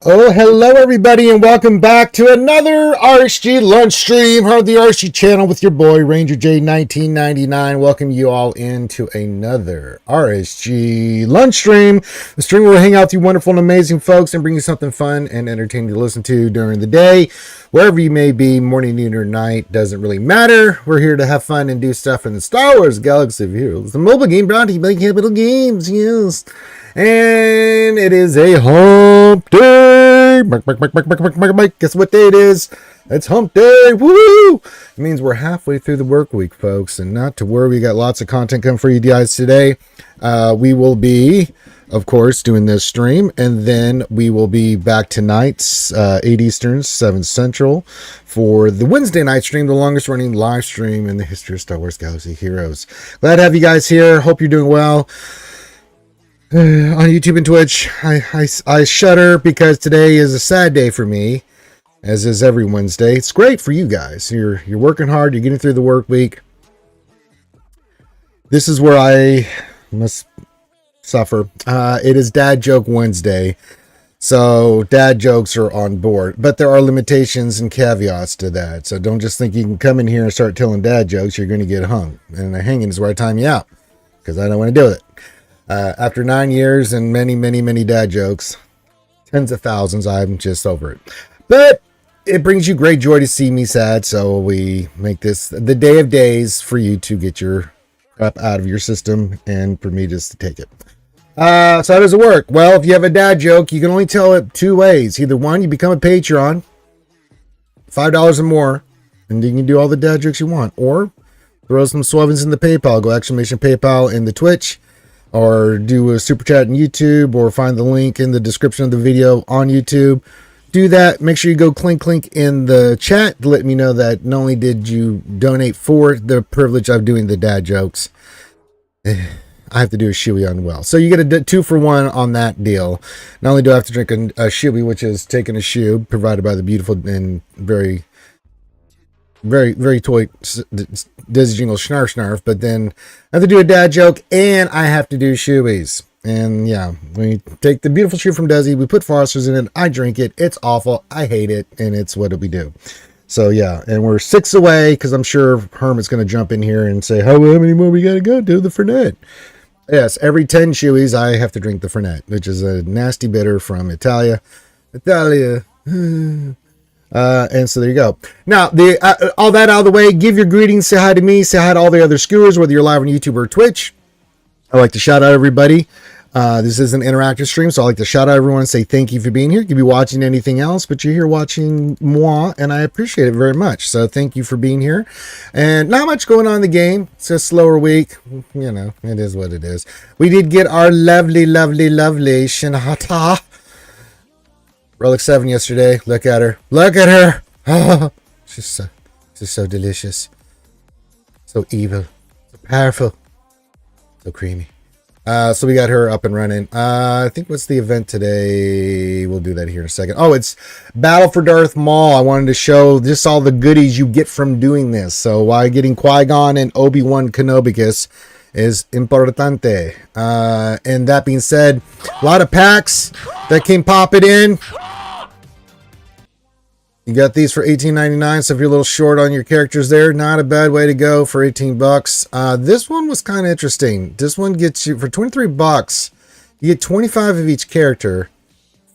Oh, hello everybody, and welcome back to another RSG lunch stream. Heard the RSG channel with your boy Ranger J 1999. Welcome you all into another RSG lunch stream. The stream where we hang out with you wonderful and amazing folks and bring you something fun and entertaining to listen to during the day, wherever you may be, morning, noon, or night. Doesn't really matter. We're here to have fun and do stuff in the Star Wars Galaxy of Heroes, the mobile game brought to you by Capital Games. Yes. And it is a hump day. Guess what day it is? It's hump day. Woo! It means we're halfway through the work week, folks. And not to worry, we got lots of content coming for you guys today. We will be, of course, doing this stream. And then we will be back tonight, 8 Eastern, 7 Central, for the Wednesday night stream, the longest running live stream in the history of Star Wars Galaxy Heroes. Glad to have you guys here. Hope you're doing well. On YouTube and Twitch, I shudder because today is a sad day for me, as is every Wednesday. It's great for you guys. You're working hard. You're getting through the work week. This is where I must suffer. It is Dad Joke Wednesday, so dad jokes are on board. But there are limitations and caveats to that. So don't just think you can come in here and start telling dad jokes. You're going to get hung, and the hanging is where I time you out because I don't want to deal with it. After 9 years and many dad jokes, tens of thousands, I'm just over it. But it brings you great joy to see me sad, so we make this the day of days for you to get your crap out of your system and for me just to take it. So how does it work? Well, if you have a dad joke, you can only tell it two ways. Either one, you become a Patreon, $5 or more, and you can do all the dad jokes you want. Or throw some swevens in the PayPal. Go exclamation PayPal in the Twitch. Or do a super chat on YouTube, or find the link in the description of the video on YouTube. Do that. Make sure you go clink in the chat to let me know that not only did you donate for the privilege of doing the dad jokes, I have to do a shoey on well. So you get a 2-for-1 on that deal. Not only do I have to drink a shoey, which is taking a shoe provided by the beautiful and very toy Dizzy Jingle Snarf, but then I have to do a dad joke and I have to do shoeies. And yeah, we take the beautiful shoe from Desi, we put Foster's in it, I drink it, it's awful, I hate it, and it's what we do. So yeah, and we're 6 away because I'm sure Hermit's going to jump in here and say, how many more we got to go do the Fernet? Yes, every 10 shoeies I have to drink the Fernet, which is a nasty bitter from Italia. And so there you go. Now, all that out of the way, give your greetings, say hi to me, say hi to all the other skewers, whether you're live on YouTube or Twitch. I like to shout out everybody. This is an interactive stream, so I like to shout out everyone and say thank you for being here. You could be watching anything else, but you're here watching moi, and I appreciate it very much. So thank you for being here. And not much going on in the game. It's a slower week. You know, it is what it is. We did get our lovely Shinahata Relic 7 yesterday. Look at her. Look at her. Oh, she's so delicious. So evil. So powerful. So creamy. So we got her up and running. I think what's the event today? We'll do that here in a second. Oh, it's Battle for Darth Maul. I wanted to show just all the goodies you get from doing this. So why getting Qui-Gon and Obi-Wan Kenobicus is importante. And that being said, a lot of packs that came popping in. You got these for $18.99, so if you're a little short on your characters there, not a bad way to go for 18 bucks. This one was kind of interesting. This one gets you for 23 bucks. You get 25 of each character,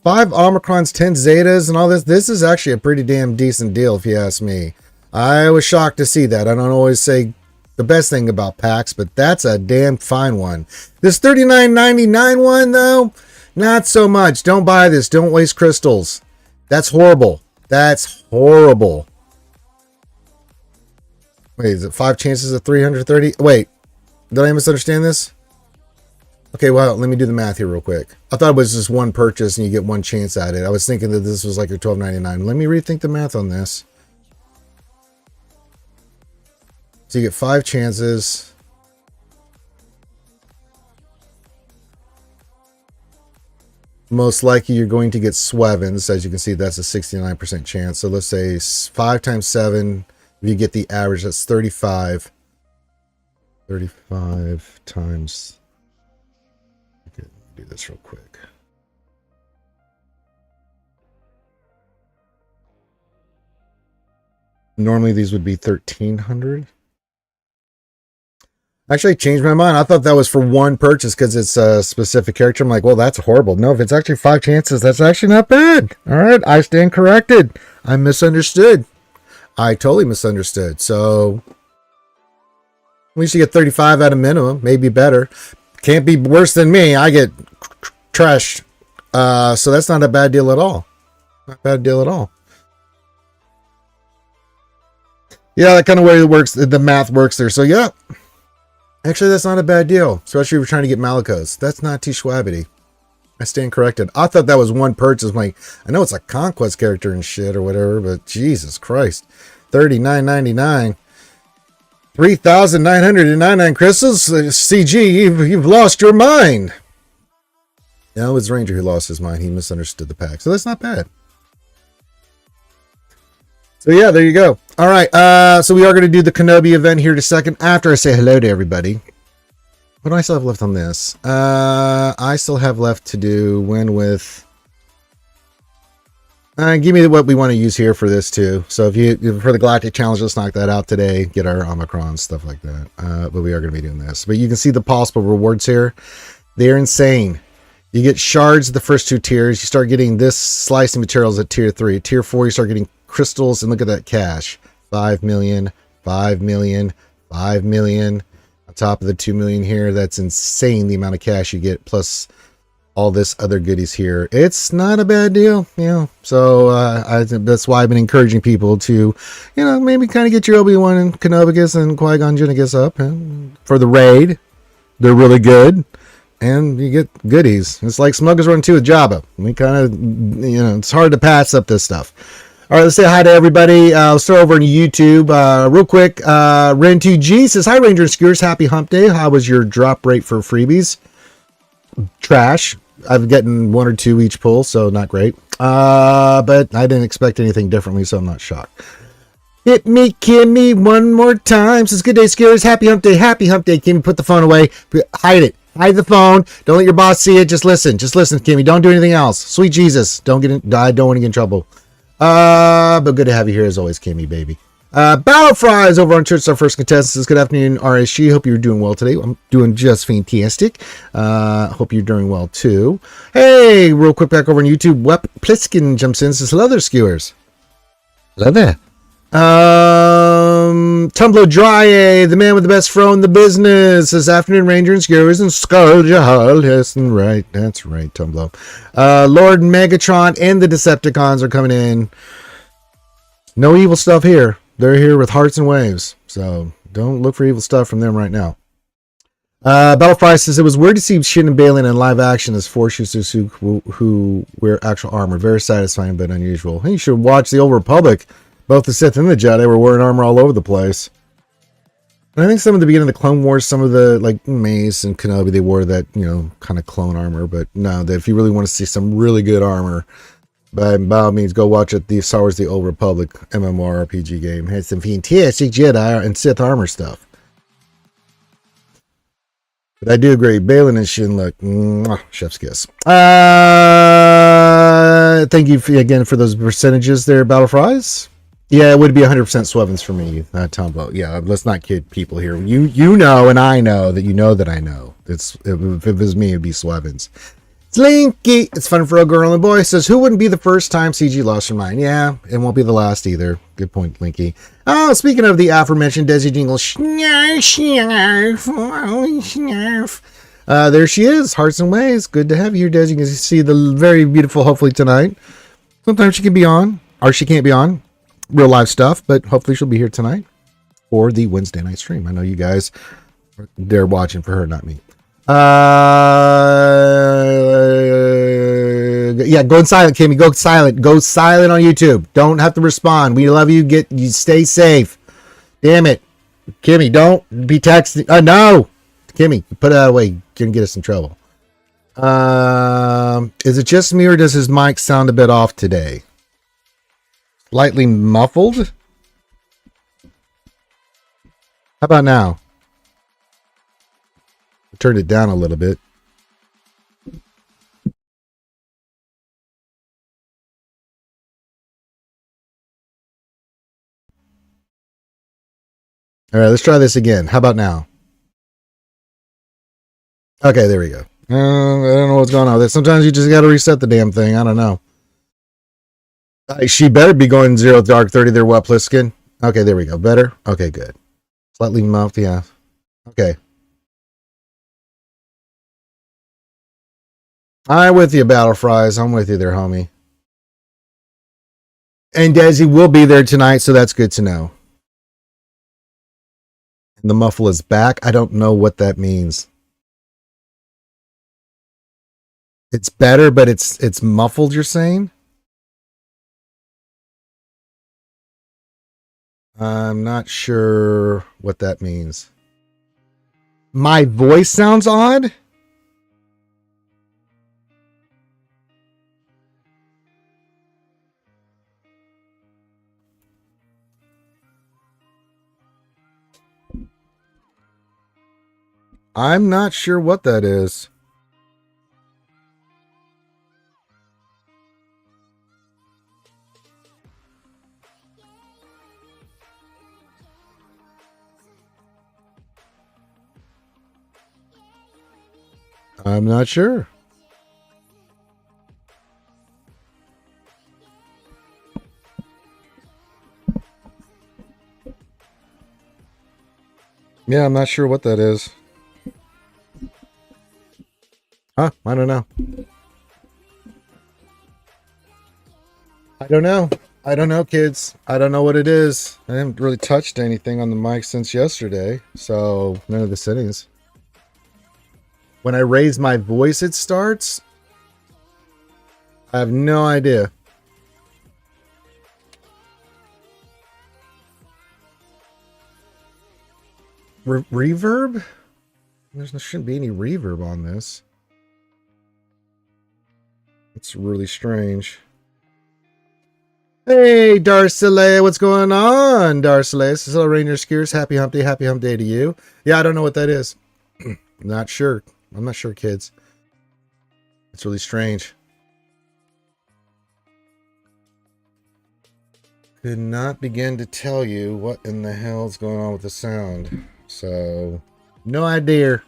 5 Omicrons, 10 Zetas, and all this. This is actually a pretty damn decent deal, if you ask me. I was shocked to see that. I don't always say the best thing about packs, but that's a damn fine one. This $39.99 one, though, not so much. Don't buy this. Don't waste crystals. That's horrible. That's horrible. Wait, is it 5 chances of 330? Wait, did I misunderstand this? Okay, well, let me do the math here real quick. I thought it was just one purchase and you get one chance at it. I was thinking that this was like your $12.99. Let me rethink the math on this. So you get 5 chances. Most likely you're going to get Swevens. As you can see, that's a 69% chance. So let's say 5 times 7. If you get the average, that's 35. 35 times... Okay, do this real quick. Normally these would be 1,300. Actually, I changed my mind. I thought that was for one purchase because it's a specific character. I'm like, well, that's horrible. No, if it's actually 5 chances, that's actually not bad. All right, I stand corrected. I misunderstood. I totally misunderstood. So we should get 35 at a minimum, maybe better. Can't be worse than me. I get trashed. So that's not a bad deal at all. Not a bad deal at all. Yeah, that kind of way it works. The math works there. So yeah. Actually, that's not a bad deal, especially if we're trying to get Malicos. That's not too schwabbity. I stand corrected. I thought that was one purchase. I'm like, I know it's a conquest character and shit or whatever, but Jesus Christ. $39.99. 3,999 crystals? CG, you've lost your mind. Yeah, it was Ranger who lost his mind. He misunderstood the pack. So that's not bad. So yeah, there you go. All right, so we are going to do the Kenobi event here in a second after I say hello to everybody. What do I still have left on this? I still have left to do win with... give me what we want to use here for this too. So if for the Galactic Challenge, let's knock that out today. Get our Omicron, stuff like that. But we are going to be doing this. But you can see the possible rewards here. They're insane. You get shards the first 2 tiers. You start getting this slicing materials at tier 3. Tier 4, you start getting crystals, and look at that cash. 5 million, 5 million, 5 million. On top of the 2 million here. That's insane, the amount of cash you get, plus all this other goodies here. It's not a bad deal, you know. So I think that's why I've been encouraging people to, you know, maybe kind of get your Obi-Wan and Kenobi and Qui-Gon Jinn up and for the raid. They're really good. And you get goodies. It's like Smuggler's Run 2 with Jabba. We kind of, you know, it's hard to pass up this stuff. All right, let's say hi to everybody. I'll start over on YouTube. Real quick, Ren2G says, hi, Ranger and Skewers. Happy hump day. How was your drop rate for freebies? Trash. I've gotten 1 or 2 each pull, so not great. But I didn't expect anything differently, so I'm not shocked. Hit me, Kimmy, one more time. Says, good day, Skewers. Happy hump day. Happy hump day, Kimmy. Put the phone away. Hide it. Hide the phone. Don't let your boss see it. Just listen. Just listen, Kimmy. Don't do anything else. Sweet Jesus. Don't get in. I don't want to get in trouble. But good to have you here as always, Kimmy, baby. Battle Fries over on Church, our first contestant says, good afternoon, RSG. Hope you're doing well today. I'm doing just fantastic. Hope you're doing well too. Hey, real quick back over on YouTube. Wep Pliskin jumps in, says, hello there, Skewers. Hello there. Tumbler Dry, the man with the best fro in the business. This afternoon, Ranger and Skewers and Skull. Yes, and right. That's right, Tumbler. Lord Megatron and the Decepticons are coming in. No evil stuff here. They're here with hearts and waves. So don't look for evil stuff from them right now. Battlefry says, it was weird to see Shin and Balin in live action as Force users who wear actual armor. Very satisfying, but unusual. Hey, you should watch the Old Republic. Both the Sith and the Jedi were wearing armor all over the place. And I think some of the beginning of the Clone Wars, some of the, like, Mace and Kenobi, they wore that, you know, kind of clone armor. But no, if you really want to see some really good armor, by all means, go watch it. The Star Wars The Old Republic MMORPG game. It had some fantastic Jedi and Sith armor stuff. But I do agree. Balin and Shin look, chef's kiss. Thank you again for those percentages there, Battle Fries. Yeah, it would be 100% Swevens for me, Tombo. Yeah, let's not kid people here. You know, and I know that you know that I know. If it was me, it'd be Swevens. Slinky, it's fun for a girl and boy. Says, who wouldn't be the first time CG lost her mind? Yeah, it won't be the last either. Good point, Linky. Oh, speaking of the aforementioned Desi Jingle, there she is, Hearts and Ways. Good to have you here, Desi. You can see the very beautiful, hopefully tonight. Sometimes she can be on, or she can't be on. Real live stuff, but hopefully she'll be here tonight for the Wednesday night stream. I know you guys, they're watching for her, not me. Yeah, go silent, Kimmy. Go silent. Go silent on YouTube. Don't have to respond. We love you. You stay safe. Damn it, Kimmy. Don't be texting. No, Kimmy, put it out of the way. You're gonna get us in trouble. Is it just me or does his mic sound a bit off today? Slightly muffled? How about now? I turned it down a little bit. All right, let's try this again. How about now? Okay, there we go. I don't know what's going on with this. Sometimes you just got to reset the damn thing. I don't know. She better be going 0 dark 30 there, what, Pliskin? Okay, there we go. Better? Okay, good. Slightly muffed, yeah. Okay. I'm with you, Battle Fries. I'm with you there, homie. And Desi will be there tonight, so that's good to know. And the muffle is back. I don't know what that means. It's better, but it's muffled, you're saying? I'm not sure what that means. My voice sounds odd? I'm not sure what that is. I'm not sure. Yeah, I'm not sure what that is. Huh? I don't know. I don't know. I don't know, kids. I don't know what it is. I haven't really touched anything on the mic since yesterday, so none of the settings. When I raise my voice, it starts. I have no idea. Reverb? There shouldn't be any reverb on this. It's really strange. Hey, Darcelea, what's going on, Darcelea? Cecil Ranger Skiers, happy hump day to you. Yeah, I don't know what that is. Not sure. I'm not sure, kids. It's really strange. Could not begin to tell you what in the hell's going on with the sound. So, no idea.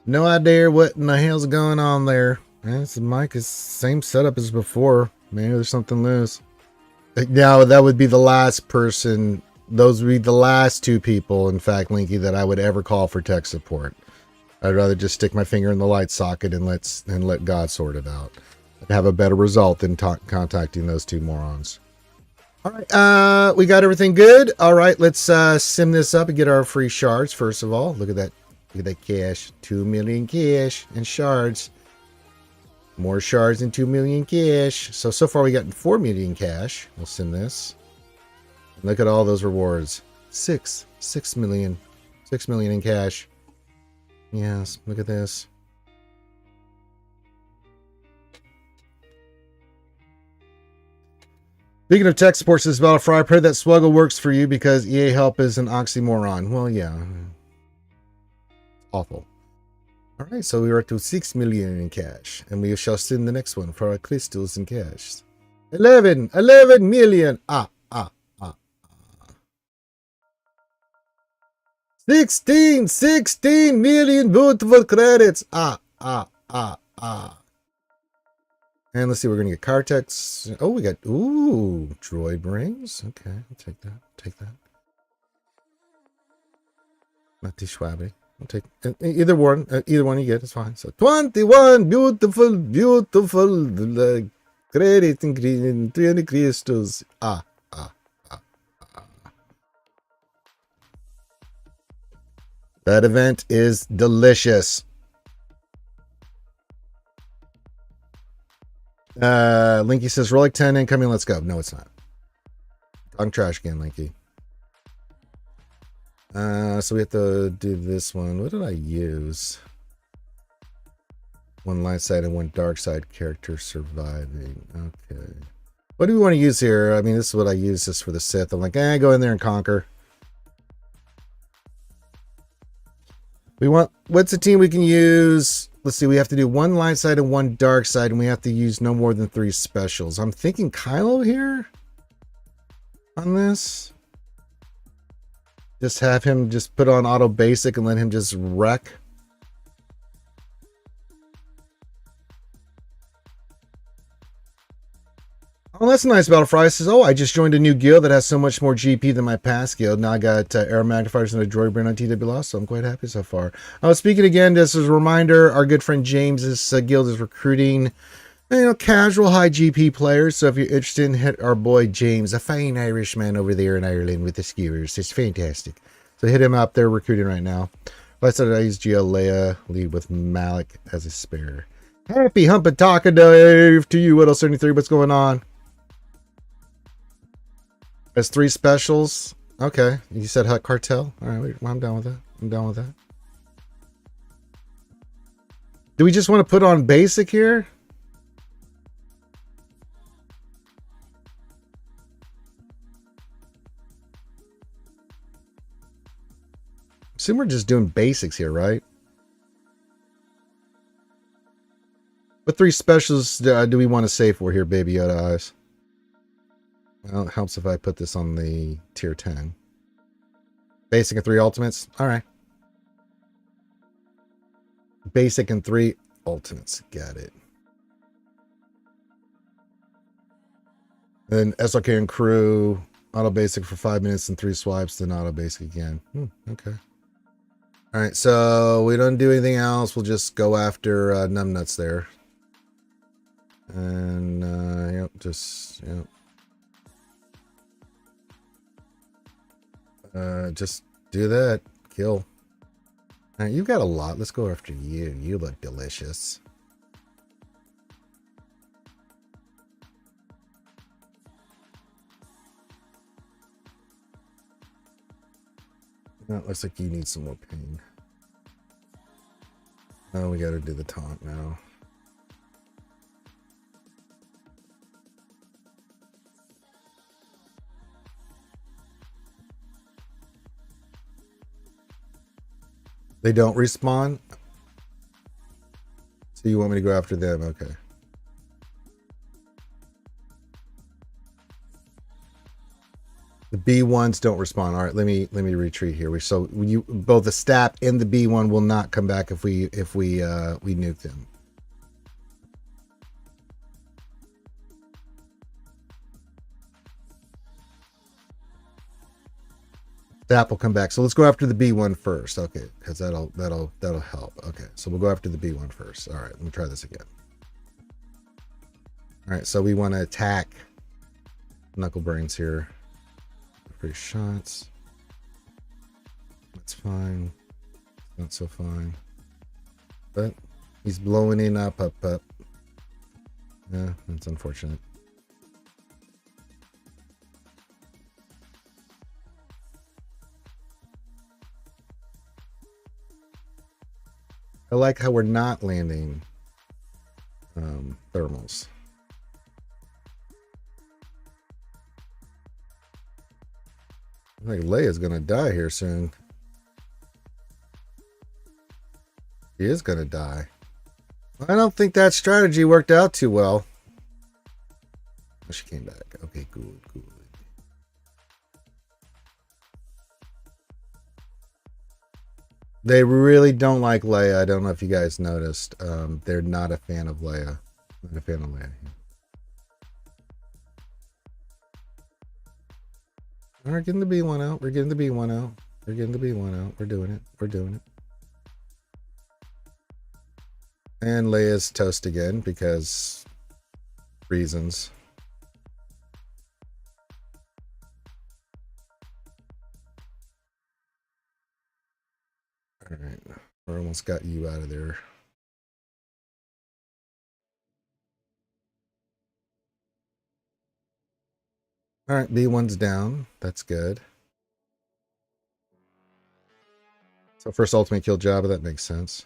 No idea what in the hell's going on there. The mic is same setup as before. Maybe there's something loose. Now, that would be the last person. Those would be the last two people, in fact, Linky, that I would ever call for tech support. I'd rather just stick my finger in the light socket and let God sort it out. I'd have a better result than contacting those two morons. All right, we got everything good. All right, let's sim this up and get our free shards. First of all, look at that. Look at that cash. 2 million cash and shards. More shards and 2 million cash. So far we got 4 million cash. We'll sim this. Look at all those rewards. 6 million. 6 million in cash. Yes, look at this. Speaking of tech support, says Battlefry, I pray that SWGOH works for you because EA help is an oxymoron. Well, yeah. Awful. Alright, so we are to 6 million in cash. And we shall send the next one for our crystals in cash. 11 million. 16 million beautiful credits. And let's see, we're going to get Cartex. Oh, we got, droid rings. Okay, I'll take that. Take that. Not too shabby. I'll take either one you get, it's fine. So 21 beautiful credits in 300 crystals. That event is delicious. Linky says Rolex 10 incoming, let's go. No, it's not. Talking trash again, Linky. So we have to do this one. What did I use? One light side and one dark side character surviving. Okay. What do we want to use here? I mean, this is what I use just for the Sith. I'm like, go in there and conquer. We want, what's a team we can use? Let's see, we have to do one light side and one dark side, and we have to use no more than 3 specials. I'm thinking Kylo here on this. Just have him just put on auto basic and let him just wreck. Oh, that's nice. Battlefry says, "Oh, I just joined a new guild that has so much more GP than my past guild. Now I got air magnifiers and a droid brain on TW Lost, so I'm quite happy so far." Speaking again, this is a reminder: our good friend James's guild is recruiting, casual high GP players. So if you're interested, hit our boy James, a fine Irishman over there in Ireland with the skewers. It's fantastic. So hit him up. They're recruiting right now. I said I use GL Leia, lead with Malik as a spare. Happy Hump and Taco Dave to you. What else? 73. What's going on? There's 3 specials. Okay. You said Hut Cartel? All right. Well, I'm down with that. I'm down with that. Do we just want to put on basic here? Assume we're just doing basics here, right? What 3 specials do we want to save for here, Baby Yoda Eyes? Well, it helps if I put this on the tier 10. Basic and 3 ultimates. All right. Basic and 3 ultimates. Got it. And then SRK and crew. Auto basic for 5 minutes and 3 swipes. Then auto basic again. Okay. All right. So we don't do anything else. We'll just go after numbnuts there. And yep. Just yep. Just do that. Kill. All right, you've got a lot. Let's go after you. You look delicious. It looks like you need some more pain. Oh, we got to do the taunt now. They don't respawn? So you want me to go after them? Okay. The B1s don't respawn. All right, let me retreat here. So you both the STAP and the B1 will not come back if we nuke them. That will come back. So let's go after the B1 first. Okay, because that'll help. Okay, so we'll go after the B1 first. All right, let me try this again. All right, so we want to attack Knuckle Brains here. Free shots. That's fine. Not so fine. But he's blowing in up. Yeah, that's unfortunate. I like how we're not landing thermals. I think Leia's gonna die here soon. She is gonna die. I don't think that strategy worked out too well. Oh, she came back. Okay, good. They really don't like Leia. I don't know if you guys noticed. They're not a fan of Leia. Not a fan of Leia. We're getting the B1 out. We're getting the B1 out. We're getting the B1 out. We're doing it. We're doing it. And Leia's toast again because reasons. All right. We almost got you out of there. All right. B1's down. That's good. So first ultimate kill Jabba. That makes sense.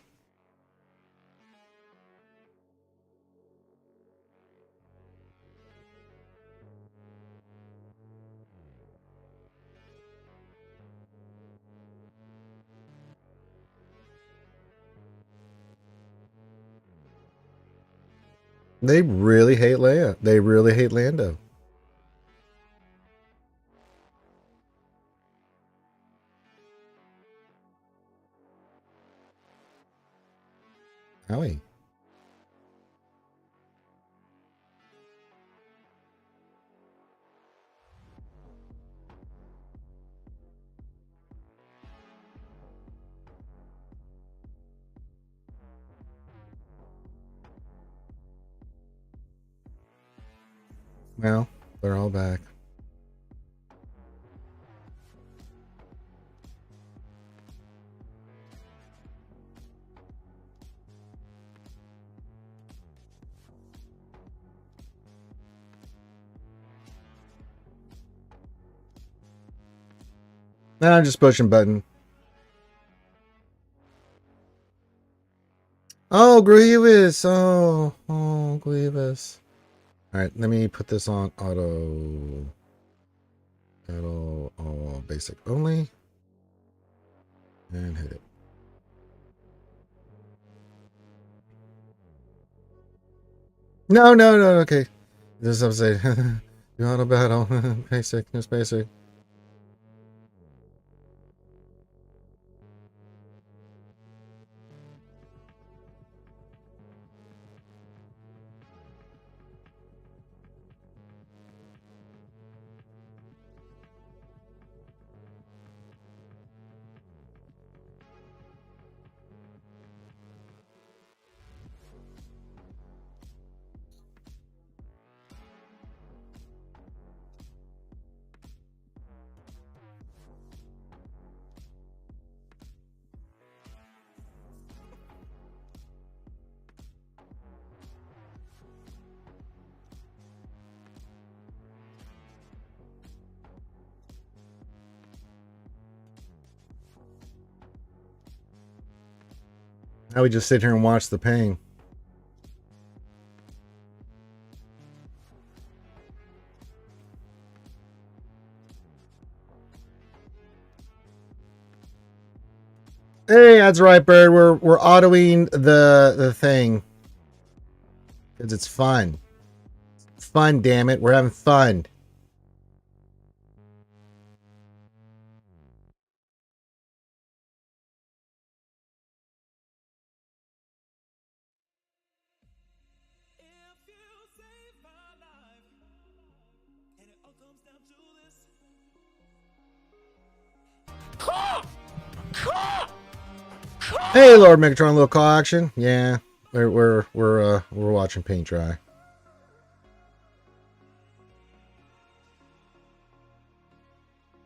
They really hate Leia. They really hate Lando. Howie. Well, they're all back. Now I'm just pushing button. Oh, Grievous. Oh, Grievous. All right, let me put this on auto. Auto, basic only. And hit it. No, okay. This is say you auto battle. Basic, just basic. Now we just sit here and watch the pain. Hey, that's right, Bird. We're autoing the thing because it's fun. It's fun, damn it. We're having fun. Hey, Lord Megatron, a little call action. Yeah, we're watching paint dry.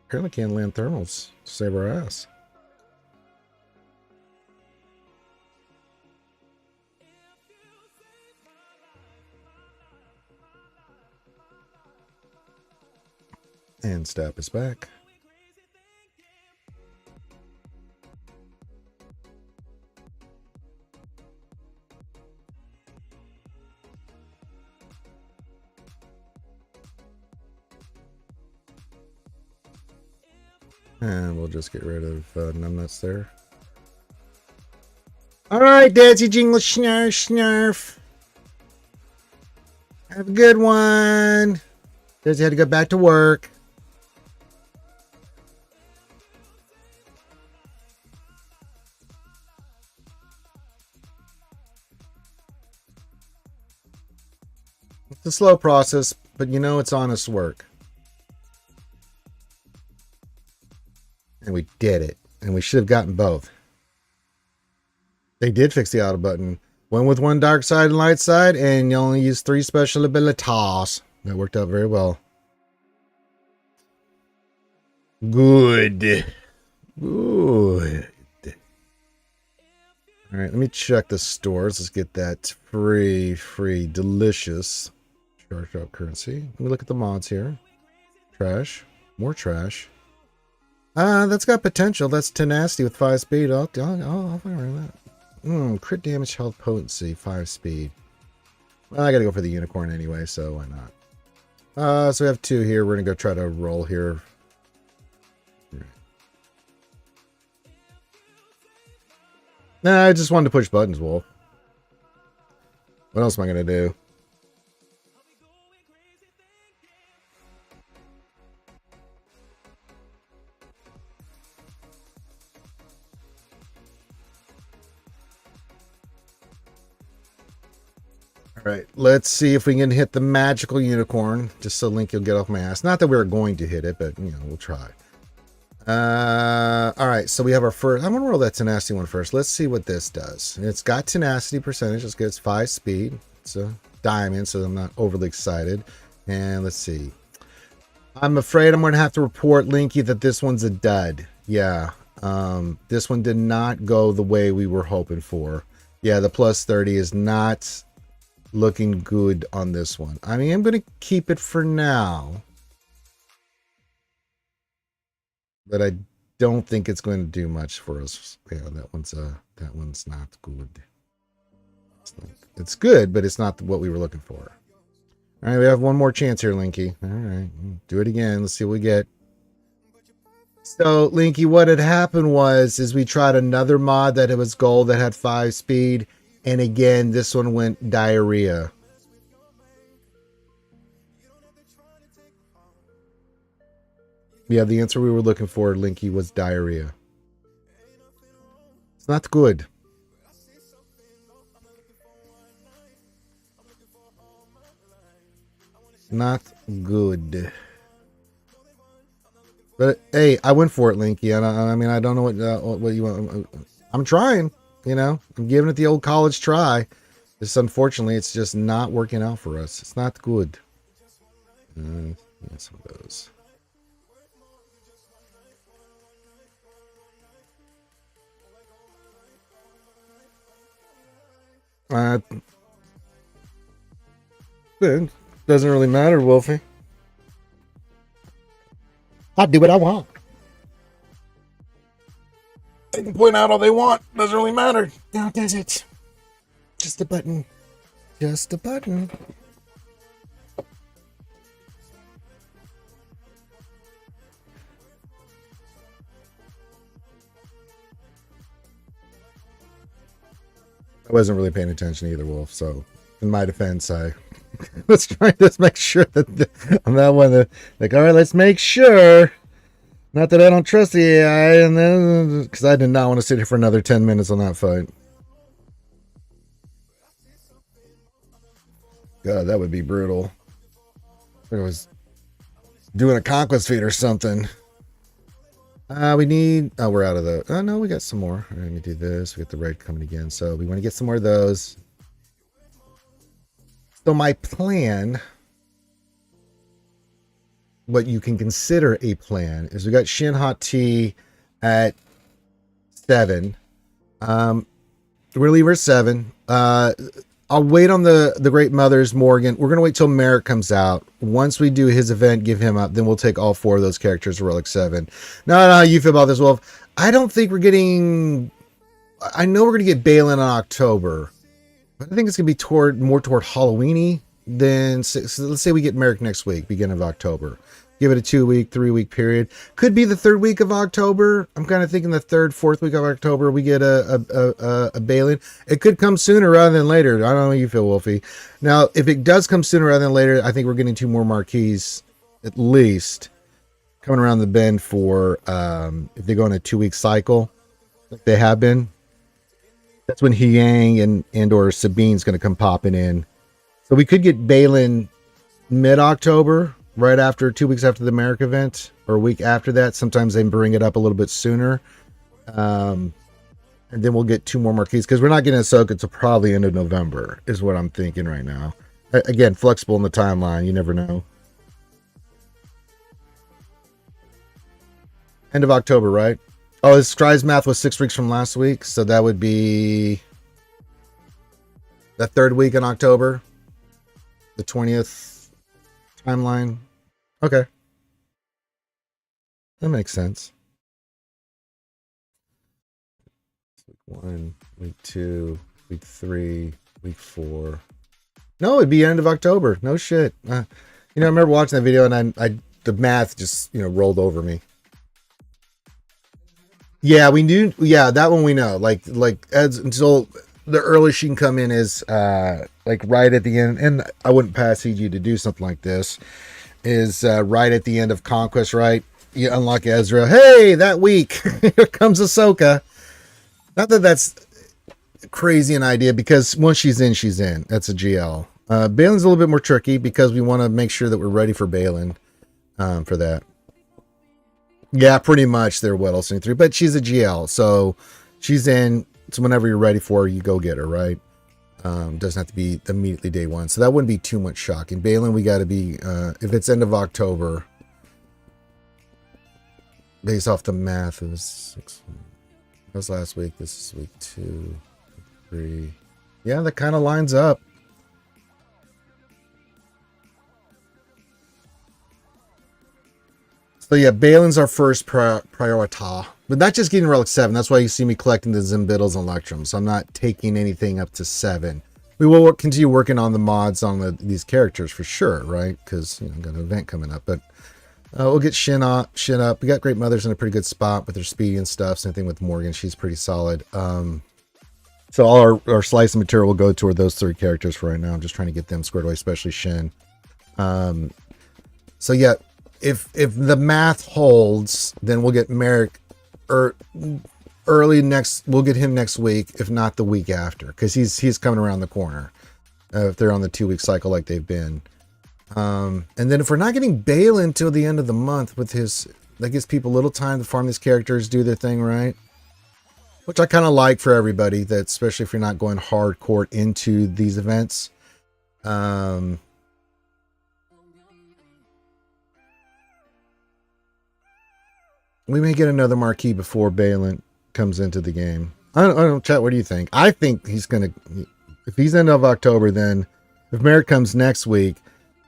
Apparently can't land thermals to save our ass. And Stap is back. And we'll just get rid of numbnuts there. Alright, Dadsy Jingle Snarf Snarf. Have a good one. Dadsy had to go back to work. It's a slow process, but you know it's honest work. And we did it. And we should have gotten both. They did fix the auto button. Went with one dark side and light side, and you only used 3 special abilities. That worked out very well. Good. Good. Alright, let me check the stores. Let's get that free, delicious charge up currency. Let me look at the mods here. Trash. More trash. That's got potential. That's tenacity with 5 speed. I'll fire that. Crit damage, health, potency, 5 speed. Well, I gotta go for the unicorn anyway, so why not? So we have 2 here. We're gonna go try to roll here. Nah, I just wanted to push buttons, Wolf. What else am I gonna do? right, let's see if we can hit the magical unicorn, just so Link will get off my ass. Not that we were going to hit it, but you know, we'll try. All right, so we have our first. I'm gonna roll that tenacity one first. Let's see what this does. It's got tenacity percentage. It's good. It's 5 speed. It's a diamond, so I'm not overly excited. And let's see. I'm afraid I'm gonna have to report Linky that this one's a dud. Yeah, this one did not go the way we were hoping for. Yeah, the plus 30 is not looking good on this one. I mean, I'm gonna keep it for now, but I don't think it's going to do much for us. Yeah, that one's not good. It's good, but it's not what we were looking for. All right, we have one more chance here, Linky. All right, do it again. Let's see what we get. So, Linky, what had happened is we tried another mod that it was gold that had 5 speed, and again, this one went diarrhea. Yeah, the answer we were looking for, Linky, was diarrhea. It's not good. Not good. But hey, I went for it, Linky. I mean, I don't know what you want. I'm trying. You know, I'm giving it the old college try. Just unfortunately, it's just not working out for us. It's not good. Yeah, some of those. It doesn't really matter, Wolfie. I do what I want. They can point out all they want. Doesn't really matter. Now does it? Just a button. Just a button. I wasn't really paying attention either, Wolf. So, in my defense, I was trying to make sure that on that one, like, all right, let's make sure. Not that I don't trust the AI, and then because I did not want to sit here for another 10 minutes on that fight. God, that would be brutal. If I was doing a conquest feat or something. We need. Oh, we're out of the. Oh no, we got some more. All right, let me do this. We got the red coming again, so we want to get some more of those. So my plan, what you can consider a plan, is we got Shin Hot Tea at 7. We're gonna leave her at 7. I'll wait on the Great Mothers, Morgan. We're gonna wait till Merrick comes out. Once we do his event, give him up, then we'll take all 4 of those characters to Relic 7. Now, how you feel about this, Wolf? I don't think we're getting. I know we're gonna get Balin in October, but I think it's gonna be more toward Halloweeny than. So let's say we get Merrick next week, beginning of October. Give it a 2-week, 3-week period. Could be the 3rd week of October. I'm kind of thinking the 3rd, 4th week of October we get a Balin. It could come sooner rather than later. I don't know how you feel, Wolfie. Now, if it does come sooner rather than later, I think we're getting 2 more marquees at least coming around the bend for if they go in a 2-week cycle, like they have been. That's when Hyang and or Sabine's going to come popping in. So we could get Balin mid-October. Right after 2 weeks after the Merrick event, or a week after that. Sometimes they bring it up a little bit sooner. And then we'll get 2 more marquees, because we're not getting Ahsoka until probably end of November, is what I'm thinking right now. Again, flexible in the timeline. You never know. End of October, right? Oh, his Stride's math was 6 weeks from last week, so that would be the 3rd week in October, the 20th timeline. Okay, that makes sense. Week 1, week 2, week 3, week 4. No, it'd be end of October. No shit. I remember watching that video and I the math just rolled over me. Yeah, we knew. Yeah, that one we know. Like as until the earliest she can come in is like right at the end. And I wouldn't pass CG to do something like this. Is right at the end of Conquest, right? You unlock Ezra. Hey, that week here comes Ahsoka. Not that that's crazy an idea, because once she's in, she's in. That's a GL. Balin's a little bit more tricky because we want to make sure that we're ready for Balin for that. Yeah, pretty much they're Weddle 3, but she's a GL, so she's in. So whenever you're ready for her, you go get her, right? Doesn't have to be immediately day one, so that wouldn't be too much shocking. Balin, we got to be if it's end of October, based off the math, it was 6. That was last week. This is week 2, 3. Yeah, that kind of lines up. So yeah, Balin's our first priority. But not just getting Relic 7. That's why you see me collecting the Zimbiddles and Electrums. So I'm not taking anything up to 7. We will continue working on the mods on these characters for sure, right? Because I've got an event coming up. But we'll get Shin up. We got Great Mothers in a pretty good spot with her speed and stuff. Same thing with Morgan. She's pretty solid. So all our slice of material will go toward those 3 characters for right now. I'm just trying to get them squared away, especially Shin. So yeah. If the math holds, then we'll get Merrick early next. We'll get him next week, if not the week after, because he's coming around the corner. If they're on the 2-week cycle like they've been, and then if we're not getting Balin till the end of the month with his, that gives people a little time to farm these characters, do their thing right, which I kind of like for everybody. That especially if you're not going hardcore into these events. We may get another marquee before Balin comes into the game. I don't know, chat, what do you think? I think he's going to... If he's end of October, then... If Merrick comes next week,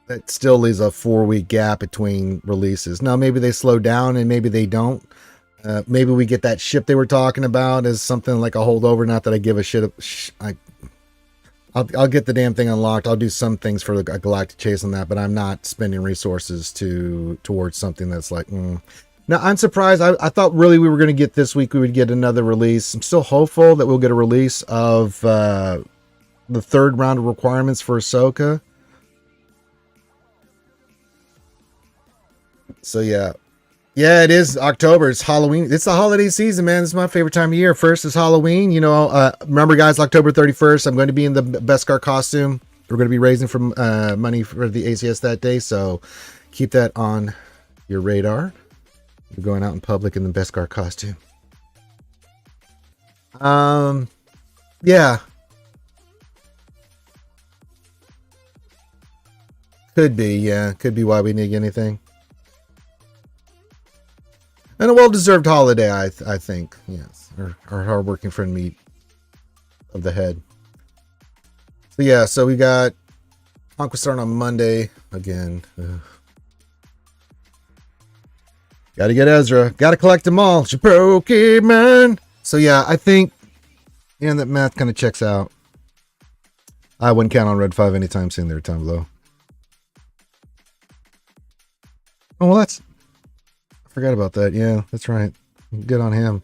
that still leaves a 4-week gap between releases. Now, maybe they slow down and maybe they don't. Maybe we get that ship they were talking about as something like a holdover. Not that I give a shit. I'll get the damn thing unlocked. I'll do some things for a galactic chase on that, but I'm not spending resources towards something that's like... Now, I'm surprised. I thought really we were going to get this week, we would get another release. I'm still hopeful that we'll get a release of the 3rd round of requirements for Ahsoka. So, yeah. Yeah, it is October. It's Halloween. It's the holiday season, man. This is my favorite time of year. First is Halloween. Remember, guys, October 31st, I'm going to be in the Beskar costume. We're going to be raising from money for the ACS that day. So, keep that on your radar. You're going out in public in the Beskar costume. Yeah. Could be, yeah. Could be why we didn't get anything. And a well-deserved holiday, I think. Yes. Our hard-working friend meet of the head. So yeah, so we got Conquest starting on Monday. Again. Gotta get Ezra. Gotta collect them all. It's your Pokemon. So yeah, I think that math kind of checks out. I wouldn't count on Red 5 anytime soon there, Tom Low. Oh, well, I forgot about that. Yeah, that's right. Good on him.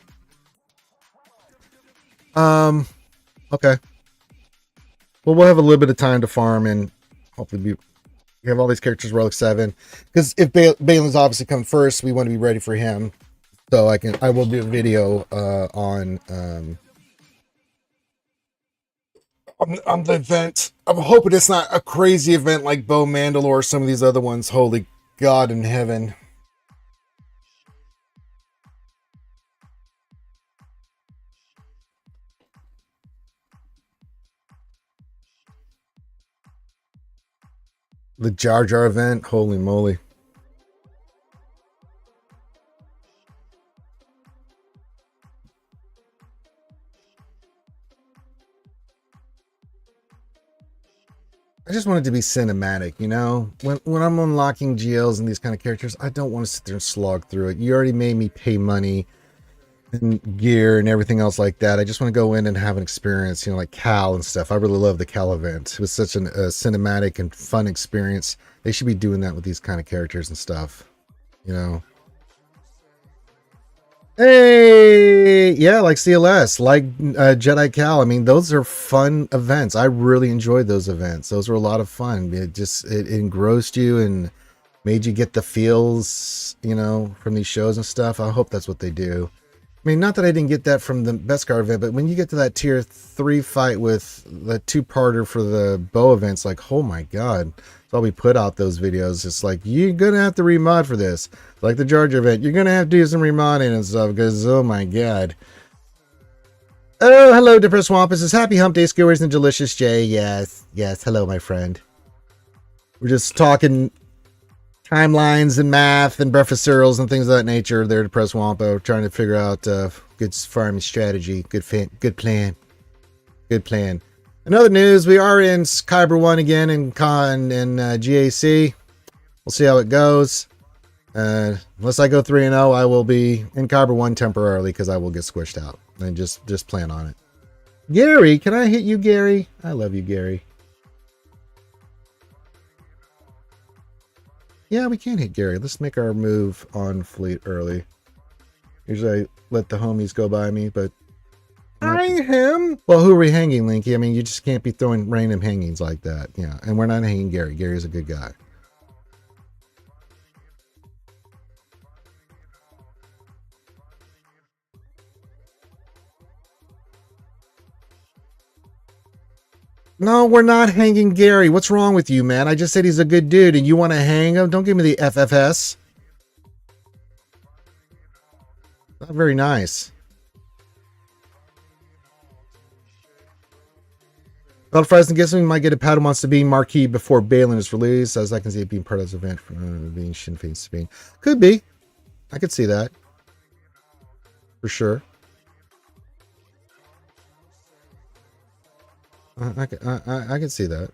Okay. Well, we'll have a little bit of time to farm and hopefully we have all these characters Relic 7. Because if Balin's obviously come first, we want to be ready for him. So I will do a video on the event. I'm hoping it's not a crazy event like Bo Mandalore or some of these other ones. Holy God in heaven. The Jar Jar event, holy moly. I just want it to be cinematic, When I'm unlocking GLs and these kind of characters, I don't want to sit there and slog through it. You already made me pay money and gear and everything else like that. I just want to go in and have an experience, like Cal and stuff. I really love the Cal event. It was such a cinematic and fun experience. They should be doing that with these kind of characters and stuff, Hey, yeah, like CLS, like Jedi Cal. I mean, those are fun events. I really enjoyed those events. Those were a lot of fun. It engrossed you and made you get the feels, from these shows and stuff. I hope that's what they do. I mean, not that I didn't get that from the Beskar event, but when you get to that tier 3 fight with the 2-parter for the bow events, like, oh my god. So we put out those videos. It's like, you're going to have to remod for this. Like the Charger event, you're going to have to do some remodding and stuff because, oh my god. Oh, hello, Depressed Swamp. This is Happy Hump Day, Skewers, and Delicious J. Yes, yes. Hello, my friend. We're just talking timelines and math and breakfast cereals and things of that nature. They're Depressed Wampo trying to figure out good farming strategy. Good plan. Good plan. In other news, we are in Kyber 1 again in GAC. We'll see how it goes. Unless I go 3-0, I will be in Kyber 1 temporarily because I will get squished out. And just plan on it. Gary, can I hit you, Gary? I love you, Gary. Yeah, we can hit Gary. Let's make our move on fleet early. Usually I let the homies go by me, but... Hang him! Well, who are we hanging, Linky? I mean, you just can't be throwing random hangings like that. Yeah, and we're not hanging Gary. Gary's a good guy. No, we're not hanging Gary. What's wrong with you, man? I just said he's a good dude, and you want to hang him? Don't give me the FFS. Not very nice. Well, Fresno guess we might get a Padawan Sabine marquee before Balin is released, as I can see it being part of this event for being Sinn Féin Sabine. Could be. I could see that. For sure. I can see that.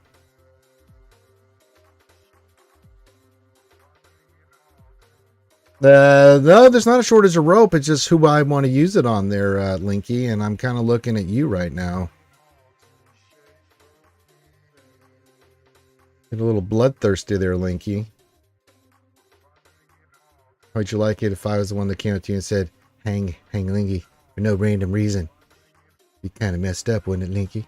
No, there's not a shortage of rope. It's just who I want to use it on there, Linky, and I'm kind of looking at you right now. Get a little bloodthirsty there, Linky. How would you like it if I was the one that came up to you and said, hang Linky, for no random reason? Be kind of messed up, wouldn't it, Linky?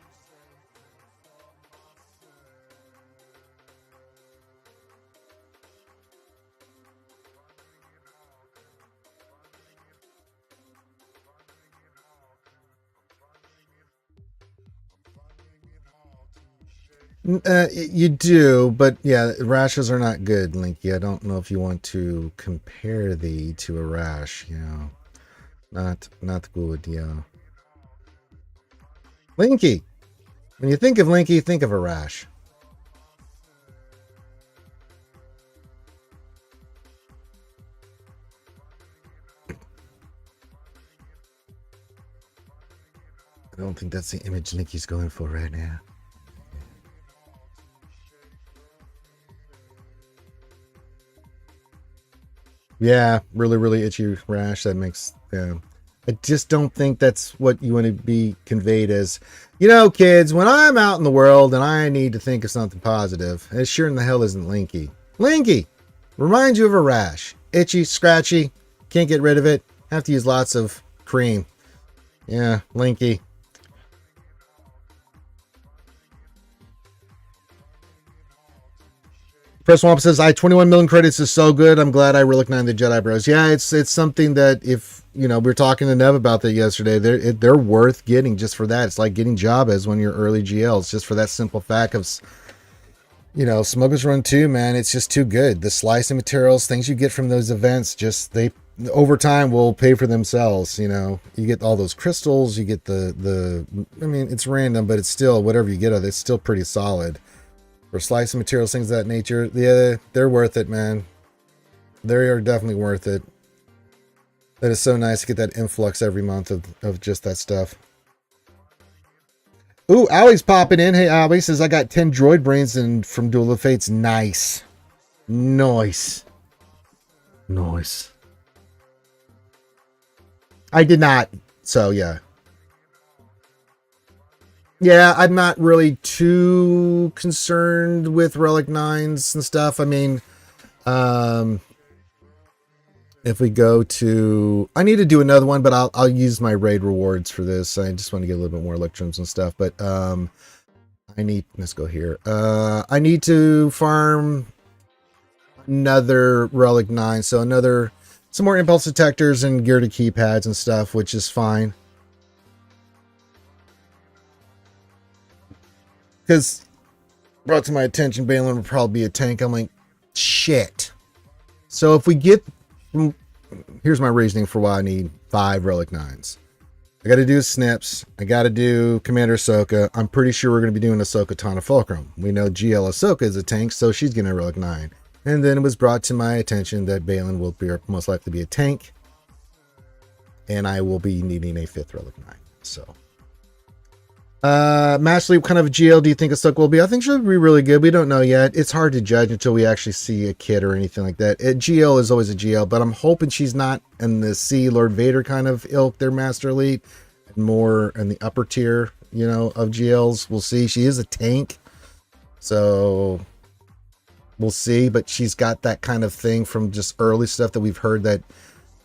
You do, but yeah, rashes are not good, Linky. I don't know if you want to compare thee to a rash. Yeah, not good. Yeah, Linky. When you think of Linky, think of a rash. I don't think that's the image Linky's going for right now. Yeah, really itchy rash. That makes, I just don't think that's what you want to be conveyed as. You know, kids, when I'm out in the world and I need to think of something positive, it sure in the hell isn't Linky. Linky reminds you of a rash. Itchy, scratchy, can't get rid of it. Have to use lots of cream. Yeah, Linky. Press Swamp says, 21 million credits is so good. I'm glad I recognized the Jedi Bros. Yeah, it's something that if, you know, we were talking to Nev about that yesterday. They're worth getting just for that. It's like getting Jabez when you're early GLs, just for that simple fact of, you know, Smuggler's Run 2, man, it's just too good. The slicing materials, things you get from those events, just they over time will pay for themselves. You know, you get all those crystals, you get the I mean, it's random, but it's still, whatever you get of it, it's still pretty solid. For slicing materials, things of that nature, yeah, they're worth it, man. They are definitely worth it. That is so nice to get that influx every month of just that stuff. Ooh, Allie's popping in. Hey, Allie says, I got 10 droid brains and from Duel of Fates. Nice. Nice. Nice. I did not. So, yeah. Yeah, I'm not really too concerned with Relic 9s and stuff. I mean, if we go to... I need to do another one, but I'll use my raid rewards for this. I just want to get a little bit more electrons and stuff. But I need... Let's go here. I need to farm another Relic 9. So another some more impulse detectors and gear to keypads and stuff, which is fine. Because brought to my attention, Balin would probably be a tank. I'm like, shit. So if we get, here's my reasoning for why I need 5 Relic 9s. I got to do Snips. I got to do Commander Ahsoka. I'm pretty sure we're going to be doing Ahsoka Tana Fulcrum. We know GL Ahsoka is a tank, so she's getting a Relic 9. And then it was brought to my attention that Balin will be most likely be a tank. And I will be needing a 5th Relic 9. So. Master Leap, what kind of GL do you think Ahsoka will be? I think she'll be really good. We don't know yet. It's hard to judge until we actually see a kit or anything like that. A GL is always a GL, but I'm hoping she's not in the C Lord Vader kind of ilk, their Master Elite, more in the upper tier, you know, of GLs. We'll see. She is a tank, so we'll see, but she's got that kind of thing from just early stuff that we've heard that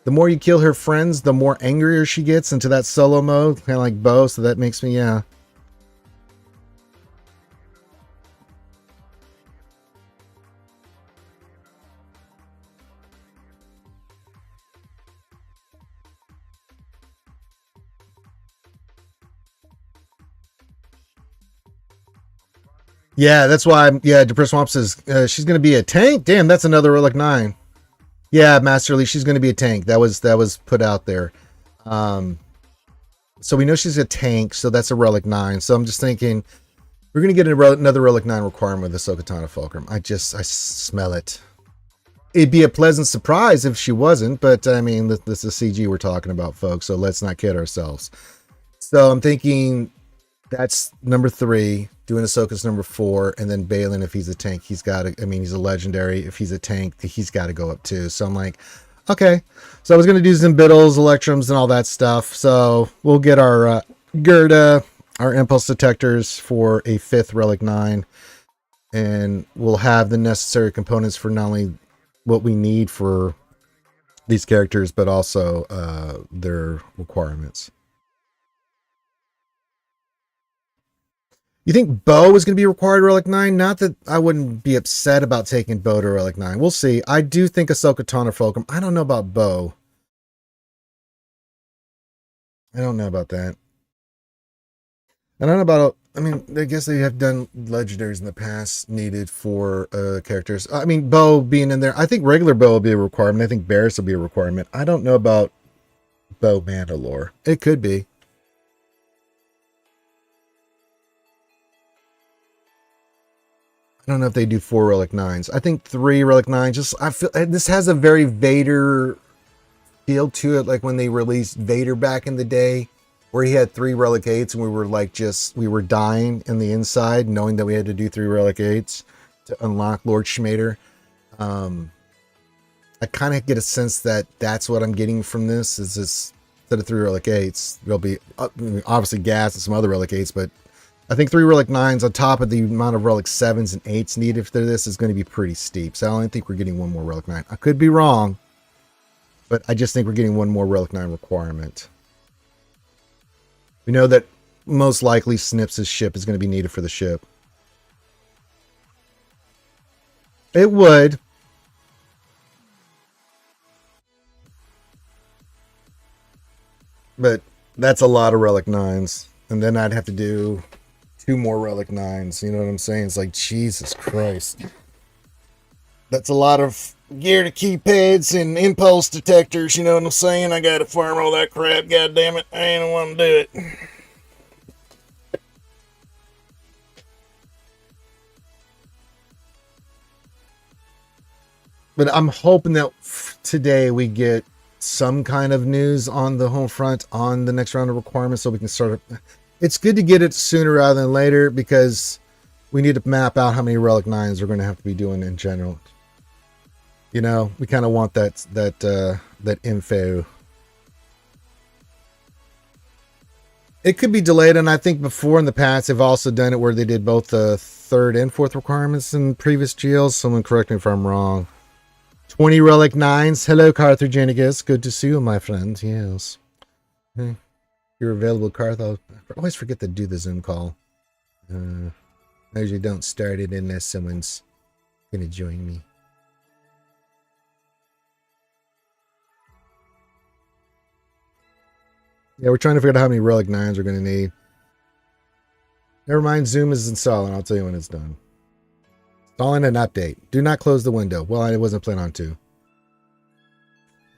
the more you kill her friends, the more angrier she gets into that solo mode, kind of like Bo, so that makes me, yeah. Yeah, that's why. Depressed Swamp says she's going to be a tank. Damn, that's another Relic 9. Yeah, Master Lee, she's going to be a tank. That was put out there. So we know she's a tank, so that's a Relic 9. So I'm just thinking we're going to get another Relic 9 requirement with Ahsoka Tano Fulcrum. I smell it. It'd be a pleasant surprise if she wasn't, but I mean, this is CG we're talking about, folks, so let's not kid ourselves. So I'm thinking that's number 3. Doing Ahsoka's number 4, and then Balin, if he's a tank, he's got to, I mean, he's a legendary. If he's a tank, he's got to go up too. So I'm like, okay. So I was going to do some Biddles, Electrums, and all that stuff. So we'll get our Gerda, our impulse detectors for a 5th Relic 9, and we'll have the necessary components for not only what we need for these characters, but also their requirements. You think Bo is going to be required Relic 9? Not that I wouldn't be upset about taking Bo to Relic 9. We'll see. I do think Ahsoka Tano Fulcrum. I don't know about Bo. I don't know about that. I don't know about, I mean, I guess they have done legendaries in the past needed for characters. I mean, Bo being in there. I think regular Bo will be a requirement. I think Barris will be a requirement. I don't know about Bo Mandalore. It could be. I don't know if they do 4 Relic 9s. I think 3 Relic 9s. Just, I feel this has a very Vader feel to it, like when they released Vader back in the day, where he had 3 Relic 8s and we were like we were dying in the inside, knowing that we had to do 3 Relic 8s to unlock Lord Schmader. I kind of get a sense that that's what I'm getting from this. Is this instead of 3 Relic 8s, there'll be obviously gas and some other Relic 8s, but I think 3 Relic 9s on top of the amount of Relic 7s and 8s needed for this is going to be pretty steep. So I only think we're getting 1 more Relic 9. I could be wrong, but I just think we're getting 1 more Relic 9 requirement. We know that most likely Snips' ship is going to be needed for the ship. It would. But that's a lot of Relic 9s. And then I'd have to do 2 more Relic 9s. You know what I'm saying? It's like, Jesus Christ. That's a lot of gear to keypads and impulse detectors. You know what I'm saying? I gotta farm all that crap. God damn it. I ain't want to do it. But I'm hoping that today we get some kind of news on the home front on the next round of requirements so we can start. It's good to get it sooner rather than later because we need to map out how many Relic 9s we're going to have to be doing in general. You know, we kind of want that info. It could be delayed, and I think before in the past they've also done it where they did both the 3rd and 4th requirements in previous GLs. Someone correct me if I'm wrong. 20 Relic 9s. Hello, Carthagenicus. Good to see you, my friend. Yes. You're available, Carth. I always forget to do the Zoom call. I usually don't start it unless someone's going to join me. Yeah, we're trying to figure out how many Relic 9s we're going to need. Never mind, Zoom is installing. I'll tell you when it's done. Installing an update. Do not close the window. Well, I wasn't planning on to.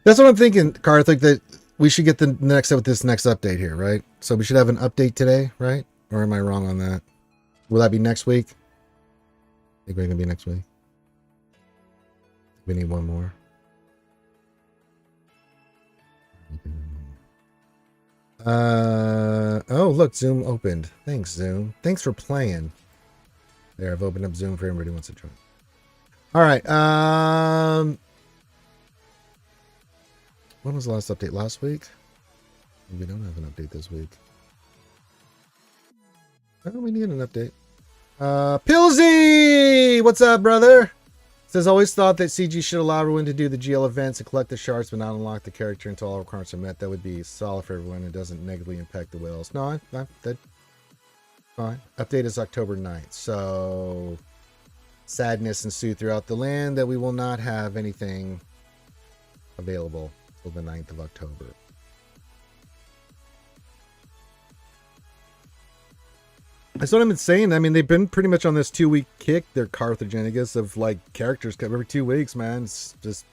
That's what I'm thinking, Karthik, that we should get the next up with this next update here, right? So we should have an update today, right? Or am I wrong on that? Will that be next week? I think we're going to be next week. We need one more. Oh, look, Zoom opened. Thanks, Zoom. Thanks for playing. There, I've opened up Zoom for everybody who wants to join. All right. When was the last update? Last week? We don't have an update this week. Oh, we need an update. Pilsy! What's up, brother? Says, always thought that CG should allow everyone to do the GL events and collect the shards, but not unlock the character until all requirements are met. That would be solid for everyone and doesn't negatively impact the whales. No, that's fine. Update is October 9th. So, sadness ensue throughout the land that we will not have anything available till the 9th of October. That's what I've been saying. I mean, they've been pretty much on this 2-week kick, their Carthaginigus, of like characters come every 2 weeks, man. It's just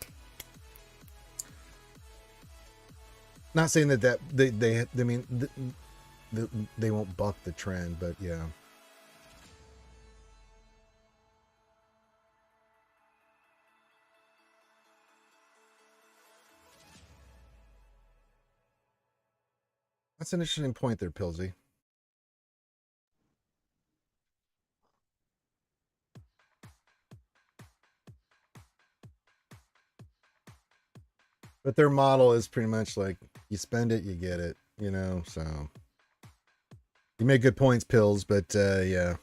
not saying that they won't buck the trend, but yeah. That's an interesting point there, Pilsy. But their model is pretty much like, you spend it, you get it, you know, so. You make good points, Pills, but yeah.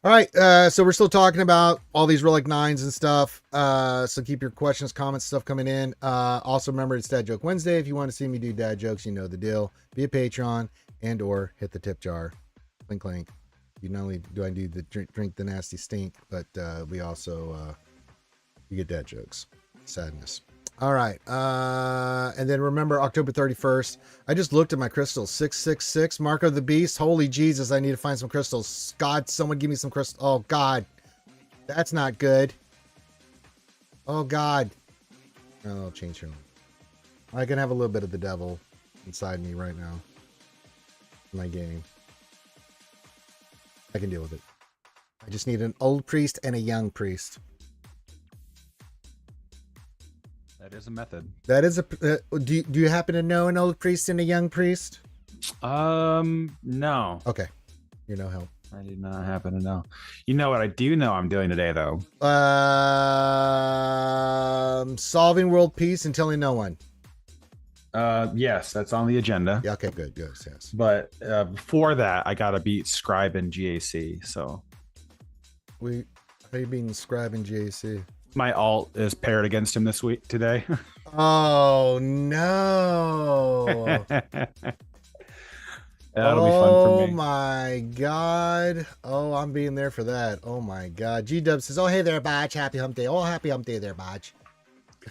All right, so we're still talking about all these Relic 9s and stuff. So keep your questions, comments, stuff coming in. Also remember, it's Dad Joke Wednesday. If you want to see me do dad jokes, you know the deal. Be a Patreon and or hit the tip jar. Clink, clink. You not only do I do the drink the nasty stink, but we also, you get dad jokes. Sadness. All right. And then remember, October 31st, I just looked at my crystals. 666, Mark of the Beast. Holy Jesus, I need to find some crystals. God, someone give me some crystals. Oh, God. That's not good. Oh, God. Oh, I'll change her. I can have a little bit of the devil inside me right now. In my game. I can deal with it. I just need an old priest and a young priest. That is a method. That is a. Do you happen to know an old priest and a young priest? No. Okay, you're no help. I did not happen to know. You know what I do know I'm doing today, though? Solving world peace and telling no one. Yes, that's on the agenda. Yeah. Okay. Good. Good. Yes. But before that, I gotta beat Scribe and GAC. So. How are you being Scribe in GAC? My alt is paired against him today. Oh no. That'll be fun for me. Oh my God. Oh, I'm being there for that. Oh my God. G-Dub says, oh, hey there, Botch. Happy hump day. Oh, happy hump day there, Botch.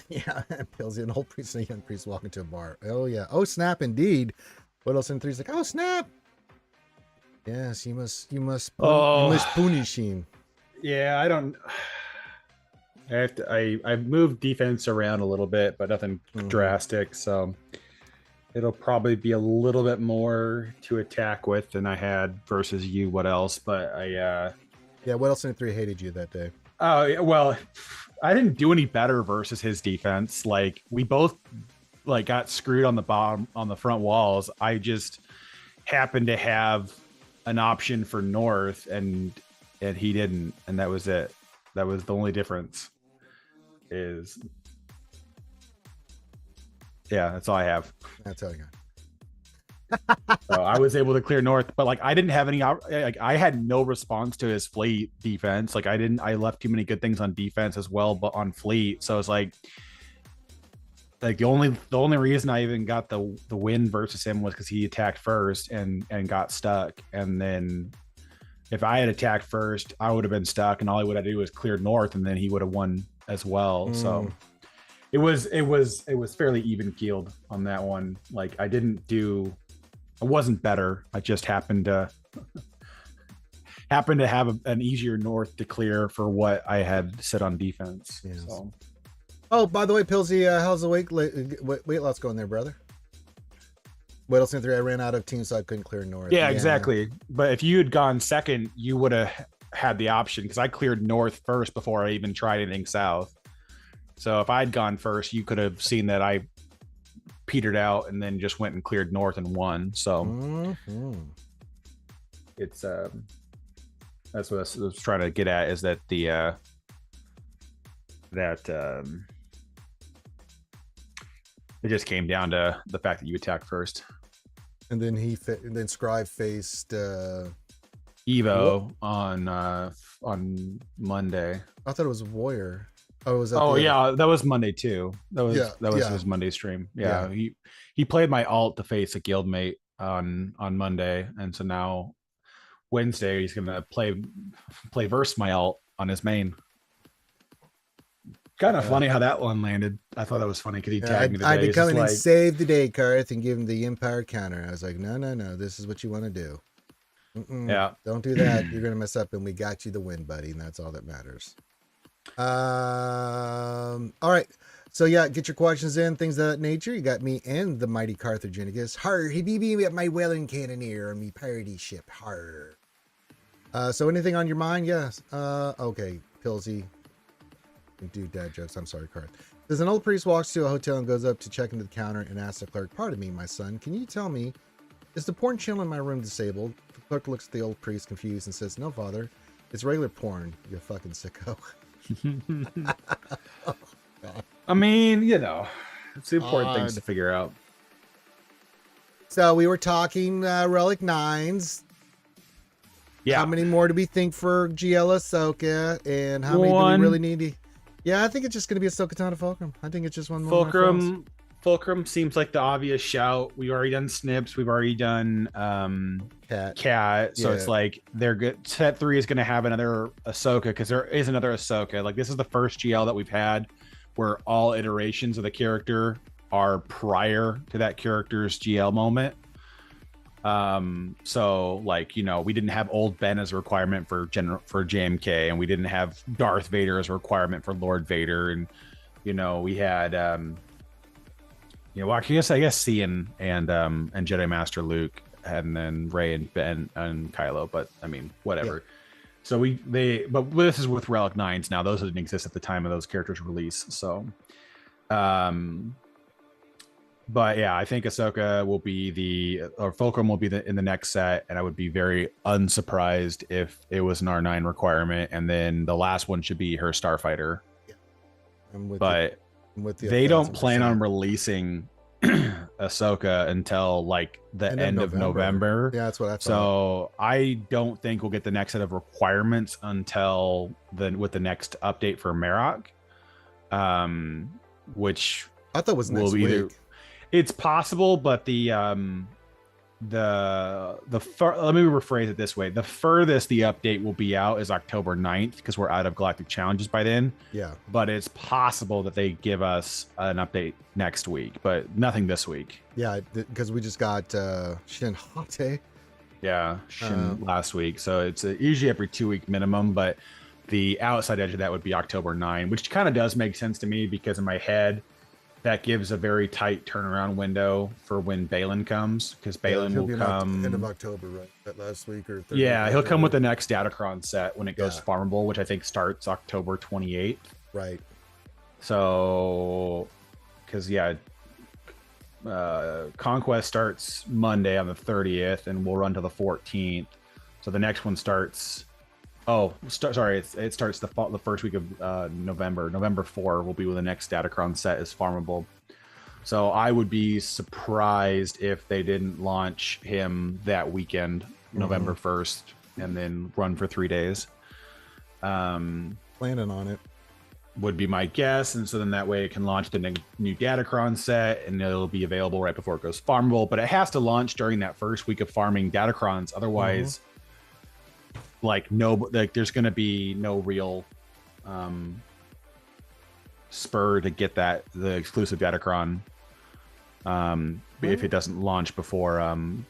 Yeah, Pills, an old priest and a young priest walking to a bar. Oh yeah. Oh, snap indeed. What else in 3's like, oh, snap. Yes, you must punish him. Yeah, I don't. I've moved defense around a little bit, but nothing drastic. So it'll probably be a little bit more to attack with than I had versus you. What else? But yeah. What else in 3 hated you that day? Oh, yeah, well, I didn't do any better versus his defense. Like we both got screwed on the bottom, on the front walls. I just happened to have an option for North and he didn't. And that was it. That was the only difference. That's all I have. That's all I got. So I was able to clear North, but I didn't have any. I had no response to his fleet defense. I left too many good things on defense as well, but on fleet. So it's like the only reason I even got the win versus him was because he attacked first and got stuck, and then. If I had attacked first, I would have been stuck, and all I would have to do was clear North, and then he would have won as well. So it was fairly even keeled on that one. Like I wasn't better. I just happened to have an easier north to clear for what I had set on defense. Yes. So. Oh, by the way, Pilsy, how's the weight loss going there, brother? Weight loss in 3, I ran out of teams, so I couldn't clear north. Yeah, exactly. But if you had gone second, you would have had the option because I cleared north first before I even tried anything south. So if I'd gone first, you could have seen that I petered out and then just went and cleared north and won. So it's that's what I was trying to get at, is that it just came down to the fact that you attacked first. And then then Scribe faced Evo on Monday. I thought it was Warrior. Oh, was that? Oh yeah, that was Monday too. That was his Monday stream. Yeah, he played my alt to face a guildmate on Monday, and so now Wednesday he's gonna play verse my alt on his main. Kind of funny how that one landed. I thought that was funny because he tagged me today. I'd be coming and save the day, Karth, and give him the Empire counter. I was like, no, this is what you want to do. Yeah, don't do that. You're gonna mess up, and we got you the win, buddy, and that's all that matters. All right. So yeah, get your questions in, things of that nature. You got me and the mighty Carthaginigus. Har, he be me at my Welland Cannoneer on me parody ship. Har. So anything on your mind? Yes. Okay, Pilsy. Do dad jokes. I'm sorry, Karth. There's an old priest walks to a hotel and goes up to check into the counter and asks the clerk, "Pardon me, my son, can you tell me, is the porn channel in my room disabled?" The clerk looks at the old priest confused and says, "No, father, it's regular porn, you fucking sicko." Oh, I mean, it's the important things to figure out. So we were talking Relic 9s. Yeah. How many more do we think for GL Ahsoka? And how many do we really need to... Yeah, I think it's just going to be Ahsoka Tano Fulcrum. I think it's just one more. Fulcrum seems like the obvious shout. We've already done Snips. We've already done Cat. So it's like they're good. Set 3 is going to have another Ahsoka because there is another Ahsoka. Like this is the first GL that we've had where all iterations of the character are prior to that character's GL moment. So like, we didn't have old Ben as a requirement for JMK, and we didn't have Darth Vader as a requirement for Lord Vader. And, we had, I guess C and Jedi Master Luke, and then Rey and Ben and Kylo, but I mean, whatever. Yeah. So but this is with Relic 9s now. Those didn't exist at the time of those characters' release. So, but yeah, I think Ahsoka will be Fulcrum will be in the next set, and I would be very unsurprised if it was an R9 requirement, and then the last one should be her Starfighter. Yeah. But they don't plan on releasing Ahsoka until like the end of November. Yeah, that's what I thought. So I don't think we'll get the next set of requirements until with the next update for Marok, which I thought was next week. It's possible, but let me rephrase it this way. The furthest the update will be out is October 9th because we're out of Galactic Challenges by then. Yeah. But it's possible that they give us an update next week, but nothing this week. Yeah, because we just got Shin Hate. Yeah, last week. So it's usually every 2-week minimum, but the outside edge of that would be October 9, which kind of does make sense to me because in my head, that gives a very tight turnaround window for when Balin comes, because Balin will come end of October, right? That last week or he'll come with the next Datacron set when it goes farmable, which I think starts October 28th. Right. So, because Conquest starts Monday on the 30th, and we'll run to the 14th. So the next one starts. It starts the first week of November. November 4 will be when the next Datacron set is farmable. So I would be surprised if they didn't launch him that weekend, November 1st, and then run for 3 days. Planning on it. Would be my guess. And so then that way it can launch the new Datacron set, and it'll be available right before it goes farmable. But it has to launch during that first week of farming Datacrons. Otherwise... there's going to be no real spur to get the exclusive Datacron. If it doesn't launch before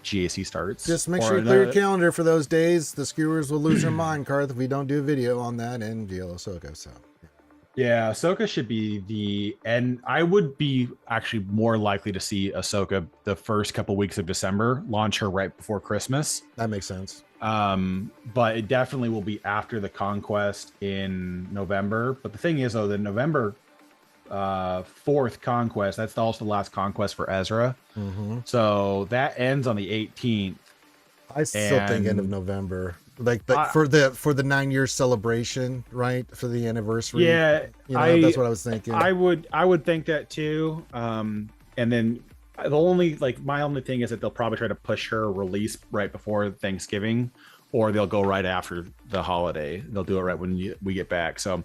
GAC starts. Just make sure you clear your calendar for those days. The skewers will lose their mind, Karth, if we don't do a video on that and GL Ahsoka. So yeah, Ahsoka should be the end. I would be actually more likely to see Ahsoka the first couple weeks of December, launch her right before Christmas. That makes sense. But it definitely will be after the Conquest in November. But the thing is, though, the November 4th Conquest, that's also the last Conquest for Ezra. So that ends on the 18th. I still think end of November. Like for the 9-year celebration, right? For the anniversary. Yeah, that's what I was thinking. I would think that too. And then my only thing is that they'll probably try to push her release right before Thanksgiving, or they'll go right after the holiday. They'll do it right when we get back. So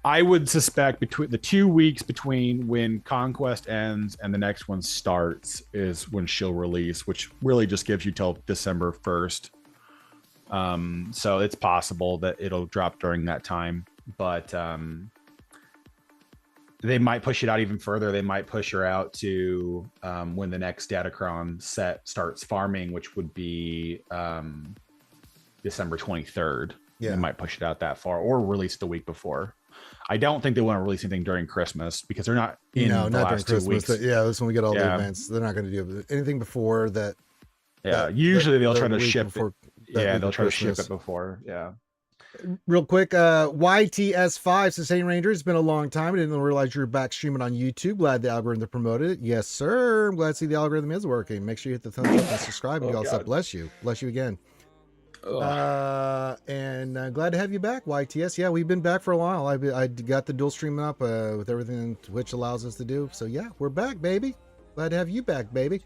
I would suspect between the 2 weeks between when Conquest ends and the next one starts is when she'll release, which really just gives you till December 1st. So it's possible that it'll drop during that time, but they might push it out even further. They might push her out to when the next Datacron set starts farming, which would be December 23rd. Yeah. They might push it out that far or release the week before. I don't think they want to release anything during Christmas because they're not in the last 2 weeks. That's when we get all the events. They're not going to do anything before that. Usually they'll try to ship before, it. Yeah, they'll try to ship it before. Yeah. Real quick, YTS5 says, "Hey Ranger, it's been a long time. I didn't realize you were back streaming on YouTube. Glad the algorithm promoted it." Yes, sir. I'm glad to see the algorithm is working. Make sure you hit the thumbs up and subscribe. And God bless you. Bless you again. And glad to have you back, YTS. Yeah, we've been back for a while. I got the dual streaming up with everything Twitch allows us to do. So yeah, we're back, baby. Glad to have you back, baby.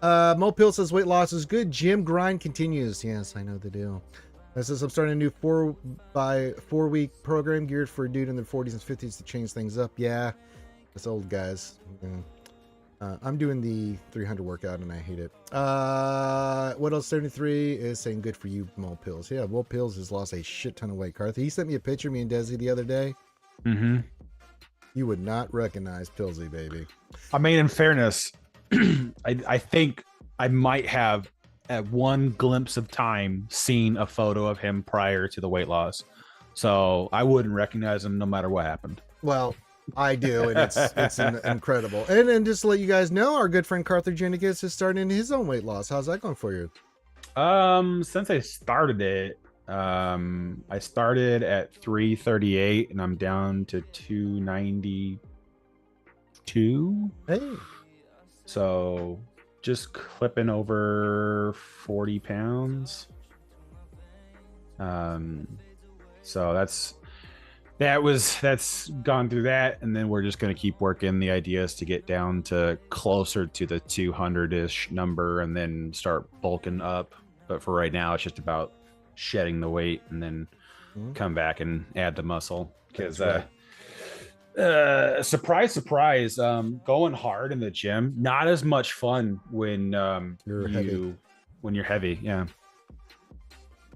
Mo Pill says weight loss is good. Gym grind continues. Yes, I know the deal. This says I'm starting a new 4 week program geared for a dude in the 40s and 50s to change things up. Yeah, it's old guys. Yeah. I'm doing the 300 workout and I hate it. What else? 73 is saying good for you, Mo Pills. Yeah, Mo Pills has lost a shit ton of weight. Carthy, he sent me a picture of me and Desi the other day. You would not recognize Pillsy, baby. I mean, in fairness, I think I might have at one glimpse of time seen a photo of him prior to the weight loss. So I wouldn't recognize him no matter what happened. Well, I do, and it's incredible. And just to let you guys know, our good friend Carthagenicus is starting his own weight loss. How's that going for you? Since I started it, I started at 338 and I'm down to 292. Hey. So just clipping over 40 pounds. So that's gone through that, and then we're just going to keep working. The idea is to get down to closer to the 200-ish number and then start bulking up. But for right now, it's just about shedding the weight and then come back and add the muscle. Because surprise, going hard in the gym, not as much fun when you're heavy. Yeah.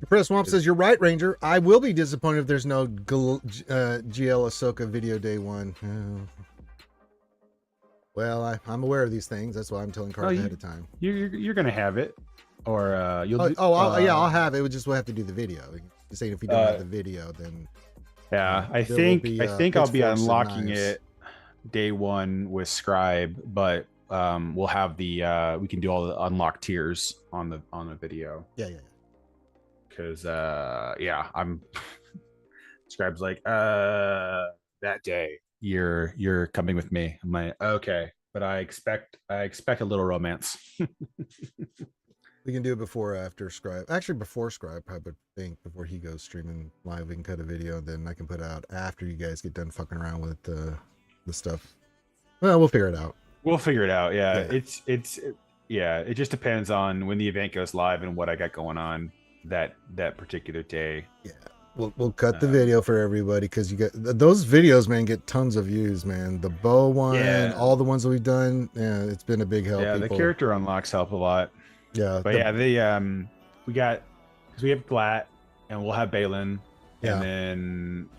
Press Swamp says, "You're right, Ranger. I will be disappointed if there's no GL Ahsoka video day one." Well, I'm aware of these things. That's why I'm telling Carl ahead of time. You're gonna have it, or you'll. I'll have it. We'll have to do the video. You're saying if we don't have the video, then I think I'll be unlocking it day one with Scribe, but we'll have we can do all the unlock tiers on the video. Yeah. Because I'm Scribe's like that day you're coming with me. I'm like, okay, but I expect a little romance. We can do it before or after Scribe. Actually, before Scribe, I would think, before he goes streaming live, we can cut a video, then I can put it out after you guys get done fucking around with the stuff. Well, we'll figure it out. Yeah. It just depends on when the event goes live and what I got going on that particular day. Yeah, we'll cut the video for everybody, because you get those videos, man, get tons of views, man. The bow one, all the ones that we've done, it's been a big help. Yeah, the character unlocks help a lot. Yeah, but we got, because we have Glat and we'll have Balin, and then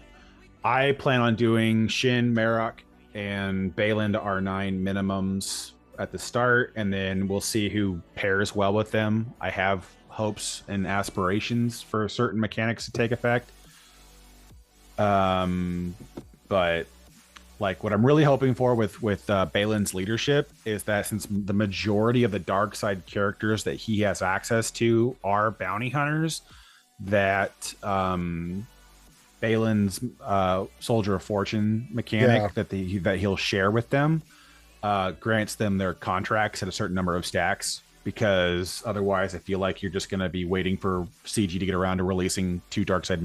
I plan on doing Shin, Marok, and Balin to R9 minimums at the start, and then we'll see who pairs well with them. I have hopes and aspirations for certain mechanics to take effect. But like what I'm really hoping for with Balin's leadership is that since the majority of the dark side characters that he has access to are bounty hunters, that Balin's Soldier of Fortune mechanic that he'll share with them grants them their contracts at a certain number of stacks, because otherwise I feel like you're just going to be waiting for CG to get around to releasing two dark side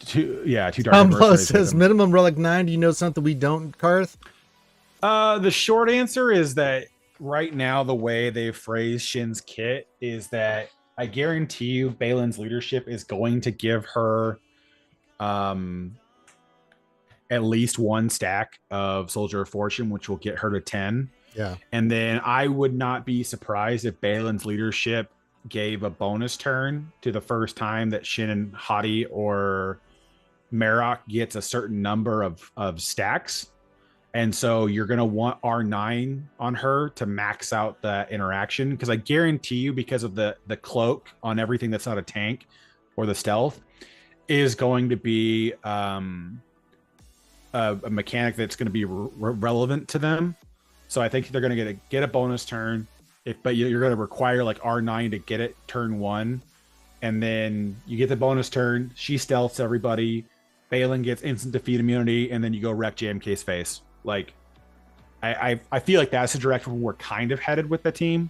two dark Tumlo says minimum relic 9. Do you know something we don't, Karth? The short answer is that right now the way they've phrased Shin's kit is that I guarantee you Balin's leadership is going to give her at least one stack of Soldier of Fortune, which will get her to 10. Yeah. And then I would not be surprised if Balin's leadership gave a bonus turn to the first time that Shin and Hadi or Marok gets a certain number of stacks. And so you're going to want R9 on her to max out that interaction, because I guarantee you, because of the cloak on everything that's not a tank or the stealth, is going to be a mechanic that's going to be relevant to them. So I think they're going to get a bonus turn, but you're going to require like R9 to get it turn 1, and then you get the bonus turn. She stealths everybody. Balin gets instant defeat immunity, and then you go wreck JMK's face. Like, I feel like that's the direction we're kind of headed with the team.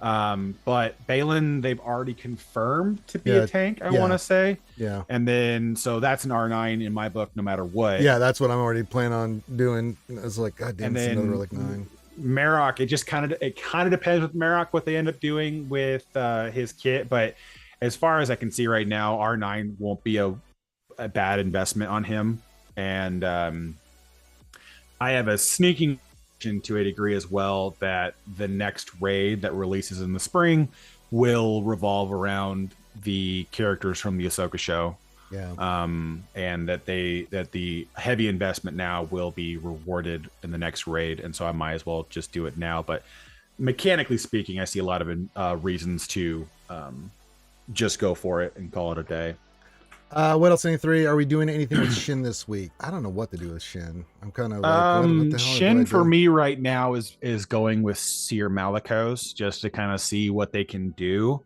But Balin, they've already confirmed to be a tank, I want to say. Yeah. And then, so that's an R9 in my book, no matter what. Yeah, that's what I'm already planning on doing. It's like, God damn, it's another relic 9. Marok, it kind of depends with Marok what they end up doing with his kit. But as far as I can see right now, R9 won't be a bad investment on him. And I have a sneaking to a degree as well that the next raid that releases in the spring will revolve around the characters from the Ahsoka show. Yeah. And that the heavy investment now will be rewarded in the next raid, and so I might as well just do it now. But mechanically speaking, I see a lot of reasons to just go for it and call it a day. What else? 3? Are we doing anything with Shin this week? I don't know what to do with Shin. I'm kind of like, what the hell Shin for me right now is going with Seer Malicos just to kind of see what they can do,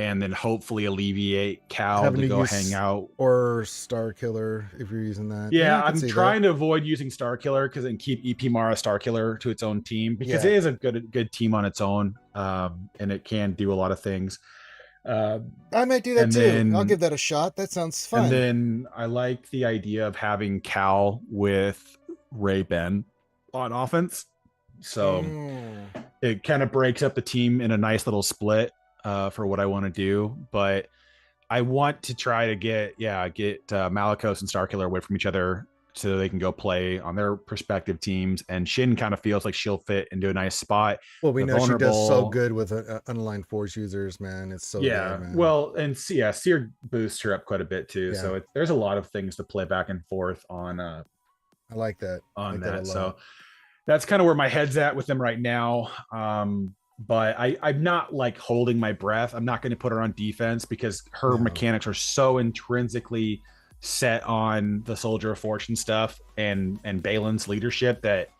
and then hopefully alleviate Cal to go hang out, or Star Killer if you're using that. Yeah, I'm trying to avoid using Star Killer and keep EP Mara Star Killer to its own team, because it is a good team on its own, and it can do a lot of things. I might do that too. I'll give that a shot. That sounds fun. And then I like the idea of having Cal with Ray Ben on offense. So it kind of breaks up the team in a nice little split for what I want to do. But I want to try to get Malicos and Starkiller away from each other so they can go play on their respective teams. And Shin kind of feels like she'll fit into a nice spot. Well, we know she does so good with unaligned force users, man. It's so good, man. Well, and Seer boosts her up quite a bit too. Yeah. So there's a lot of things to play back and forth on. I like that. On that. So that's kind of where my head's at with them right now. But I'm not like holding my breath. I'm not going to put her on defense because her mechanics are so intrinsically set on the Soldier of Fortune stuff and Balin's leadership that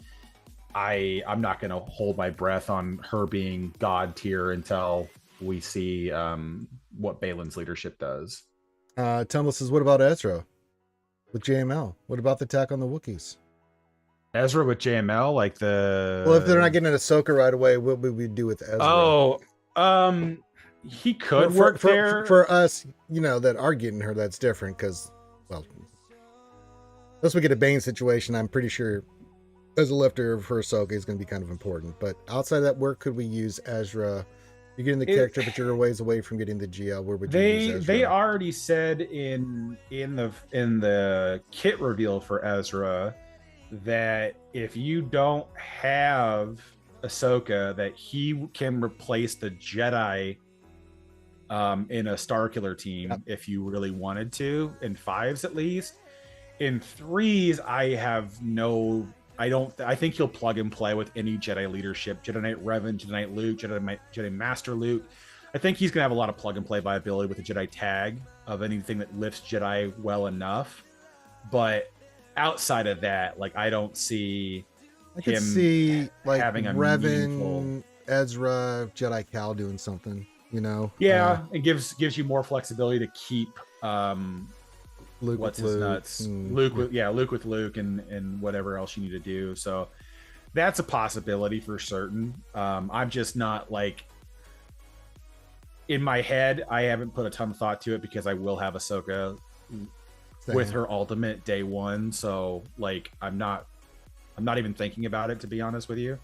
I'm not going to hold my breath on her being god tier until we see what Balin's leadership does. Tumble says, what about Ezra with JML? What about the attack on the Wookiees? Ezra with JML, like well, if they're not getting an Ahsoka right away, what would we do with Ezra? He could work there for us, that are getting her. That's different because, well, unless we get a Bane situation, I'm pretty sure as a lifter for Ahsoka is going to be kind of important. But outside of that, where could we use Ezra? You're getting the character, but you're a ways away from getting the GL. Where would you use Ezra? They already said in the kit reveal for Ezra that if you don't have Ahsoka, that he can replace the Jedi in a Star Killer team Yep. if you really wanted to, in 5s at least. In 3s, I think he'll plug and play with any Jedi leadership, Jedi Knight Revan, Jedi Knight Luke, Jedi Master Luke. I think he's gonna have a lot of plug and play viability with the Jedi tag of anything that lifts Jedi well enough. But outside of that, like I don't see I could him see like having a meaningful. Revan, Ezra, Jedi Cal doing something, you know. Yeah, it gives you more flexibility to keep Luke what's with his Luke. nuts, Luke with Luke with Luke and whatever else you need to do. So that's a possibility for certain. I'm just not like in my head. I haven't put a ton of thought to it because I will have Ahsoka with her ultimate day one. So like I'm not even thinking about it, to be honest with you.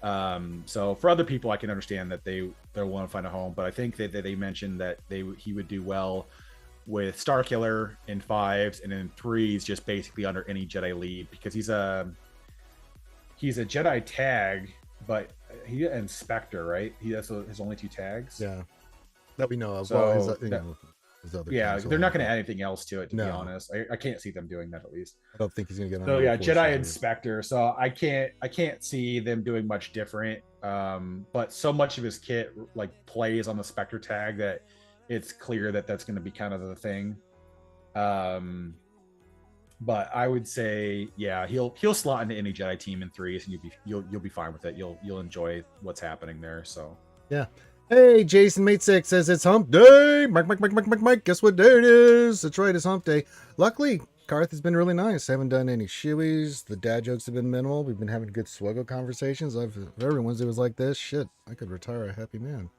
So for other people, I can understand that they want to find a home, but I think that they mentioned that he would do well with Star Killer in 5s, and in 3s just basically under any Jedi lead, because he's a Jedi tag, but he and Spectre, right? He has his only 2 tags. Yeah, that we know of. So well, his other yeah, things they're not going to will. add anything else to it, to be honest. I can't see them doing that, at least. I don't think he's gonna get on. So yeah, Jedi and Spectre. So I can't see them doing much different. But so much of his kit like plays on the Spectre tag that it's clear that that's going to be kind of the thing. But I would say, yeah, he'll slot into any Jedi team in 3s, and you'll be fine with it. You'll enjoy what's happening there. So yeah. Hey, Jason Mate 6 says it's hump day. Mike. Guess what day it is? That's right, it's hump day. Luckily, Karth has been really nice. I haven't done any shoeies. The dad jokes have been minimal. We've been having good SWGOH conversations. If every Wednesday was like this, shit, I could retire a happy man.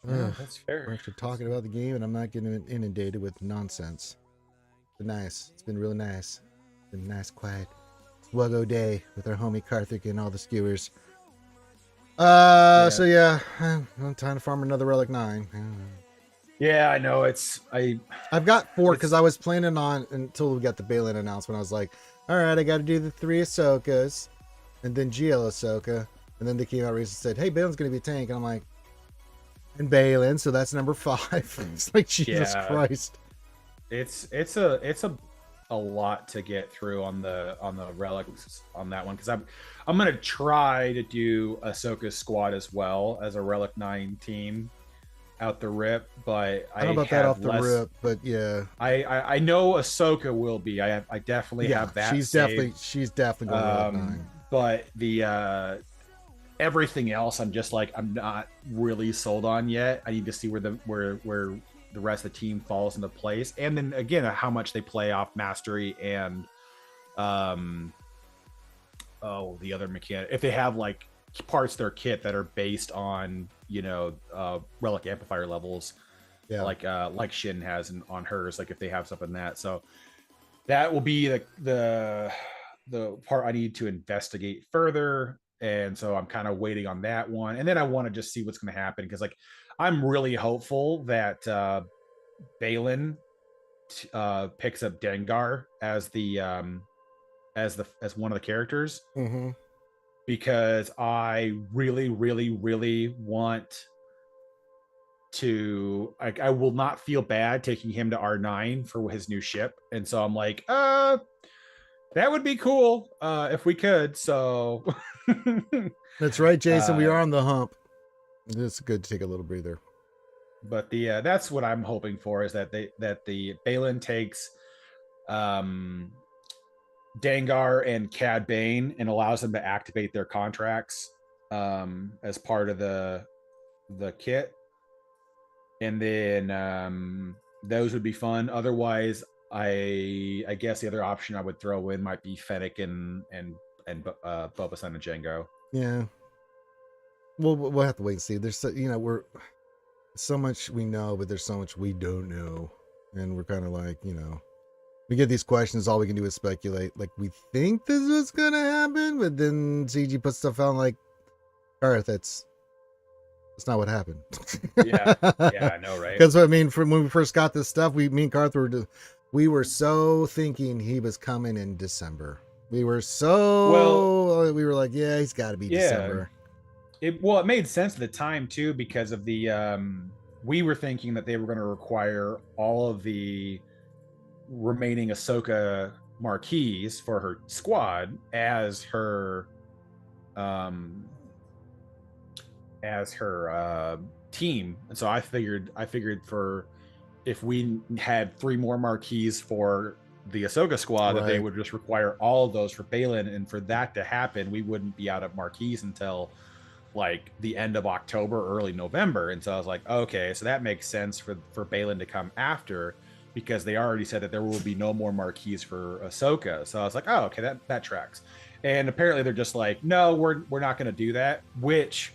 yeah, that's fair. We're actually talking about the game, and I'm not getting inundated with nonsense. It's been nice. It's been really nice. It's been a nice, quiet SWGOH day with our homie Karthik and all the skewers. So yeah, I'm trying to farm another Relic 9. Yeah, I know. I've got 4 because I was planning on, until we got the Balin announcement, I was like, all right, I got to do the 3 Ahsokas, and then GL Ahsoka, and then they came out recently and said, hey, Balin's going to be a tank, and I'm like, and Balin, so that's number 5. It's like, Jesus Christ. It's a lot to get through on the relics on that one, because I'm gonna try to do Ahsoka's squad as well as a Relic 9 team out the rip, but I don't know about that off the rip, but yeah, I know Ahsoka will be. I definitely have that. She's definitely going Relic 9. But the everything else, I'm not really sold on yet. I need to see where the rest of the team falls into place, and then again how much they play off mastery and the other mechanic, if they have like parts of their kit that are based on relic amplifier levels, like Shin has on hers, like if they have something that. So that will be the part I need to investigate further, and so I'm kind of waiting on that one, and then I want to just see what's going to happen, because like I'm really hopeful that Balin picks up Dengar as one of the characters, because I really, really, really want to. I will not feel bad taking him to R9 for his new ship, and so I'm like, that would be cool if we could. So that's right, Jason. We are on the hump. It's good to take a little breather. But that's what I'm hoping for, is that the Balin takes Dengar and Cad Bane and allows them to activate their contracts as part of the kit, and then those would be fun. Otherwise, I guess the other option I would throw in might be Fennec and Boba Fett and Jango. Yeah. We'll have to wait and see. There's we're so much we know, but there's so much we don't know, and we're kind of like, we get these questions, all we can do is speculate. Like, we think this is what's gonna happen, but then CG puts stuff out like, Earth, that's not what happened. Yeah, I know, right? Because I mean, from when we first got this stuff, me and Garth we were so thinking he was coming in December. We were we were like, he's got to be December. It made sense at the time too, because of the we were thinking that they were going to require all of the remaining Ahsoka marquees for her squad um as her team. And so I figured for if we had 3 more marquees for the Ahsoka squad, that they would just require all of those for Baylan, and for that to happen, we wouldn't be out of marquees until like the end of October, early November. And so I was like, okay, so that makes sense for Baylan to come after, because they already said that there will be no more marquees for Ahsoka. So I was like, oh, okay, that tracks. And apparently they're just like, no, we're not going to do that, which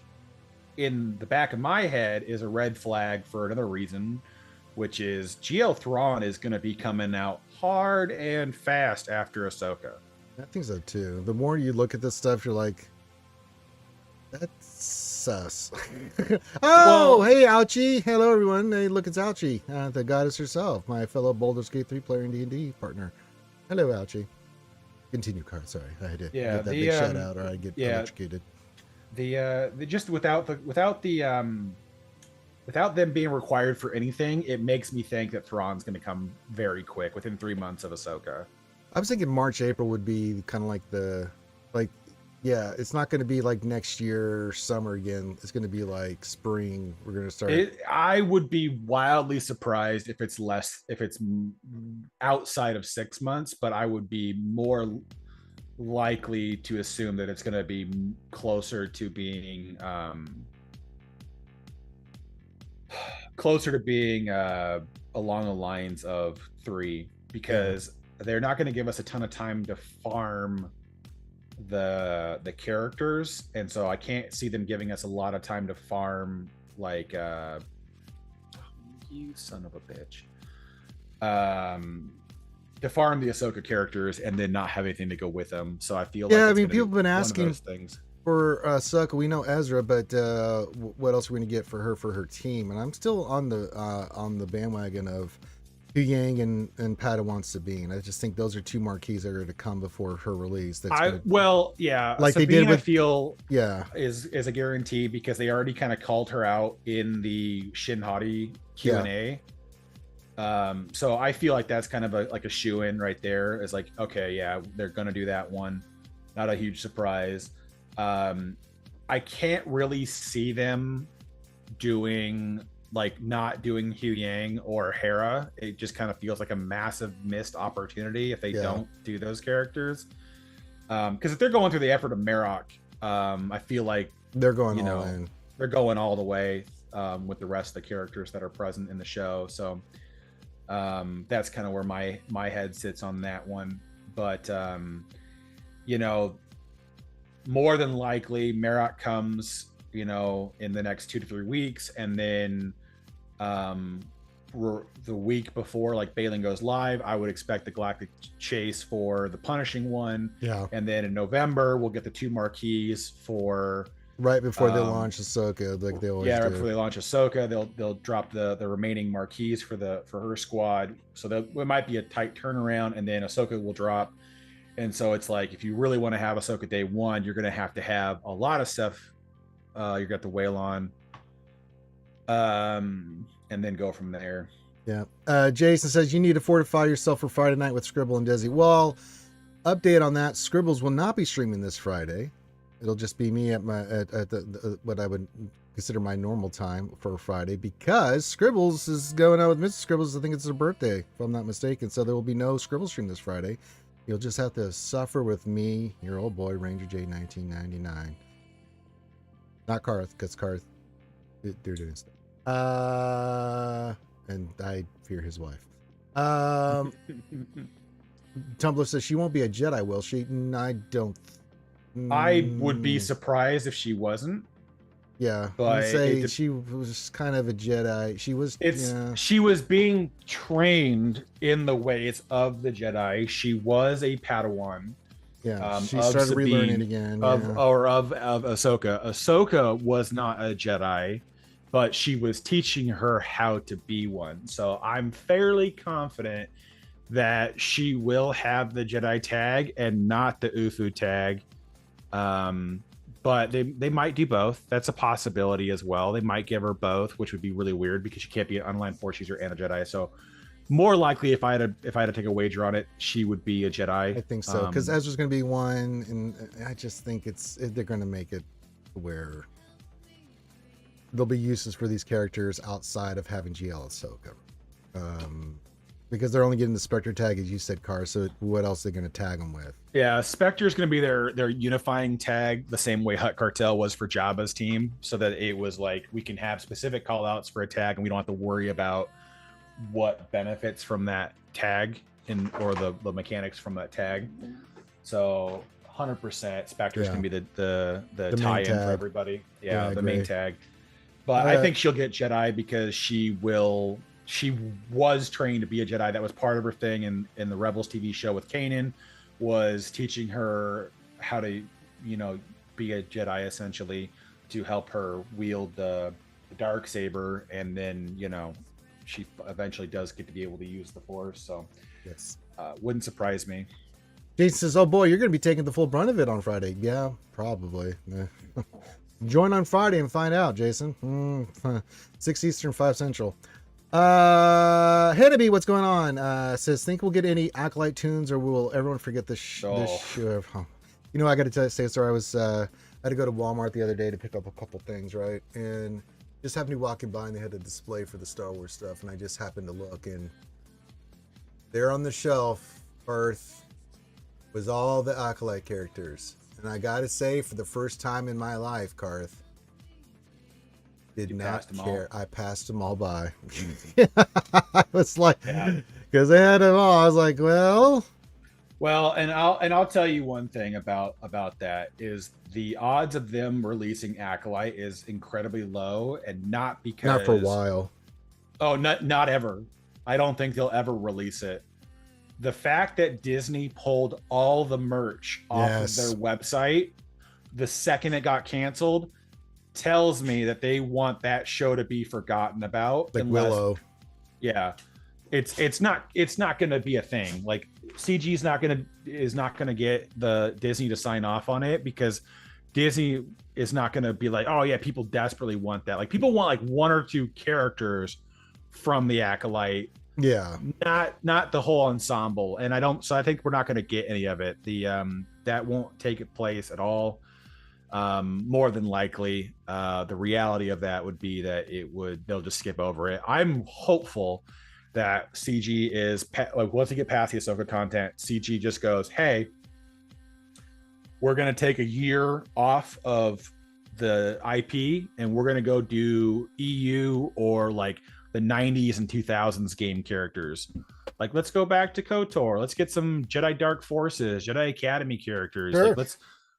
in the back of my head is a red flag for another reason, which is GL Thrawn is going to be coming out hard and fast after Ahsoka. I think so too. The more you look at this stuff, you're like, that's sus. Hey, Ouchie. Hello, everyone. Hey, look, it's Ouchie, the goddess herself, my fellow Baldur's Gate 3 player and D&D partner. Hello, Ouchie. Continue, Car. Sorry, I had to get that big shout out, or I get electrocuted. The just without them being required for anything, it makes me think that Thrawn's going to come very quick, within 3 months of Ahsoka. I was thinking March, April would be kind of like yeah, it's not going to be like next year summer again. It's going to be like spring. We're going to start. I would be wildly surprised if it's outside of 6 months, but I would be more likely to assume that it's going to be closer to being along the lines of 3, because they're not going to give us a ton of time to farm the characters, and so I can't see them giving us a lot of time to farm, like you son of a bitch, to farm the Ahsoka characters and then not have anything to go with them. So I feel I mean, people have been asking things for Ahsoka. We know Ezra, but what else are we going to get for her team? And I'm still on the bandwagon of Huyang and Padawan Sabine. I just think those are 2 marquees that are to come before her release. Like Sabine, they did with, I feel is a guarantee, because they already kind of called her out in the Shin Hati Q&A. So I feel like that's kind of a shoe-in right there. It's like, okay, yeah, they're gonna do that one. Not a huge surprise. I can't really see them not doing Huyang or Hera. It just kind of feels like a massive missed opportunity if they don't do those characters. Because if they're going through the effort of Marok, I feel like they're going all in. They're going all the way with the rest of the characters that are present in the show. So that's kind of where my head sits on that one. But more than likely Marok comes in the next 2 to 3 weeks, and then the week before, like, Baylan goes live, I would expect the Galactic Chase for the Punishing One. And then in November we'll get the 2 marquees for right before they launch Ahsoka, like they always do. Right before they launch Ahsoka, they'll drop the remaining marquees for her squad. So it might be a tight turnaround, and then Ahsoka will drop. And so it's like, if you really want to have Ahsoka day 1, you're going to have a lot of stuff. You got the whale on, and then go from there. Jason says you need to fortify yourself for Friday night with Scribble and Desi. Well, update on that: Scribbles will not be streaming this Friday. It'll just be me at the what I would consider my normal time for Friday, because Scribbles is going out with Mrs. Scribbles. I think it's her birthday, if I'm not mistaken. So there will be no Scribble stream this Friday. You'll just have to suffer with me, your old boy, Ranger J 1999. Not Karth, because Karth, they're doing stuff. And I fear his wife. Tumblr says she won't be a Jedi, will she? I don't. I would be surprised if she wasn't. Yeah, but she was kind of a Jedi. She was being trained in the ways of the Jedi. She was a Padawan. Yeah, she started relearning again. Of Ahsoka. Ahsoka was not a Jedi, but she was teaching her how to be one. So I'm fairly confident that she will have the Jedi tag and not the Ufu tag. but they might do both. That's a possibility as well. They might give her both, which would be really weird because she can't be an online force user and a Jedi. So more likely, if I had to take a wager on it, she would be a Jedi. I think so, because Ezra's going to be one, and I just think they're going to make it where there'll be uses for these characters outside of having GL Ahsoka. Because they're only getting the Spectre tag, as you said, Car. So what else are they going to tag them with? Yeah, Spectre is going to be their unifying tag, the same way Hut Cartel was for Jabba's team, so that it was like we can have specific callouts for a tag, and we don't have to worry about what benefits from that tag or the mechanics from that tag. So 100% Spectre is going to be the tie-in for everybody. Yeah, the main tag. But I think she'll get Jedi because she was trained to be a Jedi. That was part of her thing in the Rebels TV show with Kanan, was teaching her how to, be a Jedi essentially to help her wield the dark saber, and then she eventually does get to be able to use the Force. So yes, wouldn't surprise me. Jason says, "Oh boy, you're going to be taking the full brunt of it on Friday." Yeah, probably. Join on Friday and find out, Jason. 6 Eastern, 5 Central. Hannibal, what's going on? Says, think we'll get any Acolyte tunes, or will everyone forget this show? I got to say, sorry, I had to go to Walmart the other day to pick up a couple things, right? And just happened to be walking by, and they had a display for the Star Wars stuff, and I just happened to look, and there on the shelf, Earth, was all the Acolyte characters. And I gotta say, for the first time in my life, Karth, did not care. I passed them all by. I was like, because they had them all. I was like, well, and I'll tell you one thing about that is the odds of them releasing Acolyte is incredibly low, and not for a while. Oh, not ever. I don't think they'll ever release it. The fact that Disney pulled all the merch off of their website the second it got canceled tells me that they want that show to be forgotten about. Like Willow. Yeah. It's not going to be a thing. Like CG is not going to get the Disney to sign off on it, because Disney is not going to be like, oh yeah, people desperately want that. Like people want like one or two characters from the Acolyte. Yeah. Not the whole ensemble. And I think we're not going to get any of it. That won't take place at all. More than likely, the reality of that would be that they'll just skip over it. I'm hopeful that CG is once they get past the Ahsoka content, CG just goes, hey, we're going to take a year off of the IP and we're going to go do EU or like the 90s and 2000s game characters. Like, let's go back to KOTOR. Let's get some Jedi Dark Forces, Jedi Academy characters. Sure. Like,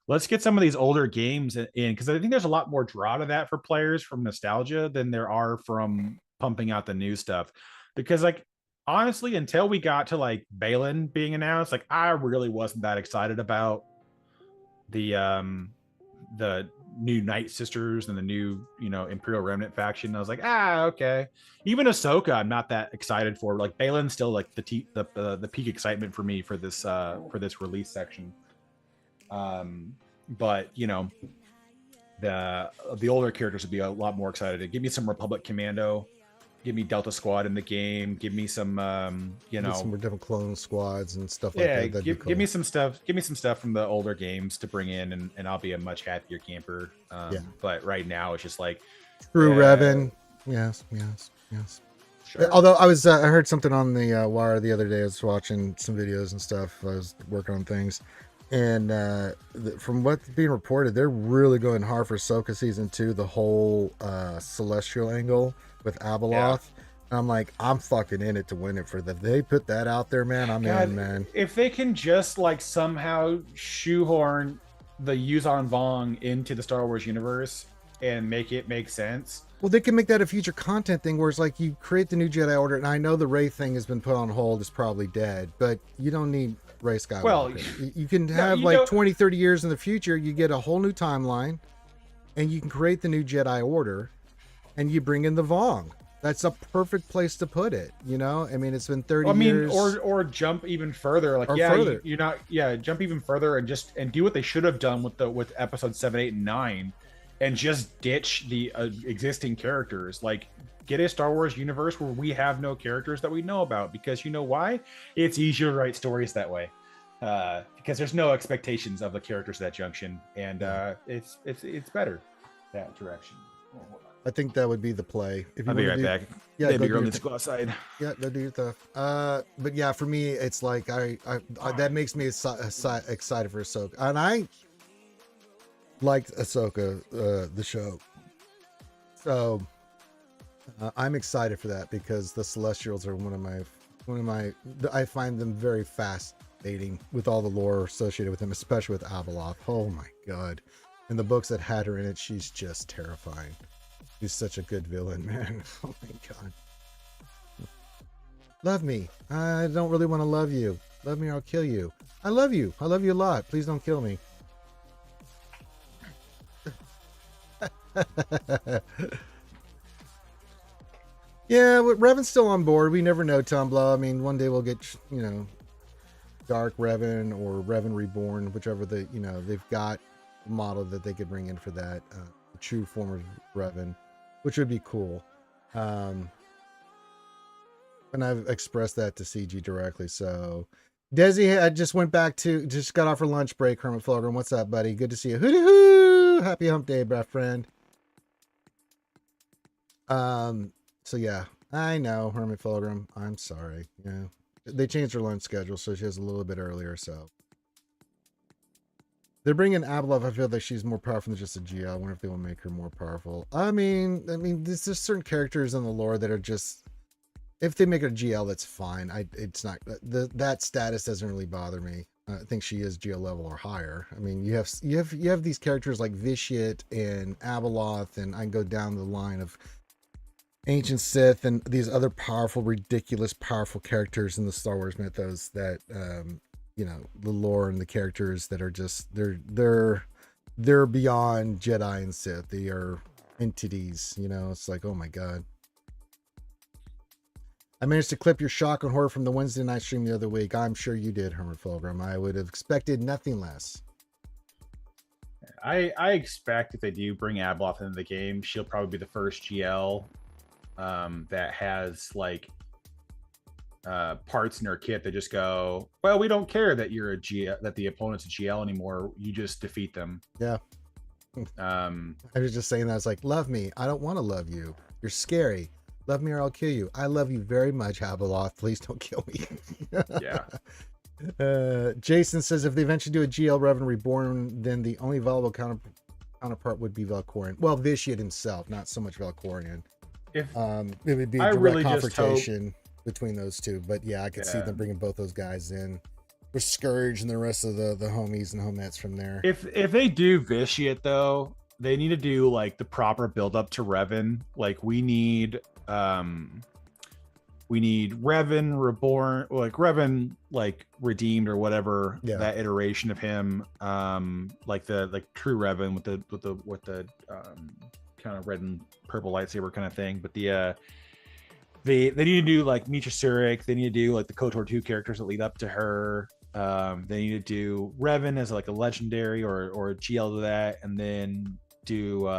let's get some of these older games in, because I think there's a lot more draw to that for players from nostalgia than there are from pumping out the new stuff. Because like, honestly, until we got to like Balin being announced, like I really wasn't that excited about the new Night Sisters and the new, Imperial Remnant faction. I was like, okay. Even Ahsoka, I'm not that excited for. Like Balin's still like the peak excitement for me for this release section. But the older characters would be a lot more excited. Give me some Republic Commando, give me Delta Squad in the game, give me some some more different clone squads and stuff like that. That'd be cool. Give me some stuff from the older games to bring in, and I'll be a much happier camper. But right now it's just like True Revan. Yes. Sure. Although I heard something on the wire the other day. I was watching some videos and stuff. I was working on things. And from what's being reported, they're really going hard for Ahsoka season 2, the whole celestial angle with Abeloth. Yeah. I'm like, I'm fucking in it to win it for them. They put that out there, man. I'm in, man. If they can just like somehow shoehorn the Yuzan Vong into the Star Wars universe and make it make sense. Well, they can make that a future content thing where it's like you create the new Jedi Order, and I know the Rey thing has been put on hold, it's probably dead, but you don't need Rey Skywalker. Well, you can have 20, 30 years in the future, you get a whole new timeline, and you can create the new Jedi Order, and you bring in the Vong. That's a perfect place to put it. You know, I mean, it's been 30 I mean, years or jump even further. Like, or yeah, further. you're not. Yeah, jump even further and just and do what they should have done with episode 7, 8, and 9, and just ditch the existing characters. Like, get a Star Wars universe where we have no characters that we know about, because you know why? It's easier to write stories that way. Because there's no expectations of the characters at that junction, and it's better that direction. I think that would be the play. If you I'll be wanna right do, back. yeah, Baby go do girl your needs to thing. go outside. Yeah, go do your stuff. But yeah, for me, it's like I that makes me excited for Ahsoka, and I liked Ahsoka, the show. So I'm excited for that because the Celestials are one of my. I find them very fascinating with all the lore associated with them, especially with Abeloth. Oh my god! In the books that had her in it, she's just terrifying. She's such a good villain, man. Oh my god. Love me. I don't really want to love you. Love me or I'll kill you. I love you. I love you a lot. Please don't kill me. Yeah, but Revan's still on board. We never know, Tumblr. I mean, one day we'll get, Dark Revan or Revan Reborn, whichever they've got a model that they could bring in for that. The true form of Revan, which would be cool. And I've expressed that to CG directly. So, Desi, I just got off for lunch break. Hermit Fulgrim, what's up, buddy? Good to see you. Hooty hoo! Happy hump day, bro, friend. So yeah, I know, Hermit Fulgrim. I'm sorry. Yeah, they changed her lunch schedule, so she has a little bit earlier. So they're bringing Abeloth. I feel like she's more powerful than just a GL. I wonder if they will make her more powerful. I mean, there's just certain characters in the lore that are just. If they make her GL, that's fine. It's not that status doesn't really bother me. I think she is GL level or higher. I mean, you have these characters like Vitiate and Abeloth, and I can go down the line of Ancient Sith and these other powerful, ridiculous, powerful characters in the Star Wars mythos that the lore and the characters that are just they're beyond Jedi and Sith. They are entities. It's like, oh my god. I managed to clip your shock and horror from the Wednesday night stream the other week. I'm sure you did, Hermit Fulgrim. I would have expected nothing less. I expect if they do bring Abeloth into the game, she'll probably be the first GL that has like parts in her kit that just go, well, we don't care that you're a GL, that the opponent's a GL anymore. You just defeat them. Yeah. I was just saying that. It's like, love me. I don't want to love you. You're scary. Love me or I'll kill you. I love you very much, Abeloth. Please don't kill me. Yeah. Jason says if they eventually do a GL Revan Reborn, then the only valuable counterpart would be Valkorion. Well, Vitiate himself, not so much Valkorion. If it would be a direct confrontation between those two. But yeah, I could see them bringing both those guys in with Scourge and the rest of the homies and homettes from there. If they do Vitiate though, they need to do like the proper build up to Revan. Like we need Revan Reborn, like Revan like redeemed or whatever, that iteration of him, like true Revan with the kind of red and purple lightsaber kind of thing. But they need to do like Mitra Surik. They need to do like the KOTOR 2 characters that lead up to her. They need to do Revan as like a legendary or a GL to that, and then do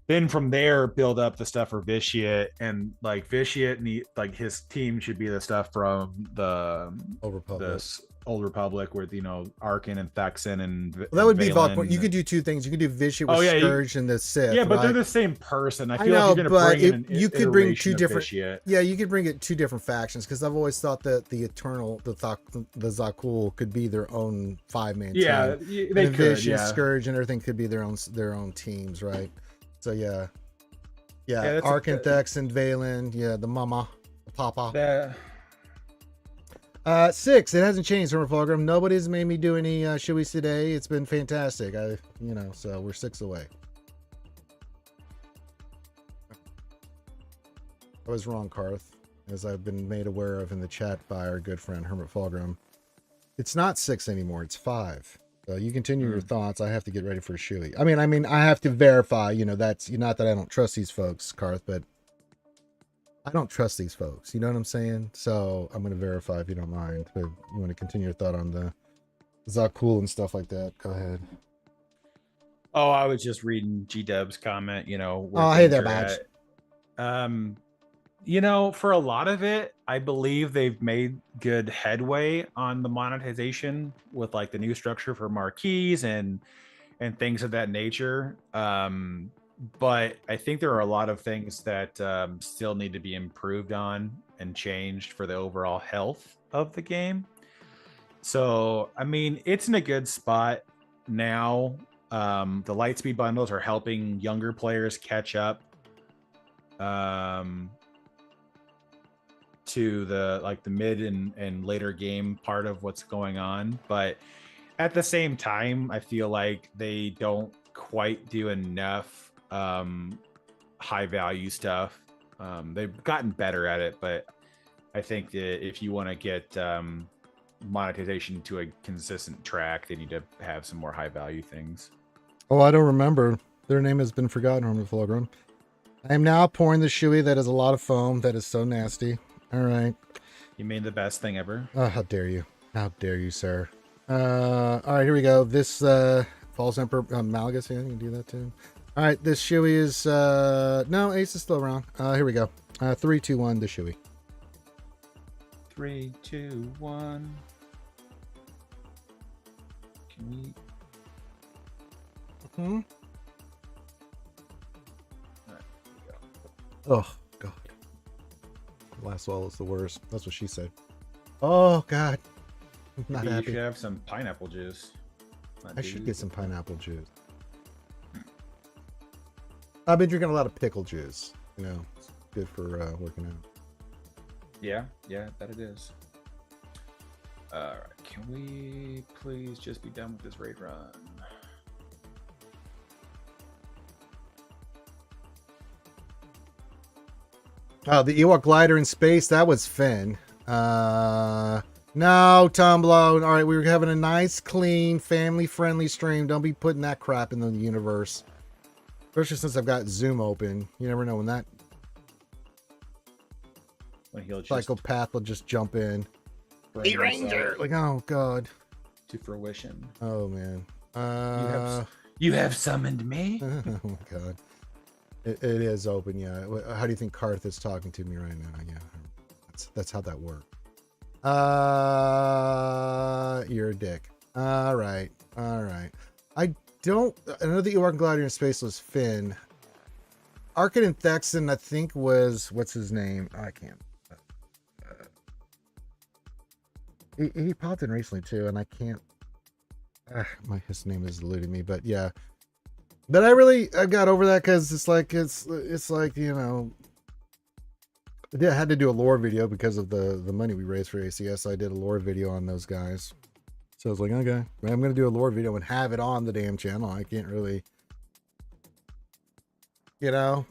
then from there build up the stuff for Vitiate, and like Vitiate like his team should be the stuff from the Old Republic with Arkin and Thexan and that would be Valkorion. You could do two things. You could do Vitiate with Scourge and the Sith. Yeah, but right? They're the same person. I feel know, like you're gonna bring in you could bring two different. Vitiate. Yeah, you could bring it two different factions, because I've always thought that the Eternal, the Zakul could be their own 5-man team. Yeah, they and could. Vitiate, Scourge, and everything could be their own teams, right? So yeah, Arkin, Thexan, Valen, the mama, the papa. 6. It hasn't changed, Hermit Fulgrim. Nobody's made me do any shoeies today. It's been fantastic. So we're 6 away. I was wrong, Karth, as I've been made aware of in the chat by our good friend Hermit Fulgrim. It's not 6 anymore. It's 5. So you continue your thoughts. I have to get ready for a shoey. I mean, I have to verify. That's not that I don't trust these folks, Karth, but I don't trust these folks. You know what I'm saying? So I'm gonna verify if you don't mind. But you want to continue your thought on the Zakul and stuff like that? Go ahead. Oh, I was just reading G Dub's comment, where Oh, hey things there, are Badge. at. For a lot of it, I believe they've made good headway on the monetization with like the new structure for marquees and things of that nature. But I think there are a lot of things that still need to be improved on and changed for the overall health of the game. So, I mean, it's in a good spot now. The Lightspeed bundles are helping younger players catch up um, to the mid and later game part of what's going on. But at the same time, I feel like they don't quite do enough high value stuff. They've gotten better at it, but I think that if you want to get monetization to a consistent track, they need to have some more high value things. Oh, I don't remember. Their name has been forgotten from the Fulgrim. I am now pouring the shoey that is a lot of foam. That is so nasty. All right. You made the best thing ever. Oh, how dare you? How dare you, sir? All right, here we go. This False Emperor Malgus. Yeah, you can do that too. All right, this shoey is no, Ace is still around. Here we go. 3, 2, 1. The shoey. 3, 2, 1. Can we? Hmm. Oh God. Last swallow is the worst. That's what she said. Oh God. I'm not Maybe happy. you should have some pineapple juice. I should get some pineapple juice. I've been drinking a lot of pickle juice. You know, it's good for working out. Yeah, that it is. All right, can we please just be done with this raid run? Oh, the Ewok glider in space. That was Finn. No, Tumblo. All right, we were having a nice, clean, family-friendly stream. Don't be putting that crap in the universe. Especially since I've got Zoom open. You never know when that When he'll just psychopath will just jump in. bring Ranger. Like, oh God. to fruition. Oh man. You have summoned me. Oh my God. It is open, yeah. How do you think Karth is talking to me right now? Yeah, that's how that works. You're a dick. All right. I know the Ewok Glider in space was Finn. Arkin and Thexan, I think, was what's his name? I can't. He popped in recently too, and I can't. His name is eluding me, but yeah. But I got over that because it's like I had to do a lore video because of the money we raised for ACS. So I did a lore video on those guys. So I was like, okay, I'm gonna do a lore video and have it on the damn channel. I can't really, it's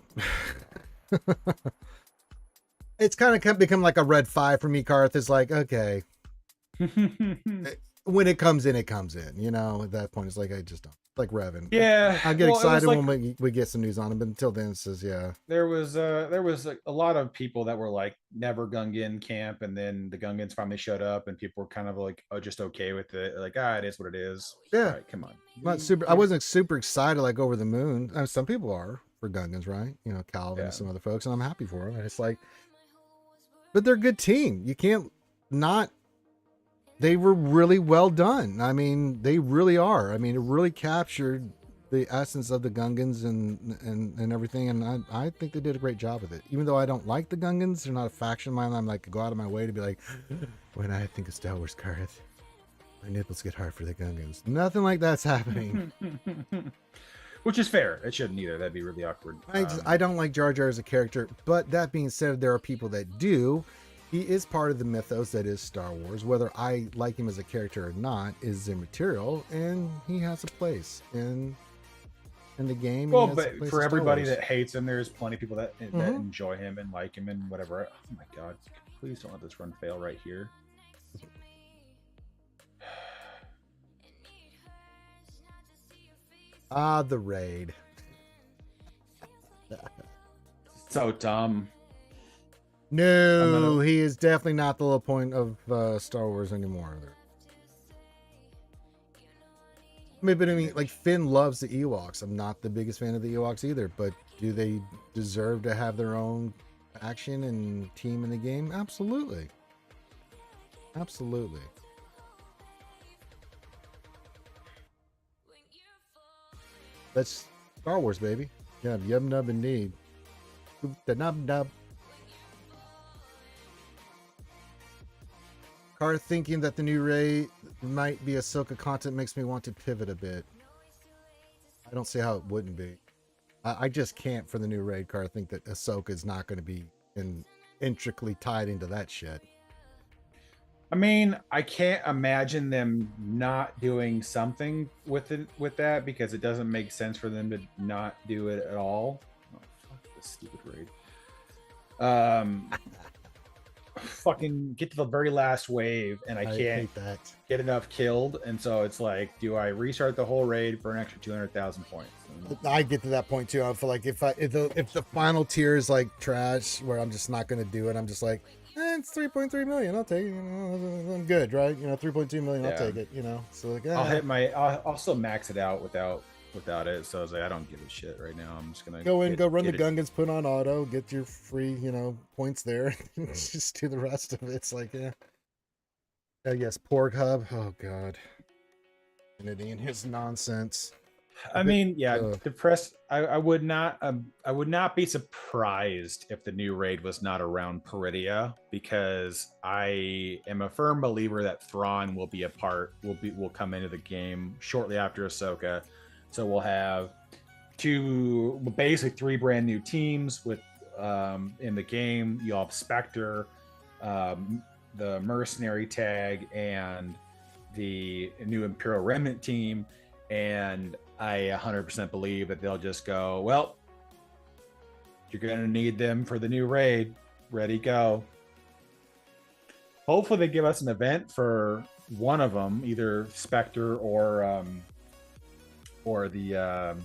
kind of become like a red 5 for me. Karth is like, okay, when it comes in, it comes in. At that point, it's like I just don't. Like Revan. Yeah, I get excited when we get some news on him, but until then, it says yeah. There was a lot of people that were like never Gungan camp, and then the Gungans finally showed up, and people were kind of like, oh, just okay with it, like it is what it is. Yeah, all right, come on. I wasn't super excited like over the moon. Some people are for Gungans, right? Calvin and some other folks, and I'm happy for them. And it's like, but they're a good team. You can't not. They were really well done. I mean, they really are. I mean, it really captured the essence of the Gungans and everything. And I think they did a great job with it. Even though I don't like the Gungans, they're not a faction of mine. I'm like, go out of my way to be like, when I think of Star Wars Karth, my nipples get hard for the Gungans. Nothing like that's happening. Which is fair. It shouldn't either. That'd be really awkward. I don't like Jar Jar as a character. But that being said, there are people that do. He is part of the mythos that is Star Wars. Whether I like him as a character or not is immaterial, and he has a place in the game. Well, but for everybody that hates him, there's plenty of people that enjoy him and like him and whatever. Oh my God! Please don't let this run fail right here. The raid. So dumb. I'm gonna. No, he is definitely not the low point of Star Wars anymore. But I mean, like Finn loves the Ewoks. I'm not the biggest fan of the Ewoks either, but do they deserve to have their own action and team in the game? Absolutely. Absolutely. That's Star Wars, baby. Yeah, yub nub indeed. The nub nub. Car thinking that the new raid might be Ahsoka content makes me want to pivot a bit. I don't see how it wouldn't be. I just can't for the new raid car think that Ahsoka is not going to be intricately tied into that shit. I mean, I can't imagine them not doing something with it with that because it doesn't make sense for them to not do it at all. Oh, fuck this stupid raid. Fucking get to the very last wave and I can't get enough killed, and so it's like, do I restart the whole raid for an extra 200,000 points? I get to that point too. I feel like if the final tier is like trash, where I'm just not going to do it, I'm just like, it's 3.3 million. I'll take it. You know, I'm good, right? You know, 3.2 million. I'll take it. You know, so like, I'll still max it out without it. So I was like, I don't give a shit right now. I'm just gonna go run the Gungans, put on auto, get your free, points there. Just do the rest of it. It's like, yeah. Yes, Porg Hub. Oh god, Kennedy and his nonsense. I mean, yeah, depressed. I would not be surprised if the new raid was not around Peridia, because I am a firm believer that Thrawn will come into the game shortly after Ahsoka. So we'll have basically three brand new teams with in the game. You'll have Spectre, the mercenary tag, and the new Imperial Remnant team. And I 100% believe that they'll just go, well, you're going to need them for the new raid. Ready, go. Hopefully they give us an event for one of them, either Spectre or the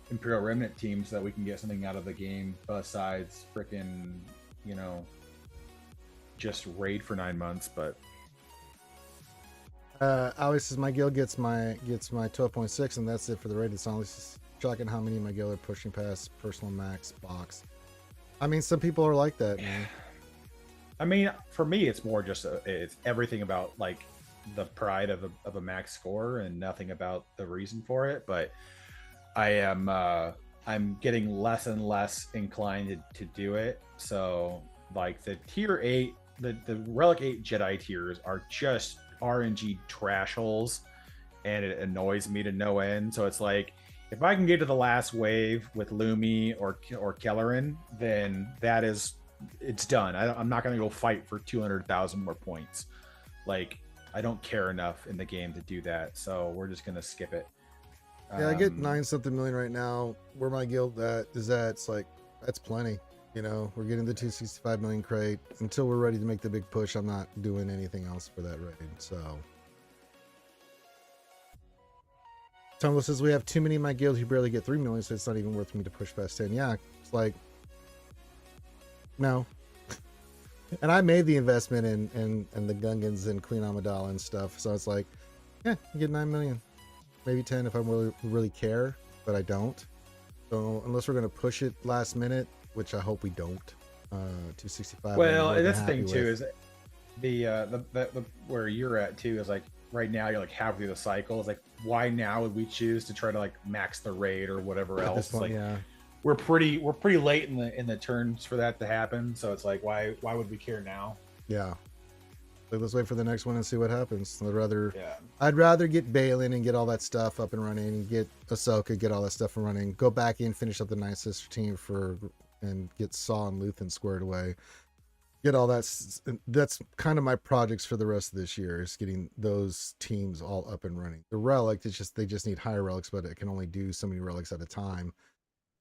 Imperial Remnant team, so that we can get something out of the game besides freaking, just raid for 9 months. But Alex says my guild gets my 12.6, and that's it for the raid. It's honestly shocking how many of my guild are pushing past personal max box. I mean, some people are like that, man. I mean, for me, it's more just it's everything about like the pride of a max score and nothing about the reason for it. But I'm getting less and less inclined to do it. So like the tier 8, the Relic 8 Jedi tiers are just RNG trash holes, and it annoys me to no end. So it's like, if I can get to the last wave with Lumi or Kelleran, then it's done. I'm not going to go fight for 200,000 more points. Like, I don't care enough in the game to do that, so we're just going to skip it. Yeah, I get 9-something million right now. Where my guild is at, it's like, that's plenty. We're getting the 265 million crate. Until we're ready to make the big push, I'm not doing anything else for that raid. So Tumble says we have too many in my guild who barely get 3 million, so it's not even worth me to push past 10. Yeah, it's like, no. And I made the investment in the Gungans and Queen Amidala and stuff, so it's like, yeah, you get 9 million, maybe 10 if I really care, but I don't. So unless we're gonna push it last minute, which I hope we don't, 265. Well, that's the thing too, is the where you're at too, is like right now you're like halfway through the cycle. It's like, why now would we choose to try to like max the raid or whatever else? At this point, like, yeah, we're pretty late in the turns for that to happen. So it's like, why would we care now? Yeah. Like, let's wait for the next one and see what happens. I'd rather get Balin and get all that stuff up and running, get Ahsoka, get all that stuff running, go back in, finish up the Night Sister team and get Saw and Luthen squared away. Get all that. That's kind of my projects for the rest of this year, is getting those teams all up and running. The relic, they just need higher relics, but it can only do so many relics at a time.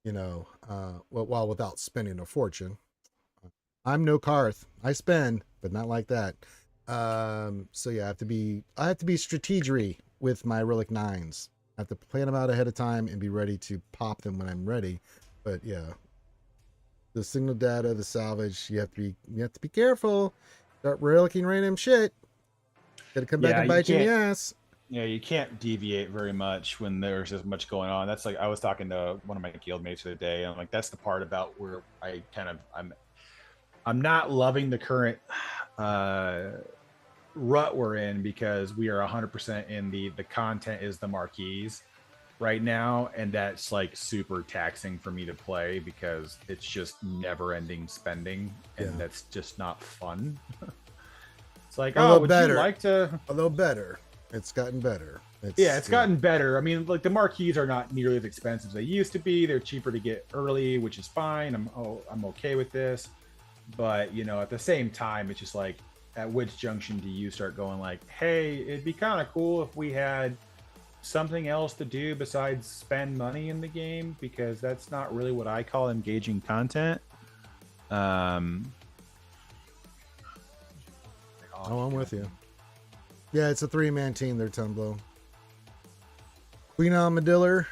While without spending a fortune. I'm no Karth. I spend, but not like that. So yeah, I have to be strategery with my relic 9s. I have to plan them out ahead of time and be ready to pop them when I'm ready. But yeah, the signal data, the salvage. You have to be careful. Start relicking random shit. Gotta come back Yeah, and you bite you in the can't. ass. Yeah, you can't deviate very much when there's as much going on. That's like I was talking to one of my guild mates the other day, and I'm like, that's the part about where I'm not loving the current uh rut we're in because we are 100% in the content is the marquees right now, and that's like super taxing for me to play because it's just never ending spending, Yeah. and that's just not fun. It's like, oh, Although would you better, like to? although better, it's gotten better. Yeah, It's it's gotten better. I mean, like the marquees are not nearly as expensive as they used to be. They're cheaper to get early, which is fine. I'm okay with this. But at the same time, it's just like, at which junction do you start going like, hey, it'd be kind of cool if we had something else to do besides spend money in the game, because that's not really what I call engaging content. Um, Oh, I'm with you. Yeah, it's a 3-man team there, Tumblo. Queen Armadillo,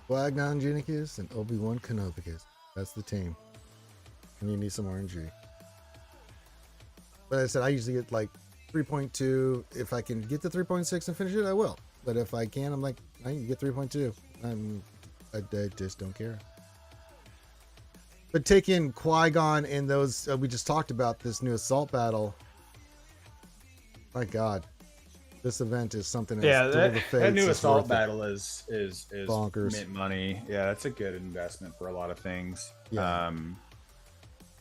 Qui-Gon Jinn, and Obi-Wan Kenobi. That's the team. And you need some RNG. But I said I usually get like 3.2. If I can get to 3.6 and finish it, I will. But if I can, I'm like, I need to get 3.2. I just don't care. But taking Qui-Gon and those, we just talked about this new assault battle. My God, this event is something else. Yeah, Duel of the that Fates new is assault worth it. battle is Bonkers. mint money. Yeah, that's a good investment for a lot of things. Yeah.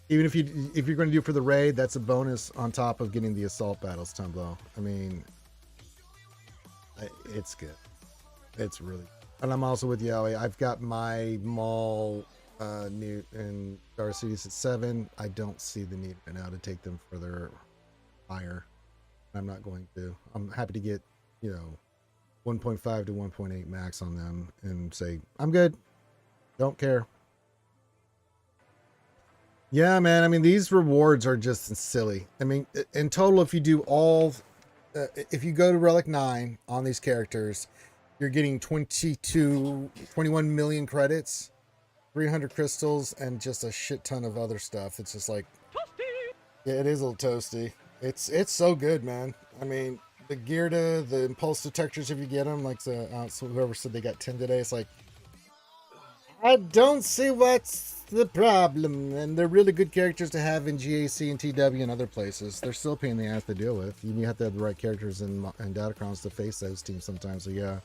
Even if you're going to do it for the raid, that's a bonus on top of getting the assault battles, Tumblo. I mean, it's good. It's really. And I'm also with Yowie. I've got my Maul new and Star Cities at 7. I don't see the need right now to take them further higher. I'm not going to. I'm happy to get 1.5 to 1.8 max on them and say I'm good. Don't care. Yeah, man. I mean, these rewards are just silly. I mean, in total, if you do all, if you go to Relic 9 on these characters, you're getting 21 million credits, 300 crystals, and just a shit ton of other stuff. It's just like, yeah, it is a little toasty. It's so good, man. I mean, the Gearda, the impulse detectors, if you get them, like so whoever said they got 10 today, it's like, I don't see what's the problem. And they're really good characters to have in GAC and TW and other places. They're still a pain in the ass to deal with. You have to have the right characters and Datacrons to face those teams sometimes. So yeah.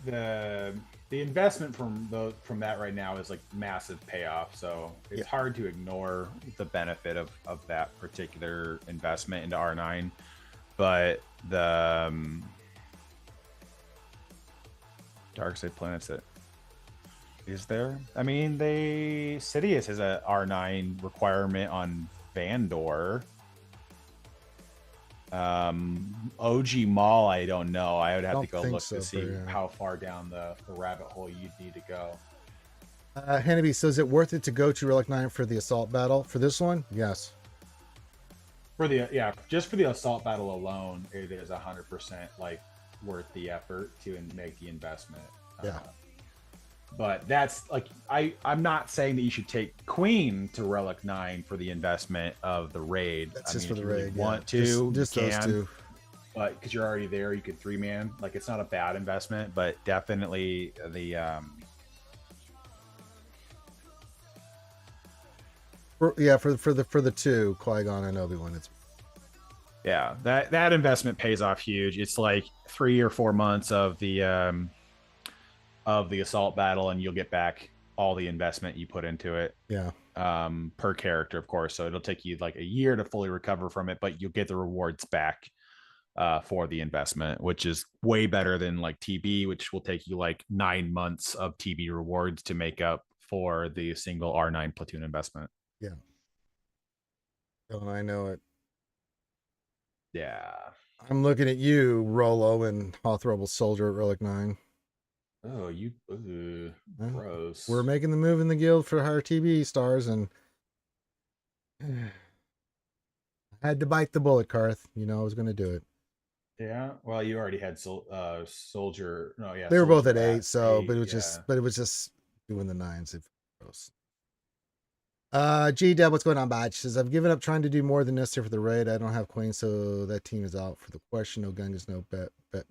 Yeah, the investment from that right now is like massive payoff. So it's hard to ignore the benefit of that particular investment into R9. But the Dark Side planets that is there. I mean, Sidious has a R9 requirement on Vandor. OG Mall, I don't know. I would have to go look to see how far down the rabbit hole you'd need to go. Hannity, so is it worth it to go to Relic 9 for the assault battle? For this one? Yes. Just for the assault battle alone, it is 100% like worth the effort to make the investment. Yeah. But that's like I'm not saying that you should take Queen to Relic 9 for the investment of the raid. That's just for the raid. Really want to just you those two. But because you're already there, you could 3-man. Like it's not a bad investment, but definitely the for the two, Qui-Gon and Obi-Wan, it's that investment pays off huge. It's like 3 or 4 months of the assault battle, and you'll get back all the investment you put into it. Yeah. Per character, of course. So it'll take you like a year to fully recover from it, but you'll get the rewards back for the investment, which is way better than like TB, which will take you like 9 months of TB rewards to make up for the single R9 platoon investment. Yeah. Don't I know it? Yeah. I'm looking at you, Rolo, and Hawthorable Soldier at Relic 9. Oh, you gross. We're making the move in the guild for higher TB stars, and I had to bite the bullet, Karth. I was going to do it. Yeah, well, you already had Soldier. No, yeah, they were Soldier both at 8, so 8, but it was just Doing the nines if gross. G Deb, what's going on, Batch? Says I've given up trying to do more than necessary for the raid. I don't have queens, so that team is out for the question. No Gungas, no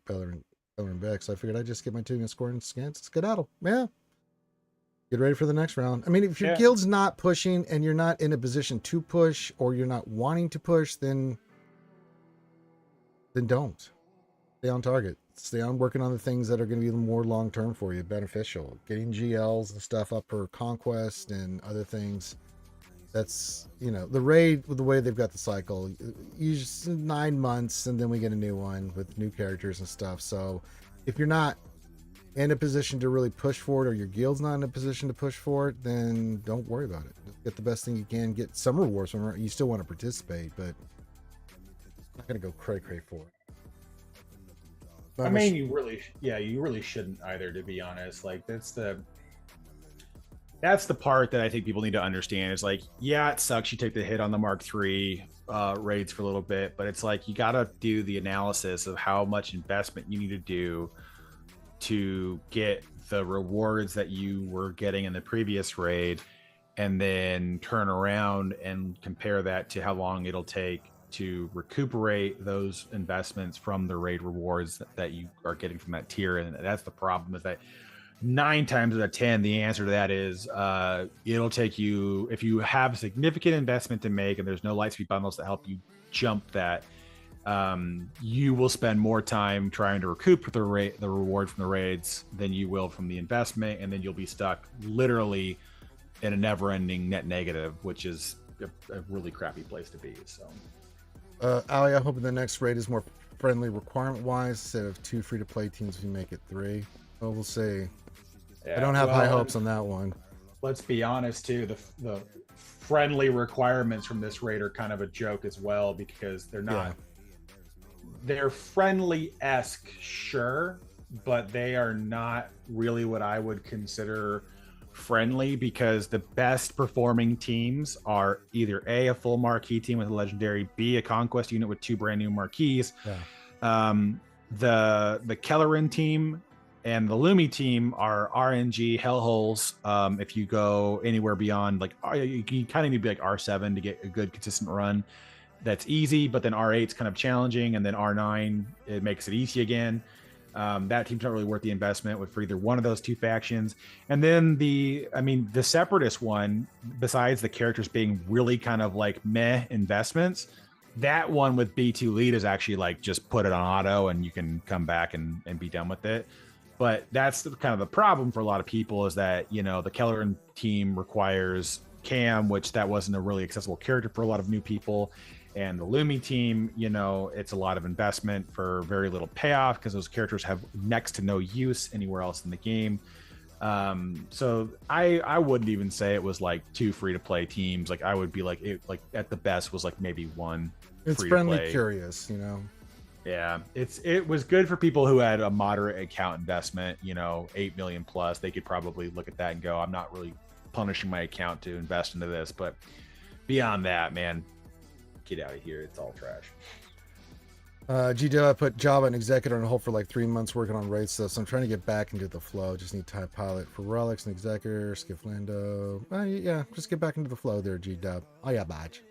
Bellerin Beck. So I figured I'd just get my 2 and score and scans. Skedaddle. Yeah. Get ready for the next round. I mean, if your Yeah. guild's not pushing and you're not in a position to push or you're not wanting to push, then don't. Stay on target. Stay on working on the things that are going to be more long term for you, beneficial. Getting GLs and stuff up for conquest and other things. That's, the raid, with the way they've got the cycle, usually 9 months, and then we get a new one with new characters and stuff. So if you're not in a position to really push for it, or your guild's not in a position to push for it, then don't worry about it. Just get the best thing you can. Get some rewards from it. You still want to participate, but not going to go cray for it. I mean, you really shouldn't either, to be honest. Like that's the part that I think people need to understand is like, yeah, it sucks you take the hit on the Mark III raids for a little bit, but it's like you got to do the analysis of how much investment you need to do to get the rewards that you were getting in the previous raid, and then turn around and compare that to how long it'll take to recuperate those investments from the raid rewards that you are getting from that tier. And that's the problem, is that 9 times out of 10, the answer to that is it'll take you, if you have significant investment to make and there's no Lightspeed bundles that help you jump that, you will spend more time trying to recoup the reward from the raids than you will from the investment, and then you'll be stuck literally in a never-ending net negative, which is a really crappy place to be. So Ali, I'm hoping the next raid is more friendly requirement wise. Instead of 2 free-to-play teams, we make it 3. Well, we'll see. I don't have high hopes on that one. Let's be honest too, the friendly requirements from this raid are kind of a joke as well, because they're not they're friendly-esque, sure, but they are not really what I would consider friendly, because the best performing teams are either a full marquee team with a legendary, B, a conquest unit with 2 brand new marquees. The Kellerin team and the Lumi team are RNG hellholes. If you go anywhere beyond, like, you kind of need to be like R7 to get a good consistent run. That's easy, but then R8 is kind of challenging, and then R9, it makes it easy again. That team's not really worth the investment for either one of those 2 factions. And then the Separatist one, besides the characters being really kind of like meh investments, that one with B2 lead is actually like just put it on auto and you can come back and be done with it. But that's kind of the problem for a lot of people, is that, the Kellerin team requires Cam, which that wasn't a really accessible character for a lot of new people. And the Lumi team, it's a lot of investment for very little payoff, because those characters have next to no use anywhere else in the game. So I wouldn't even say it was like 2 free-to-play teams. Like, I would be like, it, like, at the best was like maybe 1 It's friendly curious, Yeah, it was good for people who had a moderate account investment, 8 million plus. They could probably look at that and go, I'm not really punishing my account to invest into this. But beyond that, man, get out of here. It's all trash. I put Java and Executor on hold for like 3 months working on raid stuff, so I'm trying to get back into the flow. Just need Type Pilot for Relics and Executor, Skip Lando. Yeah, just get back into the flow there, G-Dub. Oh yeah, badge.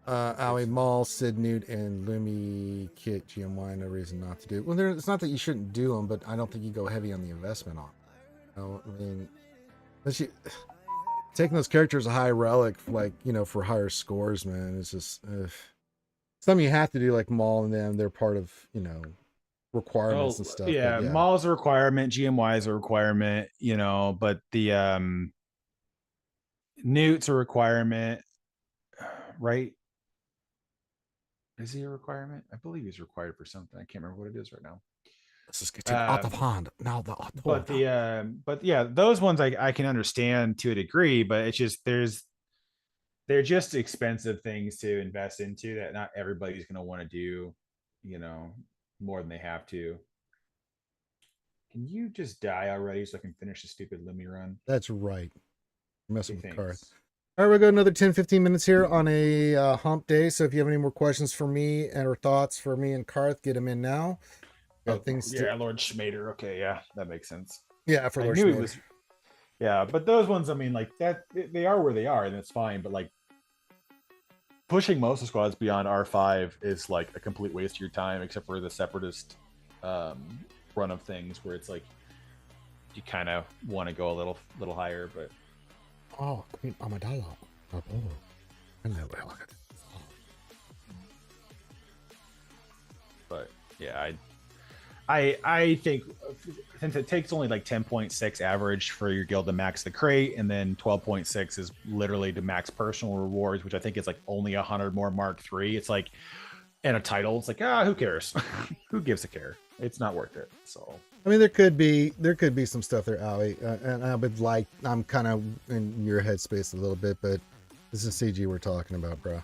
Owie, Maul, Sid, Newt, and Lumi, Kit, GMY, no reason not to do. Well, it's not that you shouldn't do them, but I don't think you go heavy on the investment on them. I mean, unless you taking those characters a high relic, like, for higher scores, man, it's just something you have to do, like Maul and them. They're part of, requirements and stuff. Yeah, Maul's a requirement, GMY is a requirement, but the Newt's a requirement, right? Is he a requirement? I believe he's required for something. I can't remember what it is right now. This is getting out of hand now. But yeah, those ones I can understand to a degree, but it's just they're just expensive things to invest into that not everybody's going to want to do, more than they have to. Can you just die already so I can finish the stupid Lumi run? That's right. I'm messing with cards. All right, we'll go another 10-15 minutes here on a hump day. So if you have any more questions for me or thoughts for me and Karth, get them in now. Oh, things. yeah, Lord Schmader. Okay, yeah, that makes sense. Yeah, for I Lord knew he Schmader. was. Yeah, but those ones, I mean, like that, they are where they are, and it's fine. But like pushing most of the squads beyond R5 is like a complete waste of your time, except for the separatist um, run of things, where it's like you kind of want to go a little higher. But Oh, Queen Amidala. Oh, hello, Elliot. but yeah, I think since it takes only like 10.6 average for your guild to max the crate, and then 12.6 is literally to max personal rewards, which I think is like only 100 more Mark III. It's like, and a title, it's like, who cares? Who gives a care? It's not worth it. So I mean, there could be some stuff there, Ali, and I would like. I'm kind of in your headspace a little bit, but this is CG we're talking about, bro.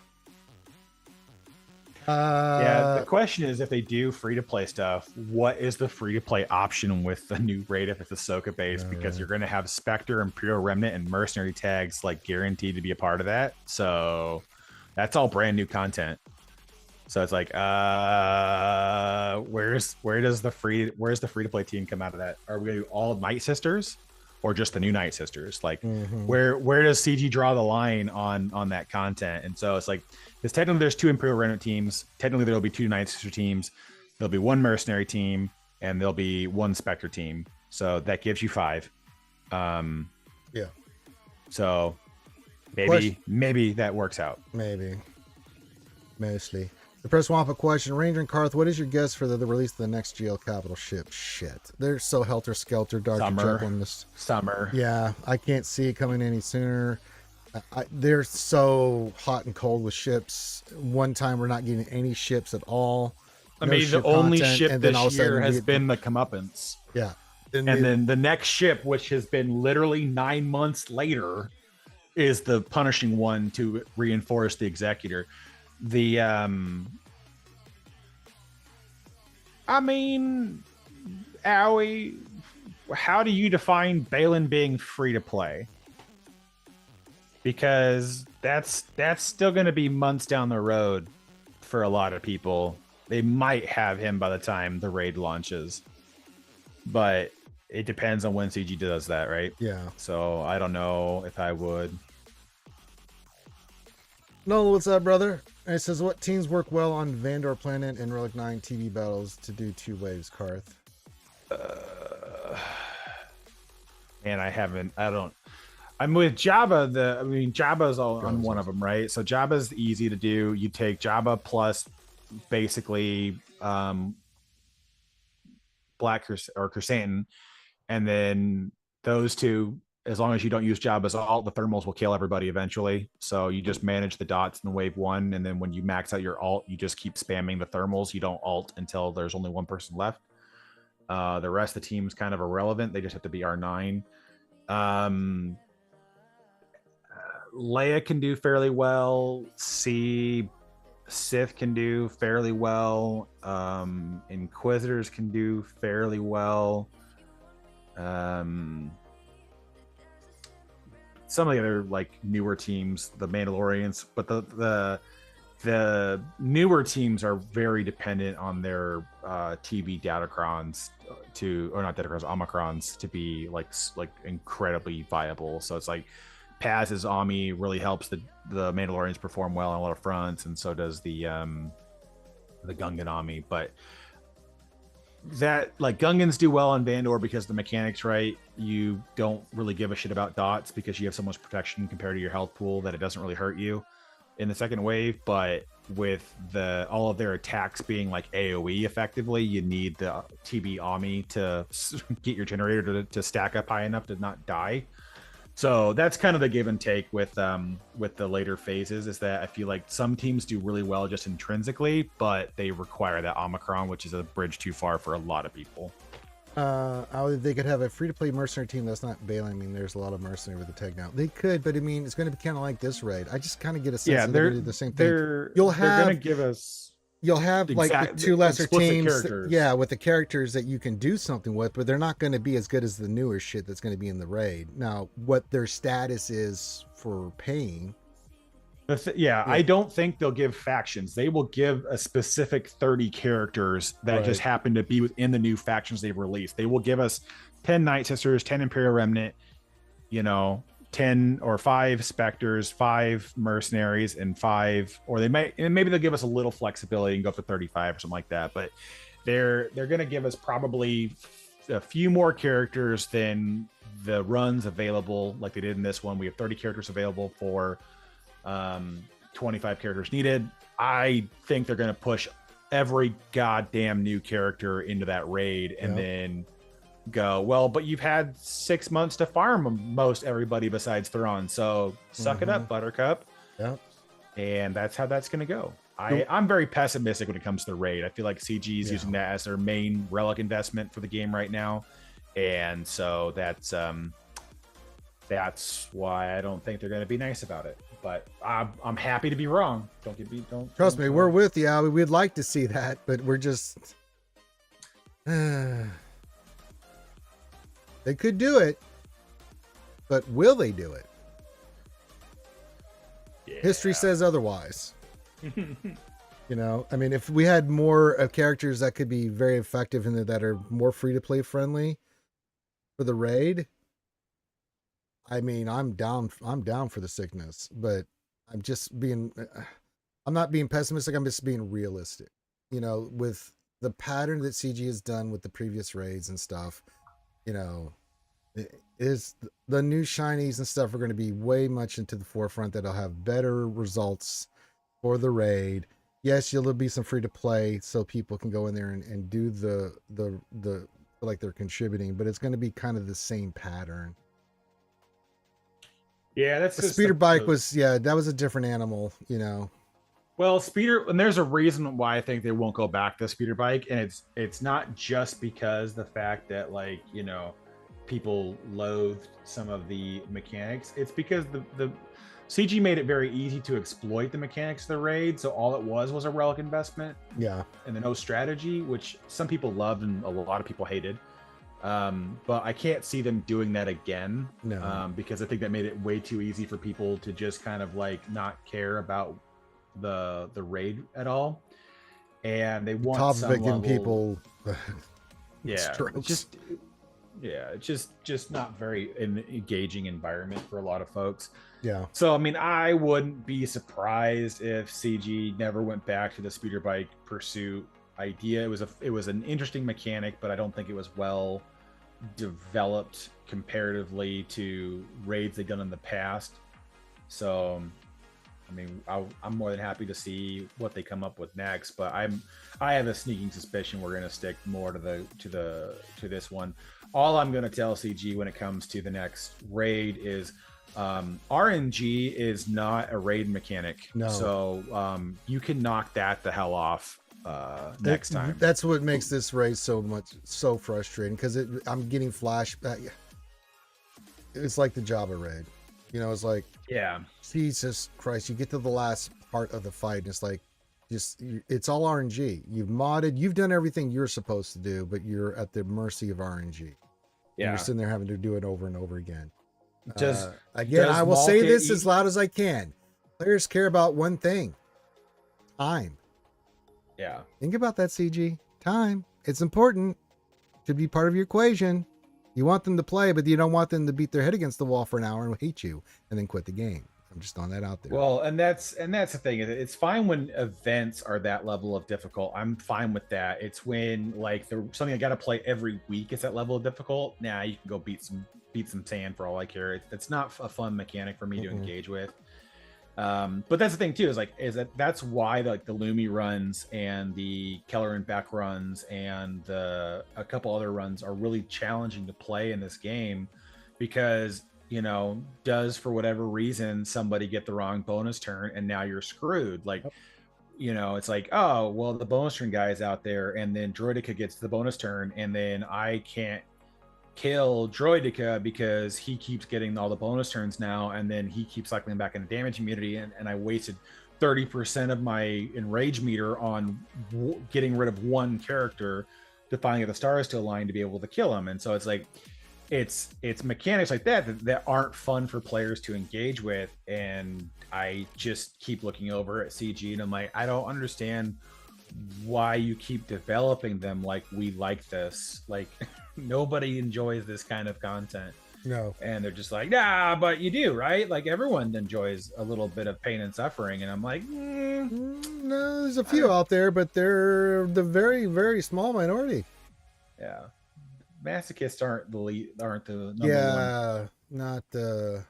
yeah, the question is, if they do free to play stuff, what is the free to play option with the new raid if it's Ahsoka based? Because right. you're going to have Spectre, Imperial Remnant, and Mercenary tags like guaranteed to be a part of that. So that's all brand new content. So it's like, where's the free to play team come out of that? Are we gonna do all Night Sisters, or just the new Night Sisters? Like, where does CG draw the line on that content? And so it's like, because technically there's 2 Imperial Remnant teams. Technically there'll be 2 Night Sister teams. There'll be 1 Mercenary team, and there'll be 1 Spectre team. So that gives you 5. Yeah. So maybe that works out. Maybe. Mostly. The press Wampa question, Ranger and Karth, what is your guess for the release of the next GL Capital ship? Shit. They're so helter-skelter, Dr. Jekyll in this. Summer. Yeah, I can't see it coming any sooner. They're so hot and cold with ships. One time we're not getting any ships at all. I mean, the only ship this year has been the Comeuppance. Yeah. And then the next ship, which has been literally 9 months later, is the punishing one to reinforce the Executor. The I mean, Owie, how do you define Balin being free to play? Because that's still going to be months down the road for a lot of people. They might have him by the time the raid launches, but it depends on when CG does that, right? Yeah. So I don't know if I would. No, what's up, brother? And it says, what teams work well on Vandor Planet and Relic 9 TV battles to do 2 waves, Karth? Man, I'm with Jabba. Jabba's on one of them, right? So Jabba's easy to do. You take Jabba plus basically Black or Chrysanthemum, and then those 2, as long as you don't use Jabba's alt, the thermals will kill everybody eventually. So you just manage the dots in wave 1, and then when you max out your alt, you just keep spamming the thermals. You don't alt until there's only 1 person left. The rest of the team's kind of irrelevant. They just have to be R9. Leia can do fairly well. Sith can do fairly well. Inquisitors can do fairly well. Some of the other like newer teams, the Mandalorians, but the newer teams are very dependent on their TB datacrons omicrons to be like incredibly viable. So it's like Paz's Ami really helps the Mandalorians perform well on a lot of fronts, and so does the Gungan Ami. But that, like, Gungans do well on Vandor because the mechanics, right? You don't really give a shit about dots because you have so much protection compared to your health pool that it doesn't really hurt you in the second wave. But with all of their attacks being like AoE effectively, you need the TB Ami to get your generator to stack up high enough to not die. So that's kind of the give and take with the later phases, is that I feel like some teams do really well just intrinsically, but they require that Omicron, which is a bridge too far for a lot of people. They could have a free-to-play mercenary team that's not Balin. I mean, there's a lot of mercenary with the tag now. They could, but I mean, it's going to be kind of like this raid. I just kind of get a sense that they're going to do the same thing. They're going to give us... You'll have like the 2 lesser teams, characters. With the characters that you can do something with, but they're not going to be as good as the newer shit that's going to be in the raid. Now, what their status is for paying, Yeah, I don't think they'll give factions. They will give a specific 30 characters that just happen to be within the new factions they've released. They will give us 10 Night Sisters, 10 Imperial Remnant, 10 or 5 Specters, 5 Mercenaries, and 5, or maybe they'll give us a little flexibility and go up to 35 or something like that. But they're going to give us probably a few more characters than the runs available, like they did in this one. We have 30 characters available for 25 characters needed. I think they're going to push every goddamn new character into that raid and then go, well, but you've had 6 months to farm most everybody besides Thrawn, so suck it up, Buttercup. And that's how that's going to go. I'm very pessimistic when it comes to the raid. I feel like CG is using that as their main relic investment for the game right now, and so that's why I don't think they're going to be nice about it. But I'm happy to be wrong. Don't trust me. We're with you, Albie. We'd like to see that, but we're just they could do it, but will they do it? History says otherwise. I mean, if we had more characters that could be very effective and that are more free to play friendly for the raid, I mean, I'm down for the sickness, but I'm not being pessimistic. I'm just being realistic, with the pattern that CG has done with the previous raids and stuff, is the new shinies and stuff are going to be way much into the forefront. That'll have better results for the raid. Yes, there'll be some free to play so people can go in there and do the like they're contributing, but it's going to be kind of the same pattern. Yeah, that's the speeder bike was that was a different animal, Well, speeder, and there's a reason why I think they won't go back to speeder bike, and it's not just because the fact that people loathed some of the mechanics. It's because the CG made it very easy to exploit the mechanics of the raid, so all it was a relic investment. Yeah. And the no strategy, which some people loved and a lot of people hated. But I can't see them doing that again. No. Because I think that made it way too easy for people to just kind of not care about the raid at all. And they want top some level, level, people strokes. It's just not very an engaging environment for a lot of folks. Yeah. So I mean, I wouldn't be surprised if CG never went back to the speeder bike pursuit idea. It was an interesting mechanic, but I don't think it was well developed comparatively to raids they've done in the past. So I mean, I'm more than happy to see what they come up with next, but I have a sneaking suspicion we're going to stick more to this one. All I'm going to tell CG when it comes to the next raid is RNG is not a raid mechanic. No. So you can knock that the hell off next time. That's what makes this raid so frustrating, because I'm getting flashback. It's like the Java raid. It's like, Jesus Christ, you get to the last part of the fight and it's like, it's all RNG. You've modded, you've done everything you're supposed to do, but you're at the mercy of RNG. Yeah. You're sitting there having to do it over and over again. I will say this as loud as I can. Players care about one thing: time. Yeah. Think about that, CG. Time. It's important to be part of your equation. You want them to play, but you don't want them to beat their head against the wall for an hour and hate you and then quit the game. I'm just throwing that out there. Well, and that's the thing. It's fine when events are that level of difficult. I'm fine with that. It's when something I got to play every week is that level of difficult. Nah, you can go beat some sand for all I care. It's not a fun mechanic for me to engage with. But that's the thing too, is that's why the Lumi runs and the Keller and Beck runs and a couple other runs are really challenging to play in this game, because does for whatever reason somebody get the wrong bonus turn and now you're screwed. It's like, oh well, the bonus turn guy is out there and then Droidica gets the bonus turn and then I can't kill Droidica because he keeps getting all the bonus turns now, and then he keeps cycling back into damage immunity, and I wasted 30% of my enrage meter on getting rid of one character to finally get the stars to align to be able to kill him. And so it's like, it's mechanics like that aren't fun for players to engage with, and I just keep looking over at CG and I'm like, I don't understand why you keep developing them. Like, we like this, like nobody enjoys this kind of content. No. And they're just like, nah, but you do, right? Like, everyone enjoys a little bit of pain and suffering. And I'm like, No, there's a few out there, but they're the very, very small minority. yeah, masochists aren't the lead, aren't the number one. Yeah, not the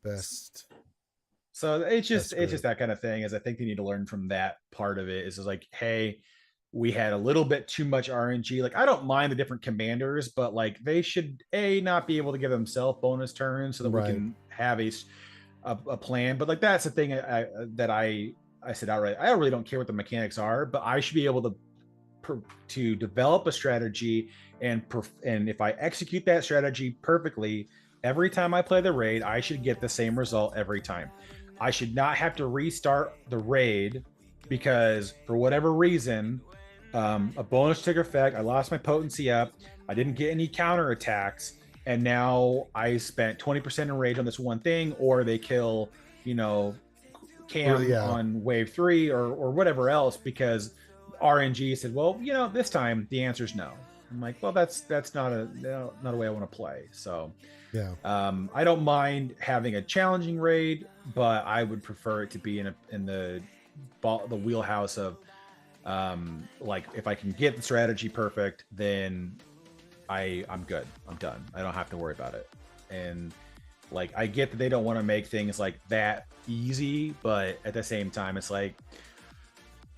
best. So it's just That's great. that kind of thing. Is I think they need to learn from that part of it. Is just like, hey, we had a little bit too much RNG. Like, I don't mind the different commanders, but like, they should not be able to give themselves bonus turns so that we Right. can have a plan. But like, that's the thing that I said outright. I really don't care what the mechanics are, but I should be able to develop a strategy, and if I execute that strategy perfectly every time I play the raid, I should get the same result every time. I should not have to restart the raid because for whatever reason, a bonus trigger effect, I lost my potency up, I didn't get any counter attacks, and now I spent 20% in rage on this one thing, or they kill, Cam on wave 3 or whatever else because RNG said, well, this time the answer is no. I'm like, well, that's not a way I want to play. So yeah, I don't mind having a challenging raid, but I would prefer it to be in the wheelhouse of like, if I can get the strategy perfect, then I'm good. I'm done. I don't have to worry about it. And like, I get that they don't want to make things like that easy, but at the same time, it's like,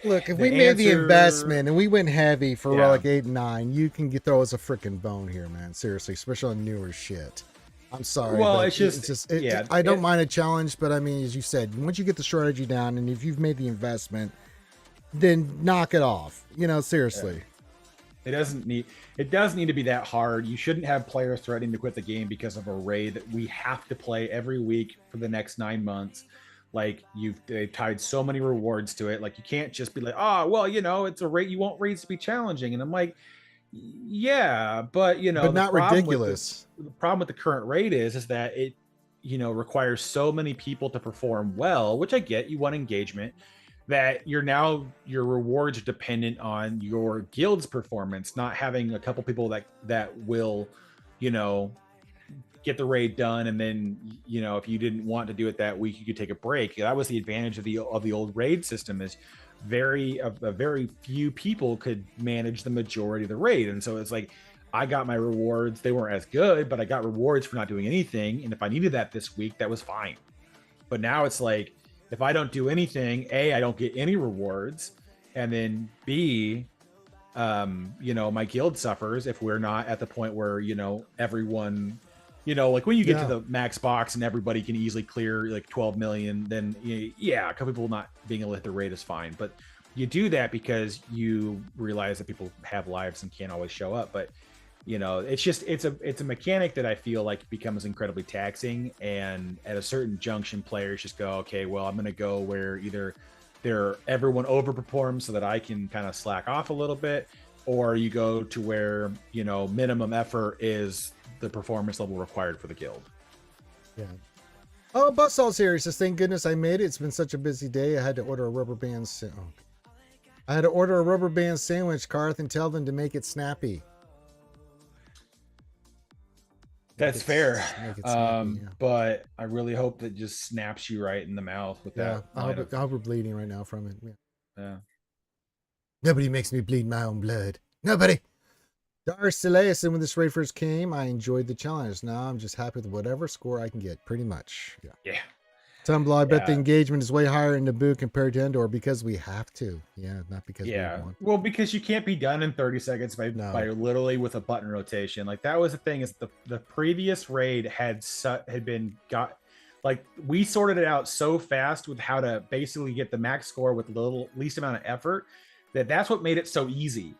look, if we made the investment and we went heavy for Relic 8 and 9, you can throw us a freaking bone here, man. Seriously, especially on newer shit. I'm sorry. Well, I don't mind a challenge, but I mean, as you said, once you get the strategy down and if you've made the investment, then knock it off. Seriously. It does need to be that hard. You shouldn't have players threatening to quit the game because of a raid that we have to play every week for the next 9 months. Like, they've tied so many rewards to it. Like, you can't just be like, oh, well, it's a raid. You want raids to be challenging. And I'm like, yeah, but but not ridiculous. The problem with the current raid is that it, requires so many people to perform well, which I get. You want engagement, that your rewards are dependent on your guild's performance, not having a couple people that will, get the raid done, and then if you didn't want to do it that week, you could take a break. That was the advantage of the old raid system, is very few people could manage the majority of the raid. And so it's like, I got my rewards. They weren't as good, but I got rewards for not doing anything, and if I needed that this week, that was fine. But now it's like, if I don't do anything, A, I don't get any rewards, and then B, my guild suffers if we're not at the point where everyone, like, when you get to the max box and everybody can easily clear like 12 million, then a couple people not being able to hit the rate is fine. But you do that because you realize that people have lives and can't always show up. But it's a mechanic that I feel like becomes incredibly taxing, and at a certain junction, players just go, okay, well, I'm going to go where either everyone overperforms so that I can kind of slack off a little bit, or you go to where minimum effort is the performance level required for the guild. Yeah. Oh, Buzzsaw here says, thank goodness I made it. It's been such a busy day. I had to order a rubber band. I had to order a rubber band sandwich, Karth, and tell them to make it snappy. That's fair. But I really hope that just snaps you right in the mouth with that. I hope we're bleeding right now from it. Yeah. Nobody makes me bleed my own blood. Nobody. Darcileus, when this raid first came, I enjoyed the challenge. Now I'm just happy with whatever score I can get, pretty much. Yeah. Tumblr, I bet the engagement is way higher in Naboo compared to Endor because we have to. Yeah, not because we want. Well, because you can't be done in 30 seconds by literally with a button rotation. Like, that was the thing, is the previous raid had we sorted it out so fast with how to basically get the max score with the least amount of effort, that's what made it so easy.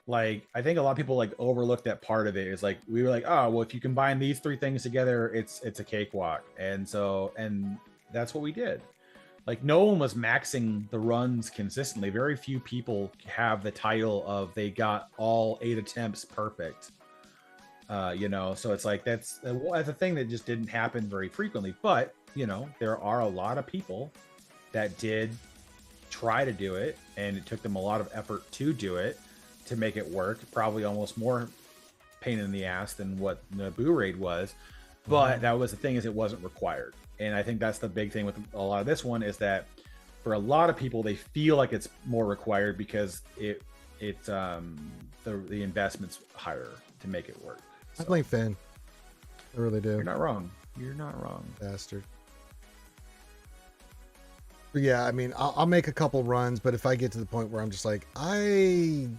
Like, I think a lot of people like overlooked that part of it. Is like, we were like, oh, well, if you combine these 3 things together, it's a cakewalk. And that's what we did. Like, no one was maxing the runs consistently. Very few people have the title of they got all 8 attempts perfect. You know, so it's like that's a thing that just didn't happen very frequently. But you know, there are a lot of people that did try to do it, and it took them a lot of effort to do it, to make it work. Probably almost more pain in the ass than what Naboo raid was, but that was the thing, is it wasn't required. And I think that's the big thing with a lot of this one, is that for a lot of people they feel like it's more required because it's the investment's higher to make it work. I blame Finn. I really do. You're not wrong. You're not wrong. Bastard. But yeah, I mean, I'll make a couple runs, but if I get to the point where I'm just like, I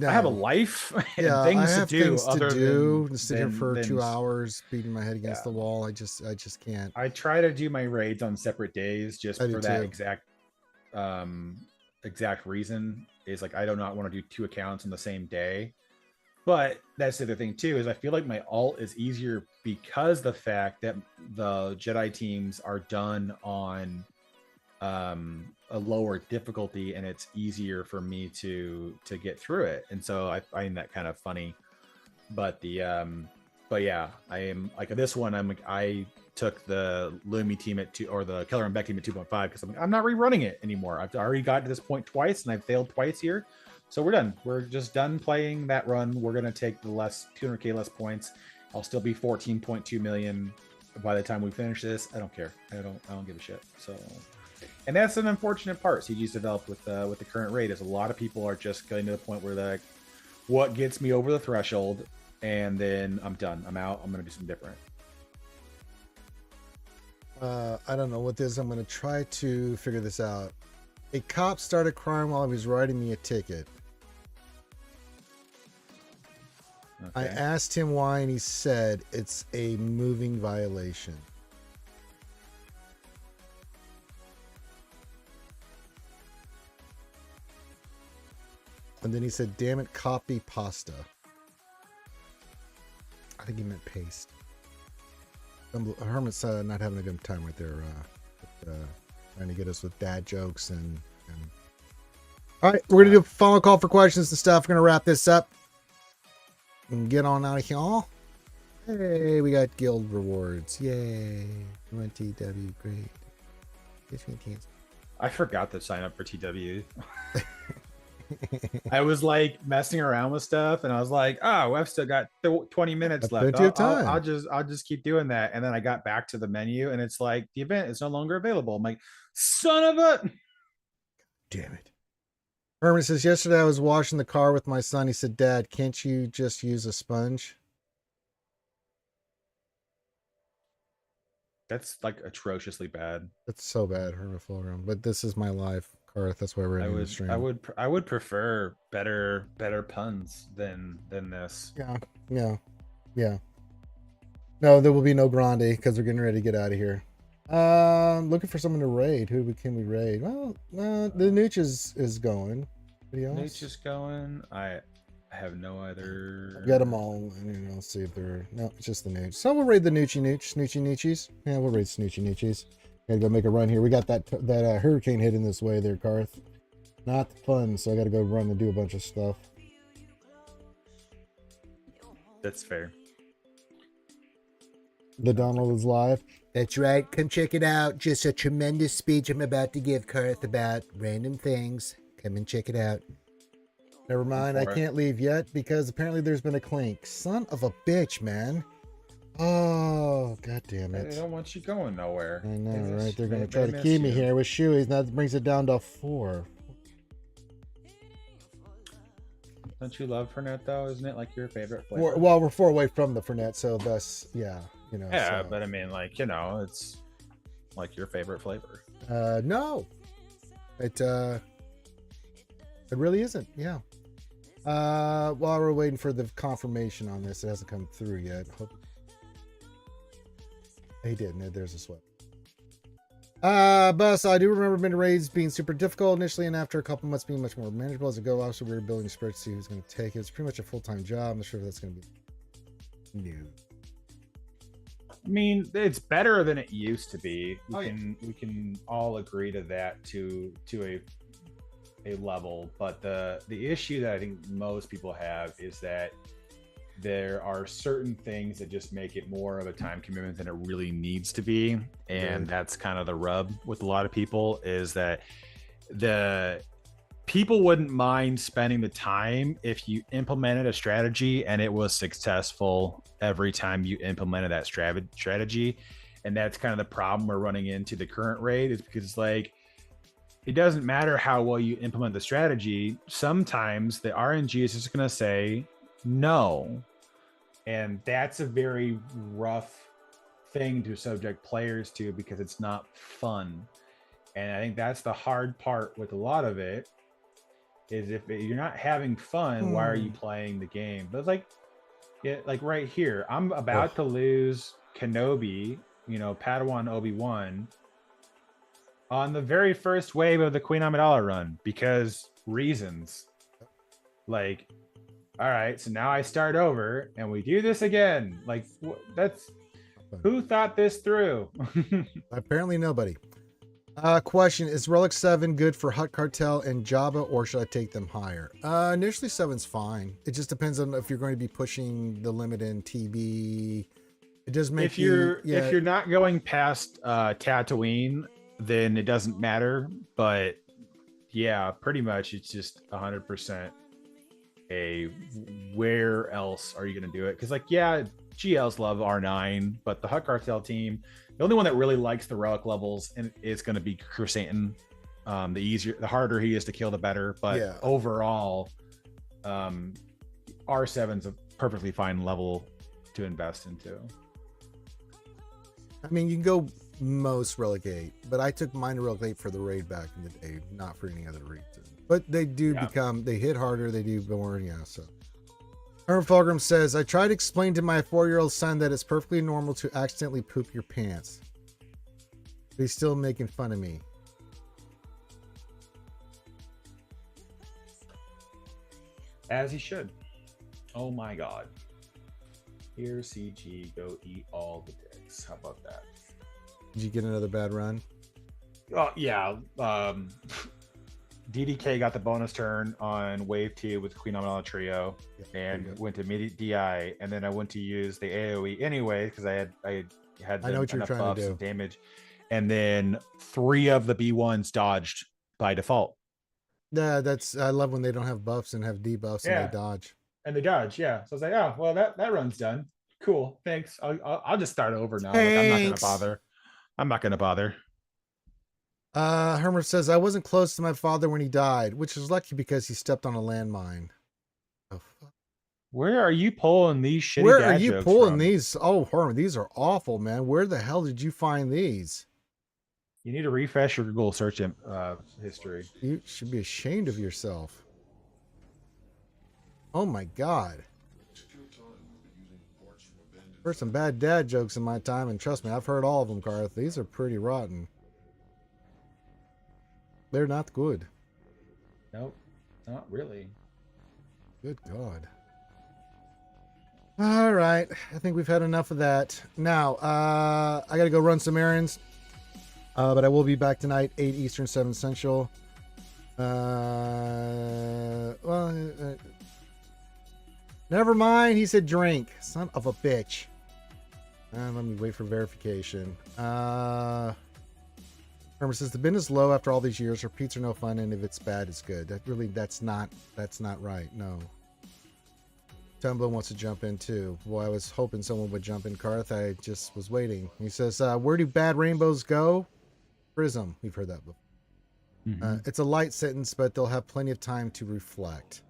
have a life and things I have to do. things other to do. than, To sit here for 2 hours beating my head against Yeah. the wall. I just can't. I try to do my raids on separate days just I for do that too. exact reason, is like I do not want to do 2 accounts on the same day. But that's the other thing too, is I feel like my alt is easier because the fact that the Jedi teams are done on a lower difficulty, and it's easier for me to get through it. And so I find that kind of funny. But but yeah, I am like this one. I took the Lumi team at 2, or the Keller and Beck team at 2.5, because I'm not rerunning it anymore. I've already got to this point twice, and I've failed twice here. So we're done. We're just done playing that run. We're gonna take the 200k less points. I'll still be 14.2 million by the time we finish this. I don't care. I don't give a shit. So, and that's an unfortunate part CG's developed with the current rate, is a lot of people are just getting to the point where they're like, what gets me over the threshold, and then I'm done. I'm out. I'm gonna do something different. I don't know what this is. I'm going to try to figure this out. A cop started crying while he was writing me a ticket. Okay. I asked him why, and he said it's a moving violation. And then he said, damn it, copy pasta. I think he meant paste. Hermit's not having a good time right there. Trying to get us with dad jokes and... All right, we're going to do a final call for questions and stuff. We're going to wrap this up and get on out of here. Hey, we got guild rewards. Yay. 20TW, great. I forgot to sign up for TW. I was like messing around with stuff, and I was like, "Oh, I've still got 20 minutes left. Plenty of time. I'll just keep doing that." And then I got back to the menu, and it's like the event is no longer available. I'm like, "Son of a!" Damn it. Herman says, yesterday I was washing the car with my son. He said, Dad, can't you just use a sponge? That's like atrociously bad. That's so bad, Herman Fulgram. But this is my life, Karth. That's why we're in the stream. I would prefer better puns than this. Yeah. No, there will be no Grande because we're getting ready to get out of here. Looking for someone to raid. Who can we raid? Well, the Nooch is going. Anybody else? Nooch is going. I have no other. I've got them all. Let's see if they're... No, it's just the Nooch. So we'll raid the Noochies. Yeah, we'll raid Noochies. Gotta go make a run here. We got that hurricane hitting this way there, Karth. Not fun, so I gotta go run and do a bunch of stuff. That's fair. The Donald is live. That's right. Come check it out. Just a tremendous speech I'm about to give Karth about random things. Come and check it out. Never mind. I can't leave yet because apparently there's been a clink. Son of a bitch, man. Oh, god damn it. They don't want you going nowhere. I know, right? They're going to try to keep me here with shoeies. Now that brings it down to 4. Don't you love Fernet though? Isn't it like your favorite flavor? Well, we're 4 away from the Fernet, so thus, yeah, Yeah, so. but I mean, like, it's like your favorite flavor. No, it really isn't. Yeah. While we're waiting for the confirmation on this, it hasn't come through yet. He did. There's a sweat. But I do remember mid raids being super difficult initially, and after a couple months being much more manageable as it goes. Obviously, we were building spreads to see who's going to take it. It's pretty much a full-time job. I'm not sure if that's going to be new. I mean, it's better than it used to be. We can all agree to that to a level, but the issue that I think most people have is that there are certain things that just make it more of a time commitment than it really needs to be. And that's kind of the rub with a lot of people, is that the people wouldn't mind spending the time if you implemented a strategy and it was successful every time you implemented that strategy. And that's kind of the problem we're running into the current raid, is because it's like, it doesn't matter how well you implement the strategy. Sometimes the RNG is just going to say no. And that's a very rough thing to subject players to, because it's not fun. And I think that's the hard part with a lot of it, is if you're not having fun, why are you playing the game? But like, yeah, like right here, I'm about to lose Kenobi, Padawan Obi-Wan, on the very first wave of the Queen Amidala run, because reasons. Like, all right, so now I start over and we do this again. Like, that's, who thought this through? Apparently nobody. Question, is Relic 7 good for Hut Cartel and Java, or should I take them higher? Initially 7's fine. It just depends on if you're going to be pushing the limit in TB. It does make if you're not going past Tatooine, then it doesn't matter. But yeah, pretty much it's just 100% a where else are you going to do it? Because like, yeah, GLs love R9, but the Hut Cartel team, the only one that really likes the relic levels and is going to be Crusaden. The harder he is to kill, the better. But yeah, overall, R7's a perfectly fine level to invest into. I mean, you can go most Relic 8, but I took mine to Relic 8 for the raid back in the day, not for any other reason. But they do they hit harder, they do more, yeah, so. Herb Fulgrim says, I tried to explain to my 4-year-old son that it's perfectly normal to accidentally poop your pants. But he's still making fun of me. As he should. Oh my god. Here, CG, go eat all the dicks. How about that? Did you get another bad run? Oh, yeah. DDK got the bonus turn on wave 2 with Queen Amidala trio, and went to immediate DI, and then I went to use the AoE anyway because I had I know what you're trying to do. And damage, and then 3 of the B1s dodged by default. Yeah, I love when they don't have buffs and have debuffs and they dodge. And they dodge, yeah. So I was like, oh well, that run's done. Cool, thanks. I'll just start over now. Like, I'm not gonna bother. I'm not gonna bother. Hermer says, I wasn't close to my father when he died, which is lucky because he stepped on a landmine. Oh, fuck. Where are you pulling these shitty Where dad are you jokes pulling from? these? Oh, Hermer, these are awful, man. Where the hell did you find these? You need to refresh your Google search history. You should be ashamed of yourself. Oh my god. Heard some bad dad jokes in my time, and trust me, I've heard all of them, Garth. These are pretty rotten. They're not good. Nope, not really. Good god. All right, I think we've had enough of that. Now, I gotta go run some errands. But I will be back tonight, 8 Eastern, 7 Central. Never mind. He said drink. Son of a bitch. Let me wait for verification. Herman says the bin is low after all these years. Repeats are no fun, and if it's bad, it's good. That's not right. No. Tumblr wants to jump in too. Boy, I was hoping someone would jump in, Karth. I just was waiting. He says, where do bad rainbows go? Prism. We've heard that before. Mm-hmm. It's a light sentence, but they'll have plenty of time to reflect.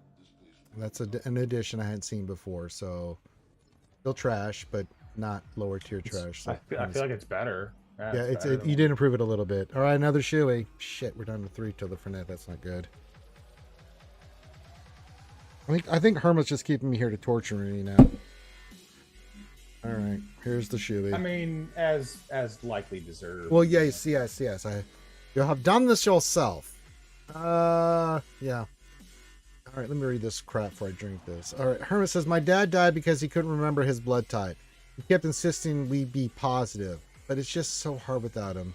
That's an addition I hadn't seen before. So still trash, but not lower tier trash. So I feel like it's better. Yeah, you did improve it a little bit. All right, another shoey. Shit, we're down to 3 till the Fernet. That's not good. I think Hermit's just keeping me here to torture me now. All right, here's the shoey. I mean, as likely deserved. Well, yes. You'll have done this yourself. Yeah. All right, let me read this crap before I drink this. All right, Hermit says, my dad died because he couldn't remember his blood type. He kept insisting we be positive, but it's just so hard without him.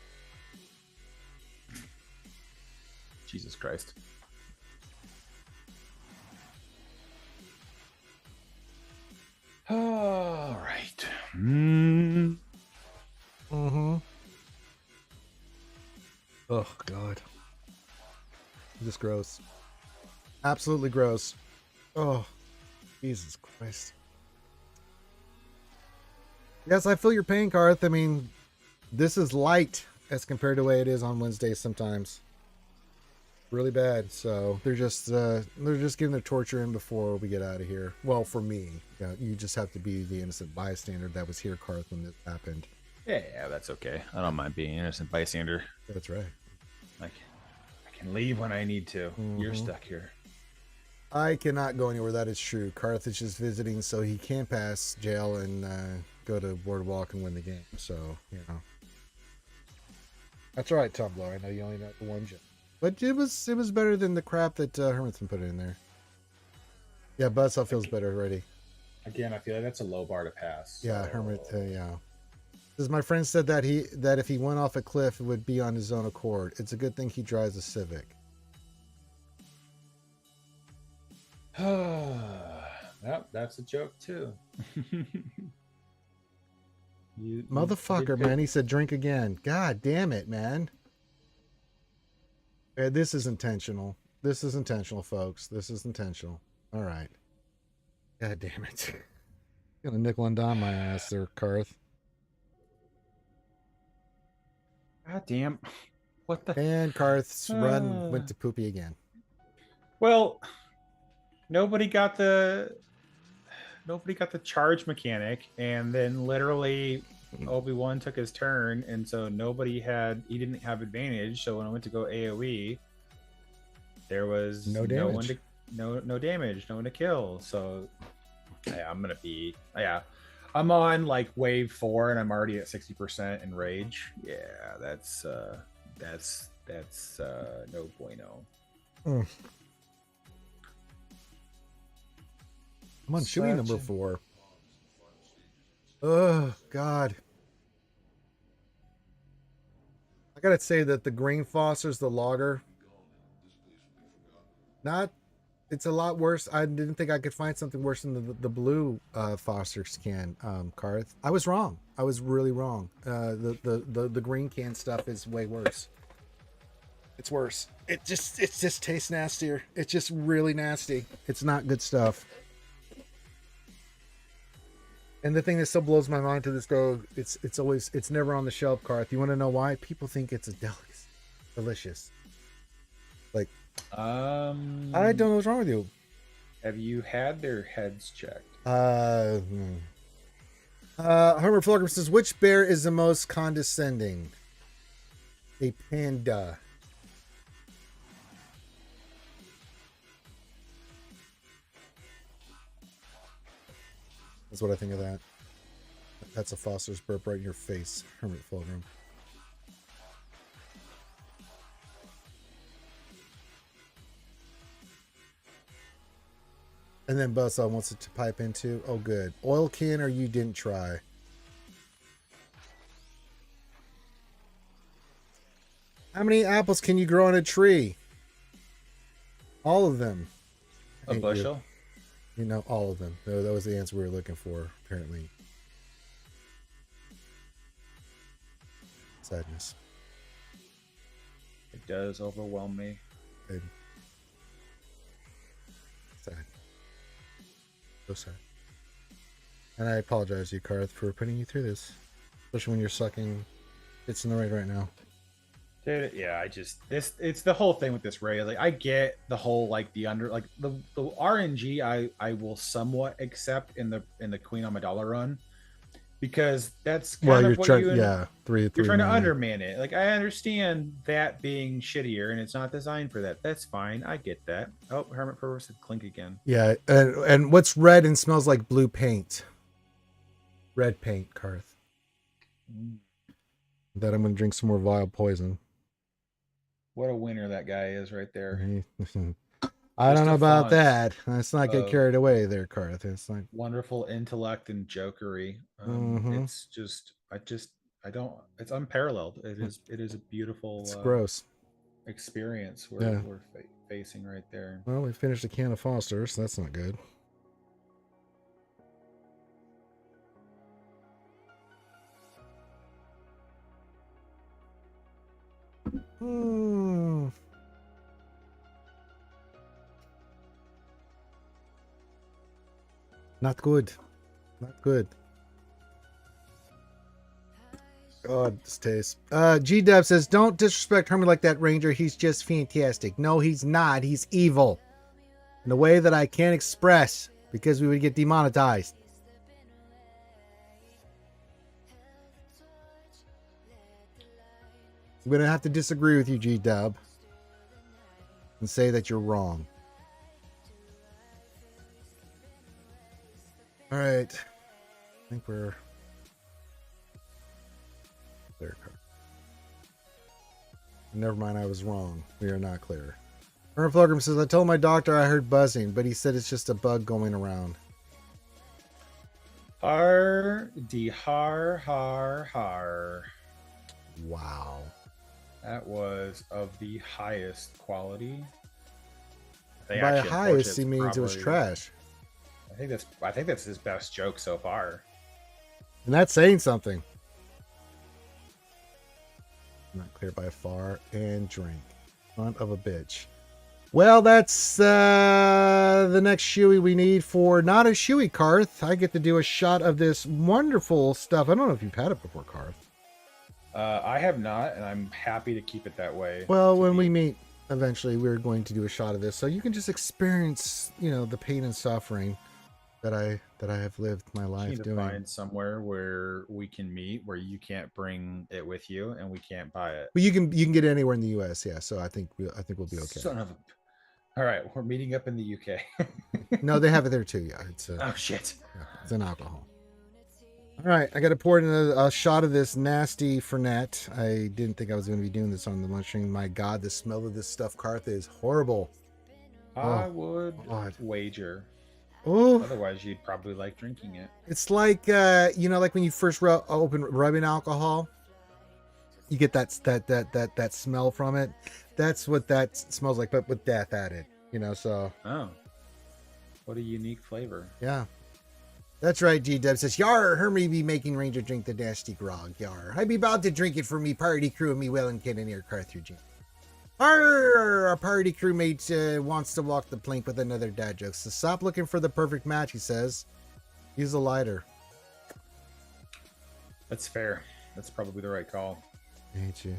Jesus Christ. All right. Mm-hmm. Oh, God. Just gross. Absolutely gross. Oh, Jesus Christ. Yes, I feel your pain, Karth. I mean, this is light as compared to the way it is on Wednesdays sometimes. Really bad. So they're just getting their torture in before we get out of here. Well, for me, you just have to be the innocent bystander that was here, Karth, when this happened. Yeah, that's okay. I don't mind being an innocent bystander. That's right. Like, I can leave when I need to. You're Mm-hmm. stuck here. I cannot go anywhere. That is true. Karth is just visiting, so he can pass jail and go to Boardwalk and win the game. So, That's right, Tumblr. I know you only got the one job. But it was better than the crap that Hermit's been putting in there. Yeah, Buzzsaw feels better already. Again, I feel like that's a low bar to pass. Yeah, Hermit, yeah. Because my friend said that if he went off a cliff, it would be on his own accord. It's a good thing he drives a Civic. Yep, that's a joke too. Motherfucker, man. He said drink again. God damn it, man. This is intentional. This is intentional, folks. This is intentional. All right. God damn it. Gonna nickel and dime my ass there, Karth. God damn. What the? And Karth's run went to poopy again. Well, nobody got the charge mechanic, and then literally Obi-Wan took his turn, and so he didn't have advantage. So when I went to go AoE, there was no damage, no damage, no one to kill. So yeah, I'm on like wave 4 and I'm already at 60% in rage. Yeah, that's no bueno. I'm on Chewy number 4. Oh God. I gotta say that the Green Foster's the logger. It's a lot worse. I didn't think I could find something worse than the blue Foster's can, Karth. I was wrong. I was really wrong. The green can stuff is way worse. It's worse. It just tastes nastier. It's just really nasty. It's not good stuff. And the thing that still blows my mind to this day, it's never on the shelf, Karth. You want to know why? People think it's a delicacy, delicious. Like, I don't know what's wrong with you. Have you had their heads checked? Homer Fulgram says, which bear is the most condescending? A panda. That's what I think of that. That's a Foster's burp right in your face, Hermit Fulgram. And then Buzzsaw wants it to pipe into. Oh, good. Oil can or you didn't try? How many apples can you grow on a tree? All of them. A bushel? All of them. That was the answer we were looking for, apparently. Sadness. It does overwhelm me. Sad. So sad. And I apologize to you, Karth, for putting you through this. Especially when you're sucking. It's in the right now. Dude, yeah, it's the whole thing with this raid. Like, I get the whole the RNG I will somewhat accept in the Queen Amidala run, because that's kind of what you're trying to underman it. Like, I understand that being shittier and it's not designed for that. That's fine. I get that. Oh, Hermit Purpose said clink again. Yeah, and what's red and smells like blue paint? Red paint, Karth. That I'm gonna drink some more vile poison. What a winner that guy is right there. I don't know about that. Let's not get carried away there, Karth. It's like wonderful intellect and jokery. It's just, it's unparalleled. It is a beautiful, it's gross experience we're facing right there. Well, we finished a can of Foster's, so that's not good. Hmm. Not good. Not good. God, this taste. G-Dub says, don't disrespect Herman like that, Ranger. He's just fantastic. No, he's not. He's evil. In a way that I can't express because we would get demonetized. I'm going to have to disagree with you, G-Dub, and say that you're wrong. All right. I think we're clear. Never mind, I was wrong. We are not clear. Ernest Pilgrim says, I told my doctor I heard buzzing, but he said it's just a bug going around. Har. Wow. That was of the highest quality. By highest, he means it was trash. I think that's his best joke so far. And that's saying something. Not clear by far. And drink. Son of a bitch. Well, that's the next shoey we need for not a shoey, Karth. I get to do a shot of this wonderful stuff. I don't know if you've had it before, Karth. I have not, and I'm happy to keep it that way. Well, when we meet eventually, we're going to do a shot of this, so you can just experience, the pain and suffering that I have lived my life doing. Find somewhere where we can meet, where you can't bring it with you, and we can't buy it. But you can get it anywhere in the U.S. Yeah, so I think we'll be okay. Son of a. All right, we're meeting up in the UK. No, they have it there too. Yeah, it's oh shit. Yeah, it's an alcohol. All right, I got to pour in a shot of this nasty Fernet. I didn't think I was going to be doing this on the lunch stream. My God, the smell of this stuff, Karth, is horrible. I would wager. Oh, otherwise you'd probably like drinking it. It's like like when you first open rubbing alcohol, you get that smell from it. That's what that smells like, but with death added. So. Oh, what a unique flavor. Yeah. That's right, G-Dub says, Yar, Hermie be making Ranger drink the nasty grog, Yar. I be about to drink it for me party crew and me well and kidding here, Carthage. Our party crewmate wants to walk the plank with another dad joke. So stop looking for the perfect match, he says. Use a lighter. That's fair. That's probably the right call. I hate you.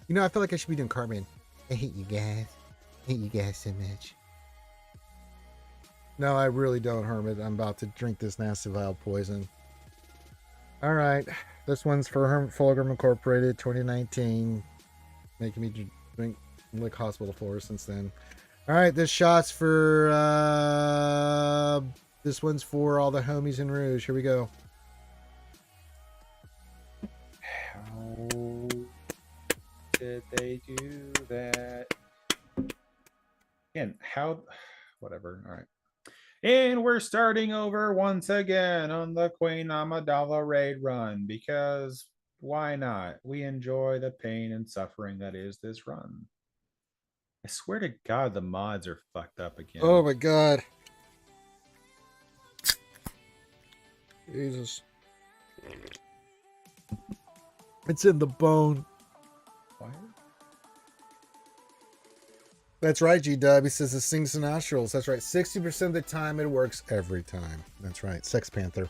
I feel like I should be doing Cartman. I hate you guys. I hate you guys so much. No, I really don't, Hermit. I'm about to drink this nasty vile poison. All right. This one's for Hermit Fulgrim Incorporated, 2019. Making me drink lick hospital floor since then. All right. This shot's for... this one's for all the homies in Rouge. Here we go. How did they do that? Again, how... Whatever. All right. And we're starting over once again on the Queen Amidala raid run because why not? We enjoy the pain and suffering that is this run. I swear to God, the mods are fucked up again. Oh my God. Jesus. It's in the bone. Why? That's right, G-Dub. He says it sings the nostrils. That's right. 60% of the time, it works every time. That's right. Sex Panther.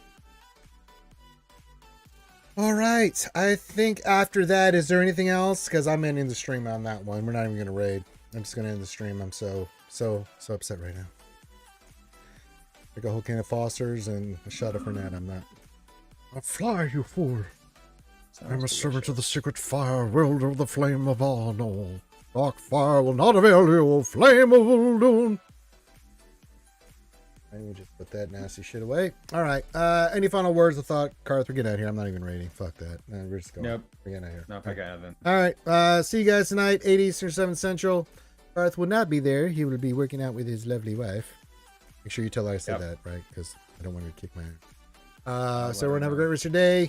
All right. I think after that, is there anything else? Because I'm ending the stream on that one. We're not even going to raid. I'm just going to end the stream. I'm so upset right now. Like a whole can of Foster's and a shot of Fernet. I'm not. I'll fly, you fool. I'm a servant of the secret fire, wielder of the flame of Arnold. Dark fire will not avail you, flame of Uldun. I will just put that nasty shit away. All right. Any final words of thought? Karth, we're getting out of here. I'm not even rating. Fuck that. We're just going. Nope. We're getting out of here. Nope, I got nothing. All right. See you guys tonight, 8 Eastern, 7 Central. Karth will not be there. He will be working out with his lovely wife. Make sure you tell her I said that, right? Because I don't want her to kick my ass. So everyone have a great rest of your day.